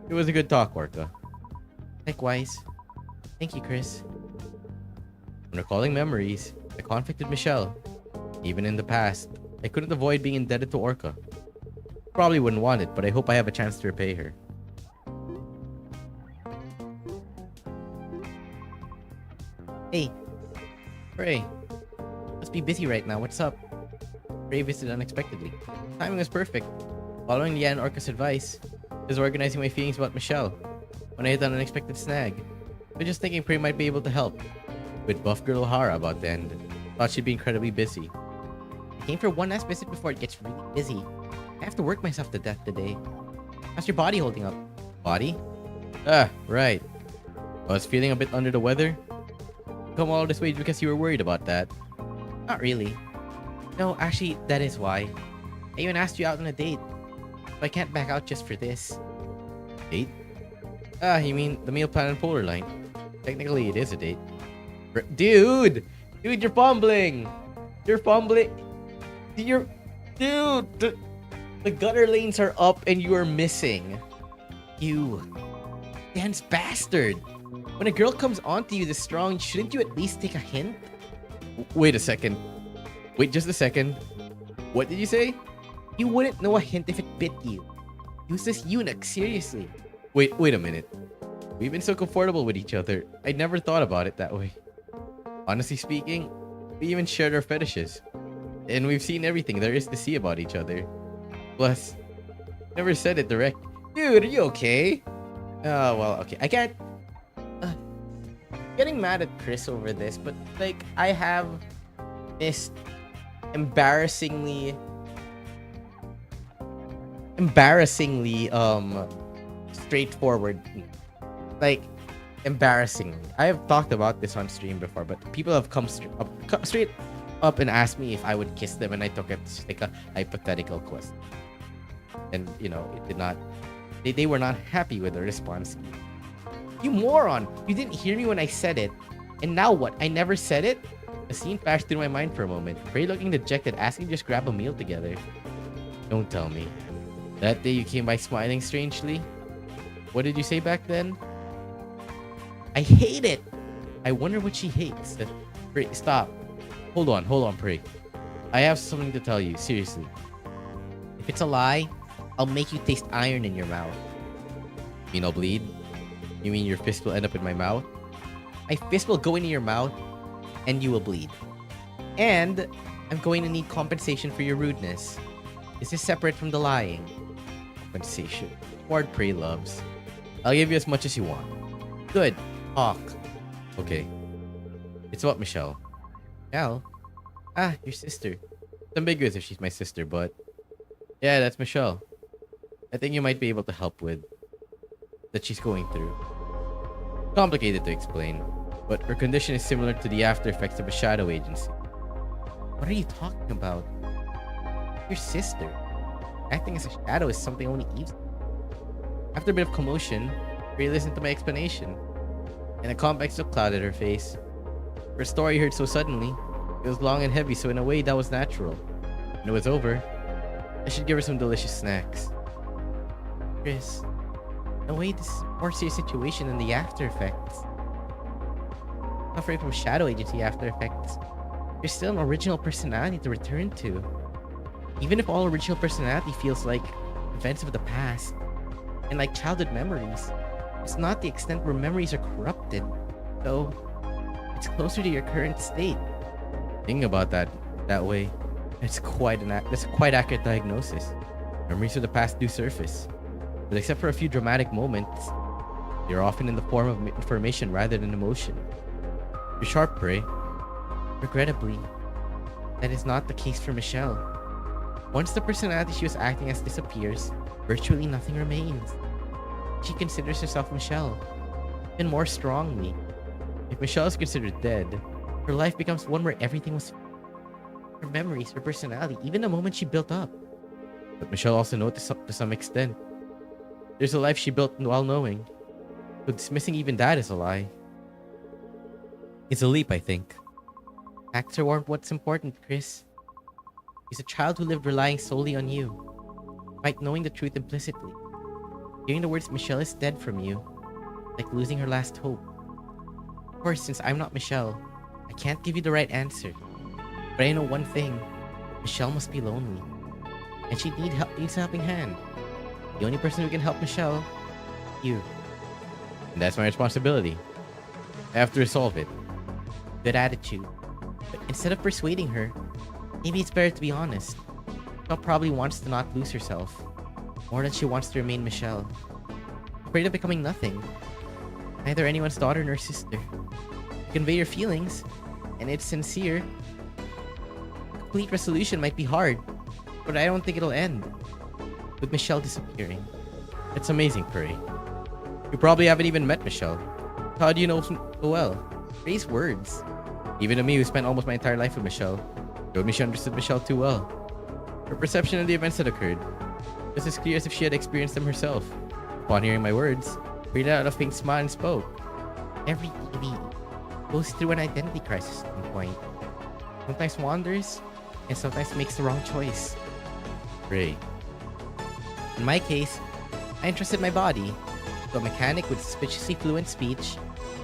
It was a good talk, Orca. Likewise. Thank you, Chris. When recalling memories, the conflict with Michelle. Even in the past, I couldn't avoid being indebted to Orca. Probably wouldn't want it, but I hope I have a chance to repay her. Hey, Prey. Must be busy right now. What's up? Prey visited unexpectedly. Timing was perfect. Following Leanne Orca's advice, I was organizing my feelings about Michelle when I hit an unexpected snag. I was just thinking Prey might be able to help. With buff girl O'Hara about to end. Thought she'd be incredibly busy. I came for one last visit before it gets really busy. I have to work myself to death today. How's your body holding up? Body? Ah, right. I was feeling a bit under the weather. Come all this way because you were worried about that. Not really. No, actually, that is why. I even asked you out on a date. But I can't back out just for this. Date? Ah, you mean the meal plan and polar line. Technically, it is a date. Dude! Dude, you're fumbling! You're fumbling! Dude! The gutter lanes are up and you are missing. You dense bastard! When a girl comes onto you this strong, shouldn't you at least take a hint? Wait a second. Wait just a second. What did you say? You wouldn't know a hint if it bit you. Use this eunuch, seriously. Wait a minute. We've been so comfortable with each other. I never thought about it that way. Honestly speaking, we even shared our fetishes. And we've seen everything there is to see about each other. Plus, never said it direct. Dude, are you okay? Oh, well, okay. I can't... getting mad at Chris over this, but, like, I have this embarrassingly, straightforward, like, embarrassingly. I have talked about this on stream before, but people have come straight up and asked me if I would kiss them, and I took it like a hypothetical question. And, you know, it did not... They were not happy with the response. You moron! You didn't hear me when I said it. And now what? I never said it? A scene flashed through my mind for a moment. Prey looking dejected, asking to just grab a meal together. Don't tell me. That day you came by smiling strangely? What did you say back then? I hate it! I wonder what she hates. Prey, stop. Hold on, Prey. I have something to tell you, seriously. If it's a lie, I'll make you taste iron in your mouth. You mean I'll bleed? You mean your fist will end up in my mouth? My fist will go into your mouth, and you will bleed. And I'm going to need compensation for your rudeness. This is separate from the lying. Compensation. Ward Prey loves. I'll give you as much as you want. Good. Talk. Okay. It's about Michelle. Michelle? Ah, your sister. It's ambiguous if she's my sister, but... Yeah, that's Michelle. I think you might be able to help with... that she's going through. Complicated to explain, but her condition is similar to the after effects of a shadow agency. What are you talking about? Your sister. Acting as a shadow is something only Eve. After a bit of commotion, Ray listened to my explanation, and a complex look clouded her face. Her story heard so suddenly. It was long and heavy, so in a way that was natural. When it was over, I should give her some delicious snacks. Chris, in a way this is a more serious situation than the after effects. Suffering from shadow agency after effects, there's still an original personality to return to. Even if all original personality feels like events of the past, and like childhood memories, it's not the extent where memories are corrupted, so it's closer to your current state. Thinking about that way, that's quite a quite accurate diagnosis. Memories of the past do surface, but except for a few dramatic moments, they're often in the form of information rather than emotion. You're sharp, Prey. Regrettably, that is not the case for Michelle. Once the personality she was acting as disappears, virtually nothing remains. She considers herself Michelle, even more strongly. If Michelle is considered dead, her life becomes one where everything was her memories, her personality, even the moment she built up. But Michelle also knows to some extent. There's a life she built while knowing, so dismissing even that is a lie. It's a leap, I think. Facts aren't what's important, Chris. She's a child who lived relying solely on you, despite knowing the truth implicitly. Hearing the words Michelle is dead from you, like losing her last hope. Of course, since I'm not Michelle, I can't give you the right answer. But I know one thing. Michelle must be lonely. And she needs a helping hand. The only person who can help Michelle, you. And that's my responsibility. I have to resolve it. Good attitude. But instead of persuading her, maybe it's better to be honest. Michelle probably wants to not lose herself, more than she wants to remain Michelle. Afraid of becoming nothing. Neither anyone's daughter nor sister. You convey your feelings, and it's sincere. Complete resolution might be hard, but I don't think it'll end with Michelle disappearing. It's amazing, Prey. You probably haven't even met Michelle. How do you know so well? Prey's words. Even to me, who spent almost my entire life with Michelle, showed me she understood Michelle too well. Her perception of the events that occurred was as clear as if she had experienced them herself. Upon hearing my words, Prey let out a faint smile and spoke. Every TV goes through an identity crisis at some point. Sometimes wanders, and sometimes makes the wrong choice. Prey. In my case, I entrusted my body to a mechanic with suspiciously fluent speech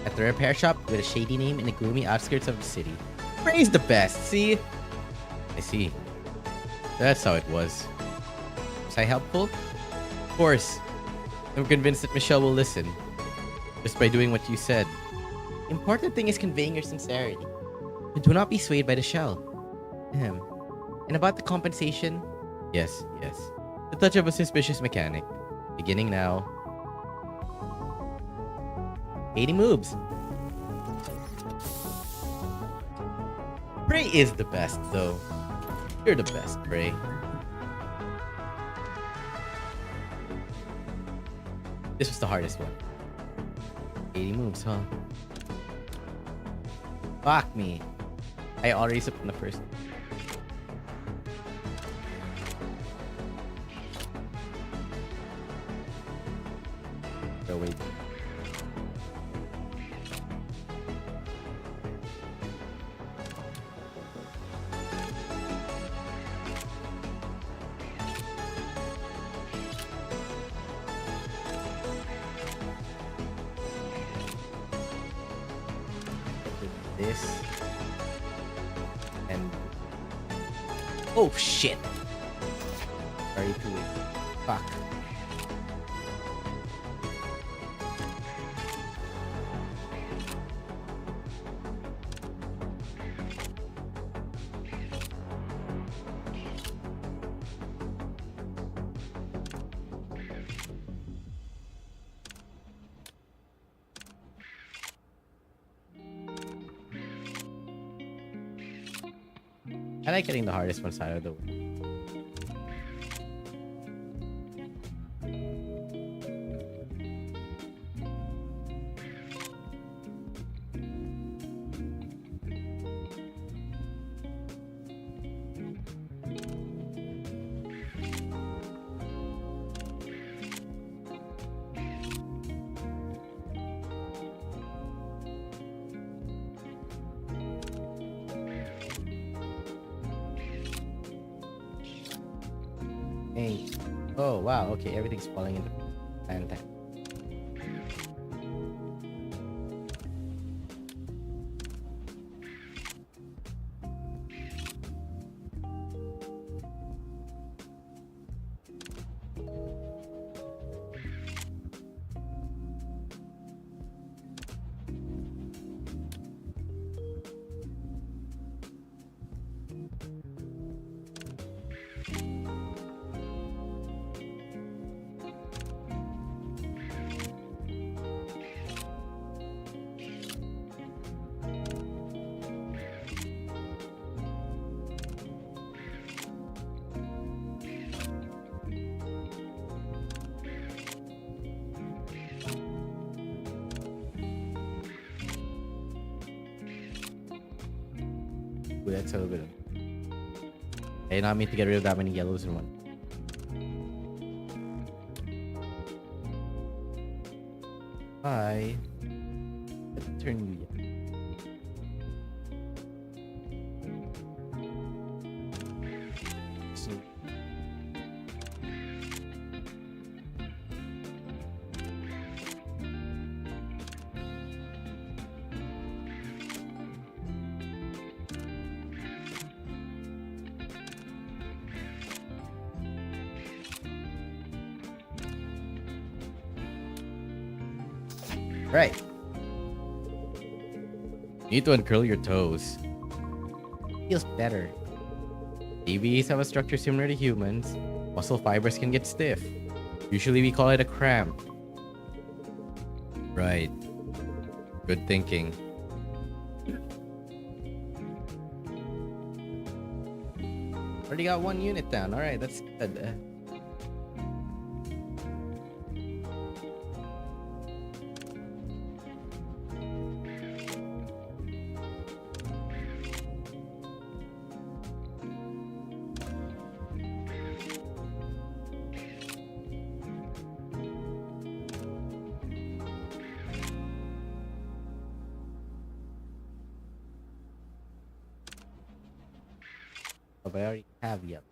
at the repair shop with a shady name in the gloomy outskirts of the city. Prey's the best, see? I see. That's how it was. Was I helpful? Of course. I'm convinced that Michelle will listen. Just by doing what you said. The important thing is conveying your sincerity. But do not be swayed by the shell. And about the compensation? Yes. The touch of a suspicious mechanic. Beginning now. 80 moves. Prey is the best, though. You're the best, Prey. This was the hardest one. 80 moves, huh? Fuck me. I already slipped on the first. Oh, wait. This and oh shit! Already too late. Fuck. I like getting the hardest ones out of the way. Hey. Oh, wow. Okay, everything's falling into plan. Ooh, that's a little bit of... I did not mean to get rid of that many yellows in one. Hi. Let's turn you yellow. So... Right. You need to uncurl your toes. Feels better. DVs have a structure similar to humans. Muscle fibers can get stiff. Usually we call it a cramp. Right. Good thinking. Already got one unit down. Alright, that's good. Oh, but I already have yellow.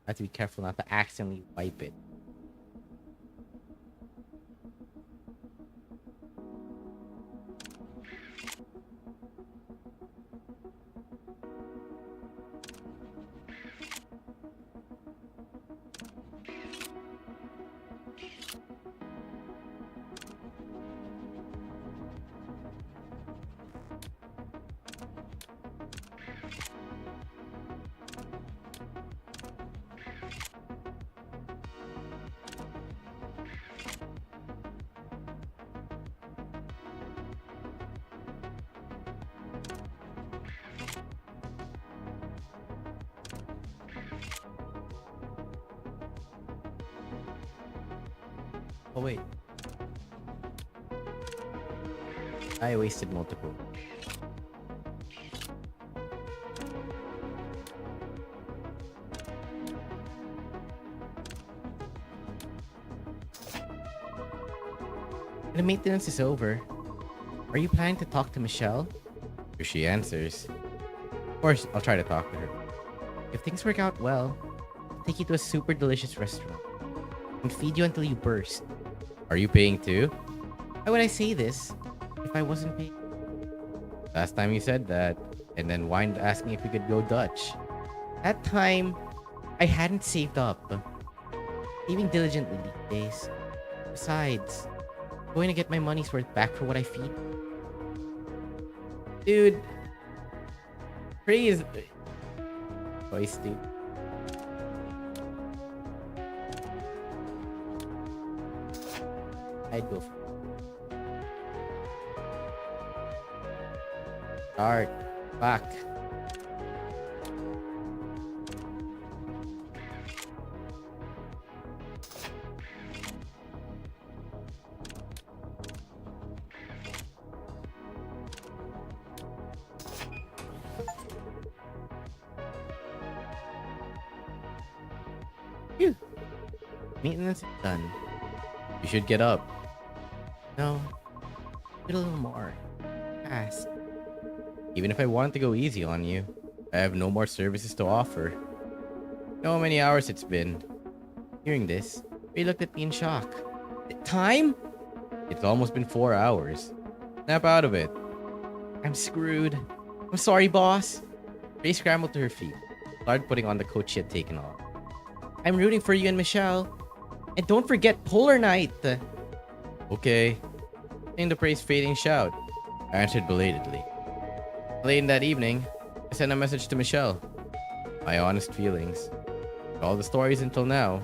I have to be careful not to accidentally wipe it. Oh wait. I wasted multiple. The maintenance is over. Are you planning to talk to Michelle? If she answers. Of course, I'll try to talk to her. If things work out well, I'll take you to a super delicious restaurant and feed you until you burst. Are you paying too? Why would I say this if I wasn't paying? Last time you said that, and then whined asking if we could go Dutch. That time, I hadn't saved up. Saving diligently these days. Besides, I'm going to get my money's worth back for what I feed. Dude. Praise. Voice, dude. I'd go for it. Start. Back. Phew. Maintenance is done. You should get up. No, a little more. Fast. Even if I wanted to go easy on you, I have no more services to offer. You know how many hours it's been. Hearing this, Ray looked at me in shock. Time? It's almost been 4 hours. Snap out of it. I'm screwed. I'm sorry, boss. Ray scrambled to her feet, started putting on the coat she had taken off. I'm rooting for you and Michelle. And don't forget Polar Night. Okay. In the praise fading shout, I answered belatedly. Late in that evening, I sent a message to Michelle. My honest feelings. All the stories until now.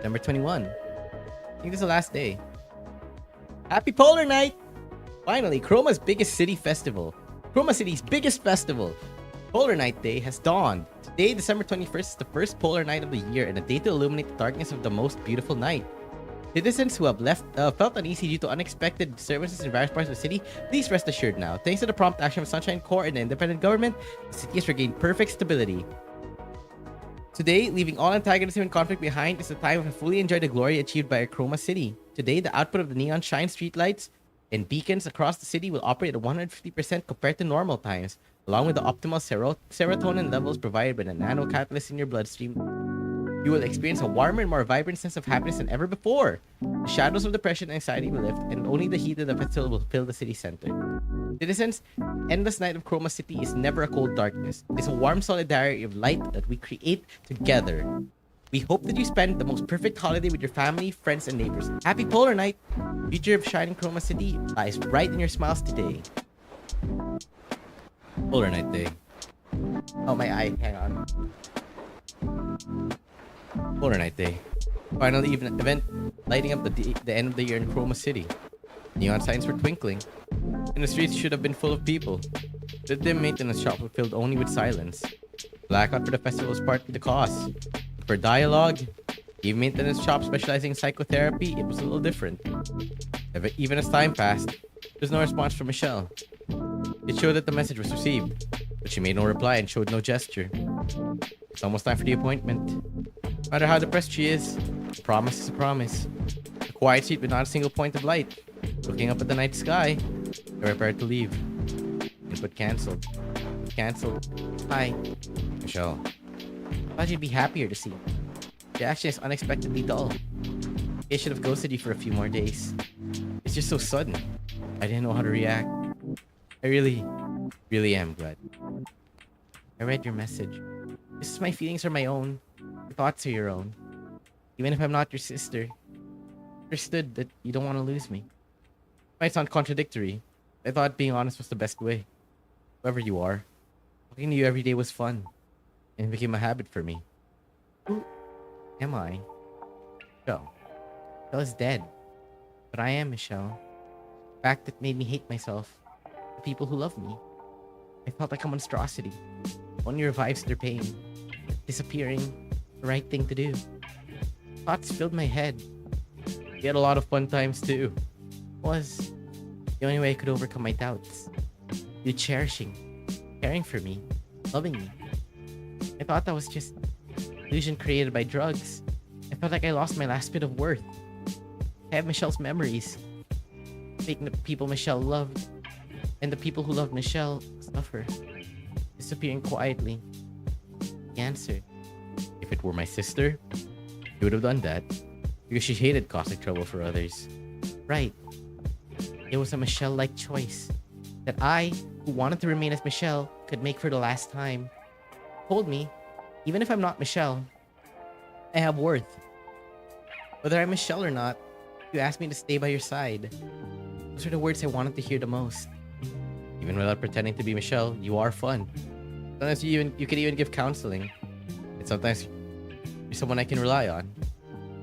Number 21. I think this is the last day. Happy Polar Night! Finally, Chroma's biggest city festival. Chroma City's biggest festival. Polar Night Day has dawned. Today, December 21st, is the first Polar Night of the year and a day to illuminate the darkness of the most beautiful night. Citizens who have felt uneasy due to unexpected disturbances in various parts of the city, please rest assured now. Thanks to the prompt action of Sunshine Corps and the independent government, the city has regained perfect stability. Today, leaving all antagonism and conflict behind, is the time to fully enjoy the glory achieved by our Chroma City. Today, the output of the neon shine streetlights and beacons across the city will operate at 150% compared to normal times, along with the optimal serotonin levels provided by the nano catalyst in your bloodstream. You will experience a warmer and more vibrant sense of happiness than ever before. The shadows of depression and anxiety will lift, and only the heat of the festival will fill the city center. Citizens, endless night of Chroma City is never a cold darkness. It is a warm solidarity of light that we create together. We hope that you spend the most perfect holiday with your family, friends, and neighbors. Happy Polar Night! The future of shining Chroma City lies right in your smiles today. Polar Night Day. Oh, my eye. Hang on. Polar Night Day. Final event lighting up the end of the year in Chroma City. Neon signs were twinkling, and the streets should have been full of people. The dim maintenance shop was filled only with silence. Blackout for the festival was partly the cause. For D1AL-ogue, the maintenance shop specializing in psychotherapy, it was a little different. Even as time passed, there was no response from Michelle. It showed that the message was received, but she made no reply and showed no gesture. It's almost time for the appointment. No matter how depressed she is, a promise is a promise. A quiet seat with not a single point of light. Looking up at the night sky, I prepared to leave. Input cancelled. Cancelled. Hi. Michelle. I thought you'd be happier to see me. The action is unexpectedly dull. I should have ghosted you for a few more days. It's just so sudden. I didn't know how to react. I really am glad. I read your message. Just as my feelings are my own, your thoughts are your own. Even if I'm not your sister, I understood that you don't want to lose me. It might sound contradictory. I thought being honest was the best way. Whoever you are, talking to you every day was fun, and it became a habit for me. Who am I? Michelle. Michelle is dead, but I am Michelle. The fact that made me hate myself, the people who love me. I felt like a monstrosity. Only revives their pain. Disappearing, the right thing to do. Thoughts filled my head. We had a lot of fun times too. It was the only way I could overcome my doubts. You cherishing, caring for me, loving me. I thought that was just illusion created by drugs. I felt like I lost my last bit of worth. I have Michelle's memories. Making the people Michelle loved, and the people who loved Michelle suffer. Disappearing quietly. The answer. If it were my sister, she would have done that. Because she hated causing trouble for others. Right. It was a Michelle-like choice. That I, who wanted to remain as Michelle, could make for the last time. Told me, even if I'm not Michelle, I have worth. Whether I'm Michelle or not, you asked me to stay by your side. Those are the words I wanted to hear the most. Even without pretending to be Michelle, you are fun. Sometimes you can even give counseling. And sometimes you're someone I can rely on.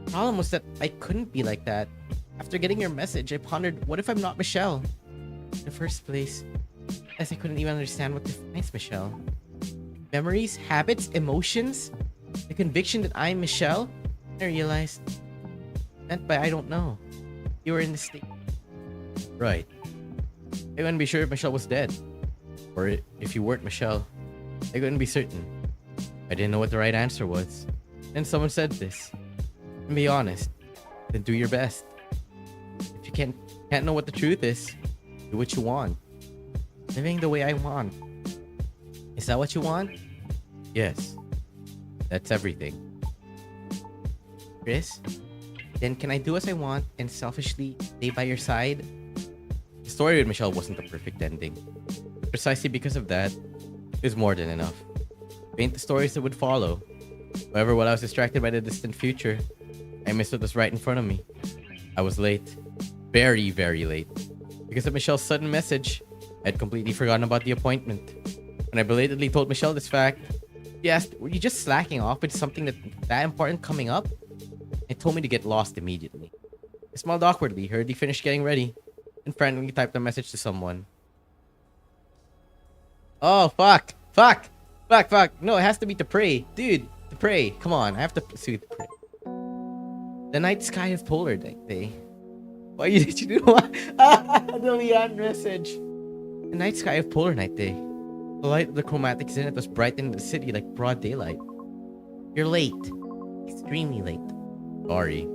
The problem was that I couldn't be like that. After getting your message, I pondered, what if I'm not Michelle? In the first place, as I couldn't even understand what defines Michelle. Memories, habits, emotions, the conviction that I'm Michelle. I realized Meant by I don't know. You were in the state. Right. I couldn't be sure if Michelle was dead. Or if you weren't Michelle. I couldn't be certain. I didn't know what the right answer was. Then someone said this. And be honest. Then do your best. If you can't know what the truth is, do what you want. Living the way I want. Is that what you want? Yes. That's everything. Chris? Then can I do as I want and selfishly stay by your side? The story with Michelle wasn't the perfect ending. Precisely because of that, it was more than enough. Paint the stories that would follow. However, while I was distracted by the distant future, I missed what was right in front of me. I was late. Very, very late. Because of Michelle's sudden message, I had completely forgotten about the appointment. When I belatedly told Michelle this fact, she asked, were you just slacking off with something that important coming up? It told me to get lost immediately. I smiled awkwardly, heard he finished getting ready, and frantically typed a message to someone. Oh, fuck. Fuck. Fuck, fuck. No, it has to be to pray. Dude, to pray. Come on, I have to pursue to pray. The night sky of polar day. Why did you do what? The Leon message. The night sky of polar night day. The light of the chromatic zenith was brightening the city like broad daylight. You're late. Extremely late. Sorry.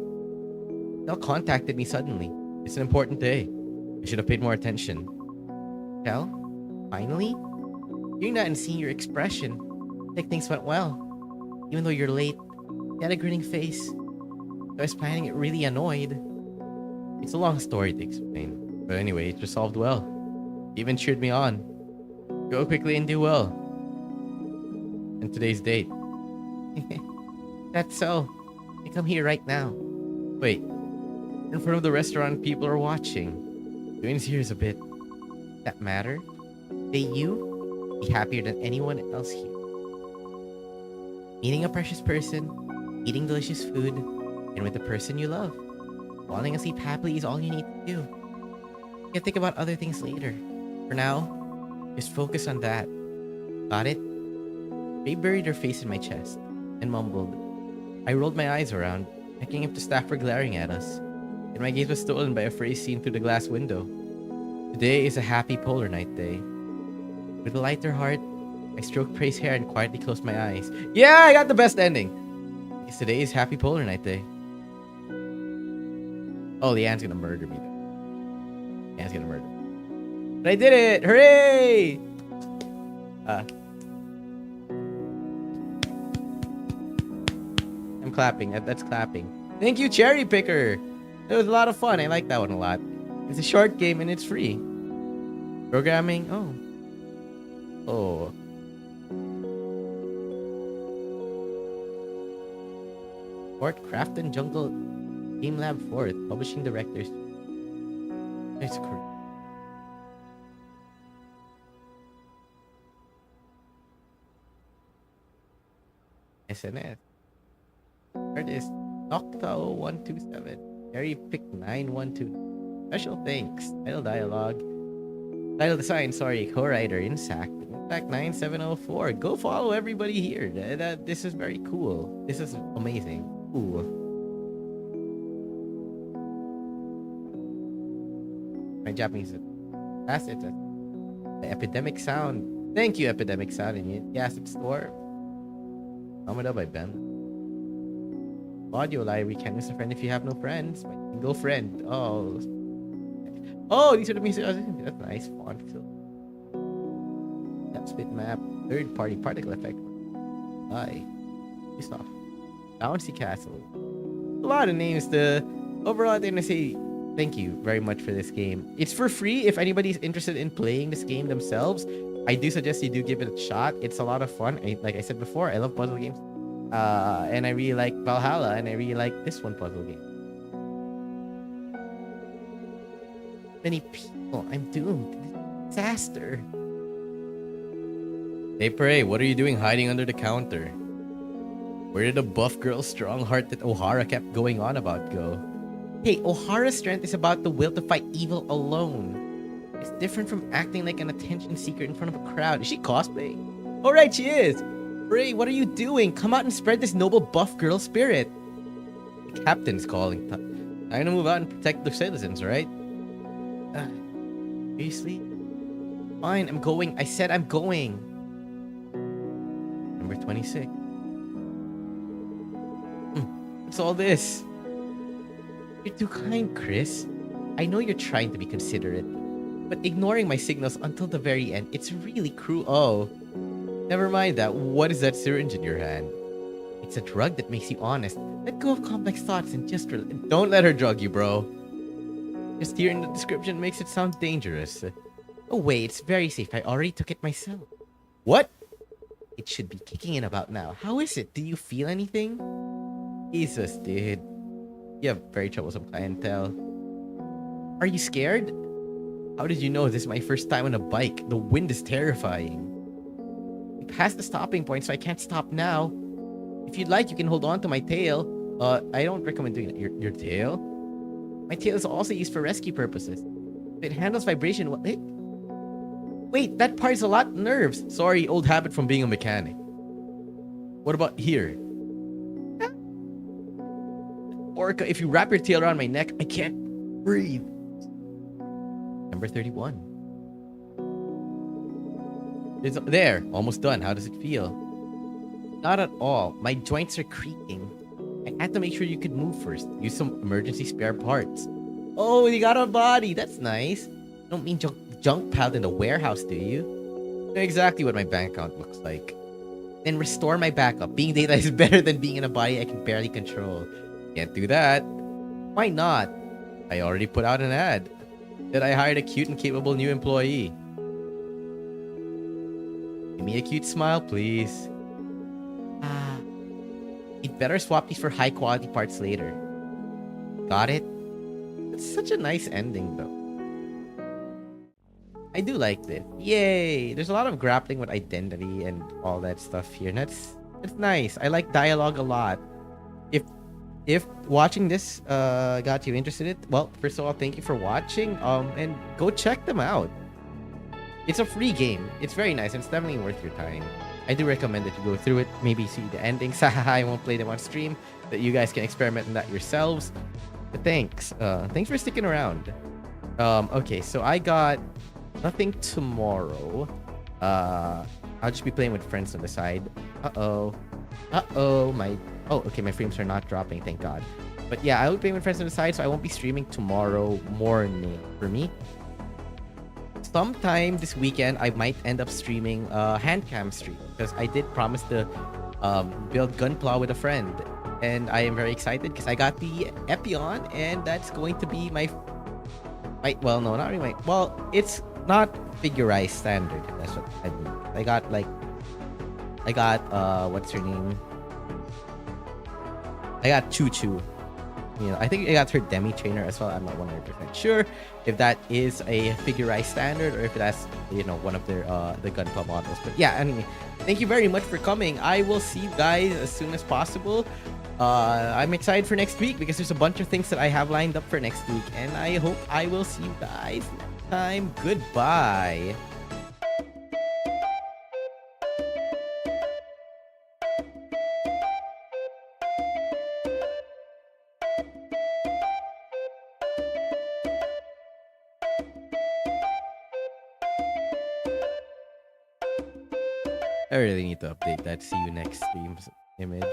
Mel contacted me suddenly. It's an important day. I should have paid more attention. Mel? Finally? Hearing that and seeing your expression, I think things went well. Even though you're late, you had a grinning face. I was planning it really annoyed. It's a long story to explain. But anyway, it resolved well. You even cheered me on. Go quickly and do well. And today's date. That's so. I come here right now. Wait. In front of the restaurant, people are watching. Doing's here is a bit. That matter? Say you be happier than anyone else here. Meeting a precious person, eating delicious food, and with the person you love. Falling asleep happily is all you need to do. You can think about other things later. For now, just focus on that. Got it? Ray buried her face in my chest and mumbled. I rolled my eyes around, checking if the staff were glaring at us, and my gaze was stolen by a phrase seen through the glass window. Today is a happy polar night day. With a lighter heart, I stroked Pray's hair and quietly closed my eyes. Yeah, I got the best ending! Because today is happy polar night day. Oh, Leanne's gonna murder me. Leanne's gonna murder me. But I did it! Hooray! I'm clapping. That's clapping. Thank you, Cherry Picker! It was a lot of fun. I like that one a lot. It's a short game and it's free. Programming? Oh. Oh. Fort Crafton Jungle Game Lab 4th. Publishing directors. It's correct. SNS. Artist Nocta0127. Harry Pick 912. Special thanks. Title dialogue. Title design, sorry. Co-writer Insac. Insac 9704. Go follow everybody here. This is very cool. This is amazing. Ooh. My Japanese. That's it. The Epidemic Sound. Thank you, Epidemic Sound. And yes, it's store. Commented by Ben. Audio library can miss a friend if you have no friends. My single friend. Oh. Oh, these are the music. That's nice font. That's bitmap. Third party particle effect. Hi. Ubisoft. Bouncy Castle. A lot of names. Overall, I'm gonna say thank you very much for this game. It's for free if anybody's interested in playing this game themselves. I do suggest you do give it a shot. It's a lot of fun. Like I said before, I love puzzle games. And I really like Valhalla, and I really like this one puzzle game. Many people. I'm doomed. Disaster. Hey, Prey, what are you doing hiding under the counter? Where did the buff girl's strong heart that O'Hara kept going on about go? Hey, O'Hara's strength is about the will to fight evil alone. It's different from acting like an attention seeker in front of a crowd. Is she cosplaying? All right, she is. Ray, what are you doing? Come out and spread this noble buff girl spirit. The captain's calling. Time to move out and protect the citizens, right? Uh, Seriously? Fine, I'm going. I said I'm going. Number 26. What's all this? You're too kind, Chris. I know you're trying to be considerate, but ignoring my signals until the very end, it's really cruel. Oh, never mind that. What is that syringe in your hand? It's a drug that makes you honest. Let go of complex thoughts and just don't let her drug you, bro. Just hearing the description makes it sound dangerous. Oh wait, it's very safe. I already took it myself. What? It should be kicking in about now. How is it? Do you feel anything? Jesus, dude. You have very troublesome clientele. Are you scared? How did you know this is my first time on a bike? The wind is terrifying. We passed the stopping point, so I can't stop now. If you'd like, you can hold on to my tail. I don't recommend doing that. Your tail? My tail is also used for rescue purposes. If it handles vibration, what? Wait, that part is a lot of nerves. Sorry, old habit from being a mechanic. What about here? Orca, if you wrap your tail around my neck, I can't breathe. Number 31. It's there, almost done. How does it feel? Not at all. My joints are creaking. I had to make sure you could move first. Use some emergency spare parts. Oh, you got a body. That's nice. You don't mean junk piled in the warehouse, do you? Know exactly what my bank account looks like. Then restore my backup. Being data is better than being in a body I can barely control. Can't do that. Why not? I already put out an ad that I hired a cute and capable new employee. Give me a cute smile, please. You'd better swap these for high quality parts later. Got it? It's such a nice ending, though. I do like this. Yay! There's a lot of grappling with identity and all that stuff here. And it's nice. I like dialogue a lot. If watching this got you interested in it, well, first of all, thank you for watching. And go check them out. It's a free game. It's very nice. It's definitely worth your time. I do recommend that you go through it. Maybe see the endings. I won't play them on stream. That you guys can experiment in that yourselves. But thanks. Thanks for sticking around. Okay, so I got nothing tomorrow. I'll just be playing with friends on the side. Uh-oh. Oh, okay, my frames are not dropping, thank God. But yeah, I will be playing with friends on the side, so I won't be streaming tomorrow morning for me. Sometime this weekend, I might end up streaming hand cam stream because I did promise to build Gunpla with a friend. And I am very excited because I got the Epion, and that's going to be my well, no, not really. Well, it's not figurized standard. That's what I mean. I got what's her name? I got Choo Choo. You know, I think I got her Demi Trainer as well. I'm not 100% sure if that is a figurized standard or if that's, you know, one of their the Gunpla models. But yeah, anyway, thank you very much for coming. I will see you guys as soon as possible. I'm excited for next week because there's a bunch of things that I have lined up for next week, and I hope I will see you guys next time. Goodbye. I really need to update that see you next streams image.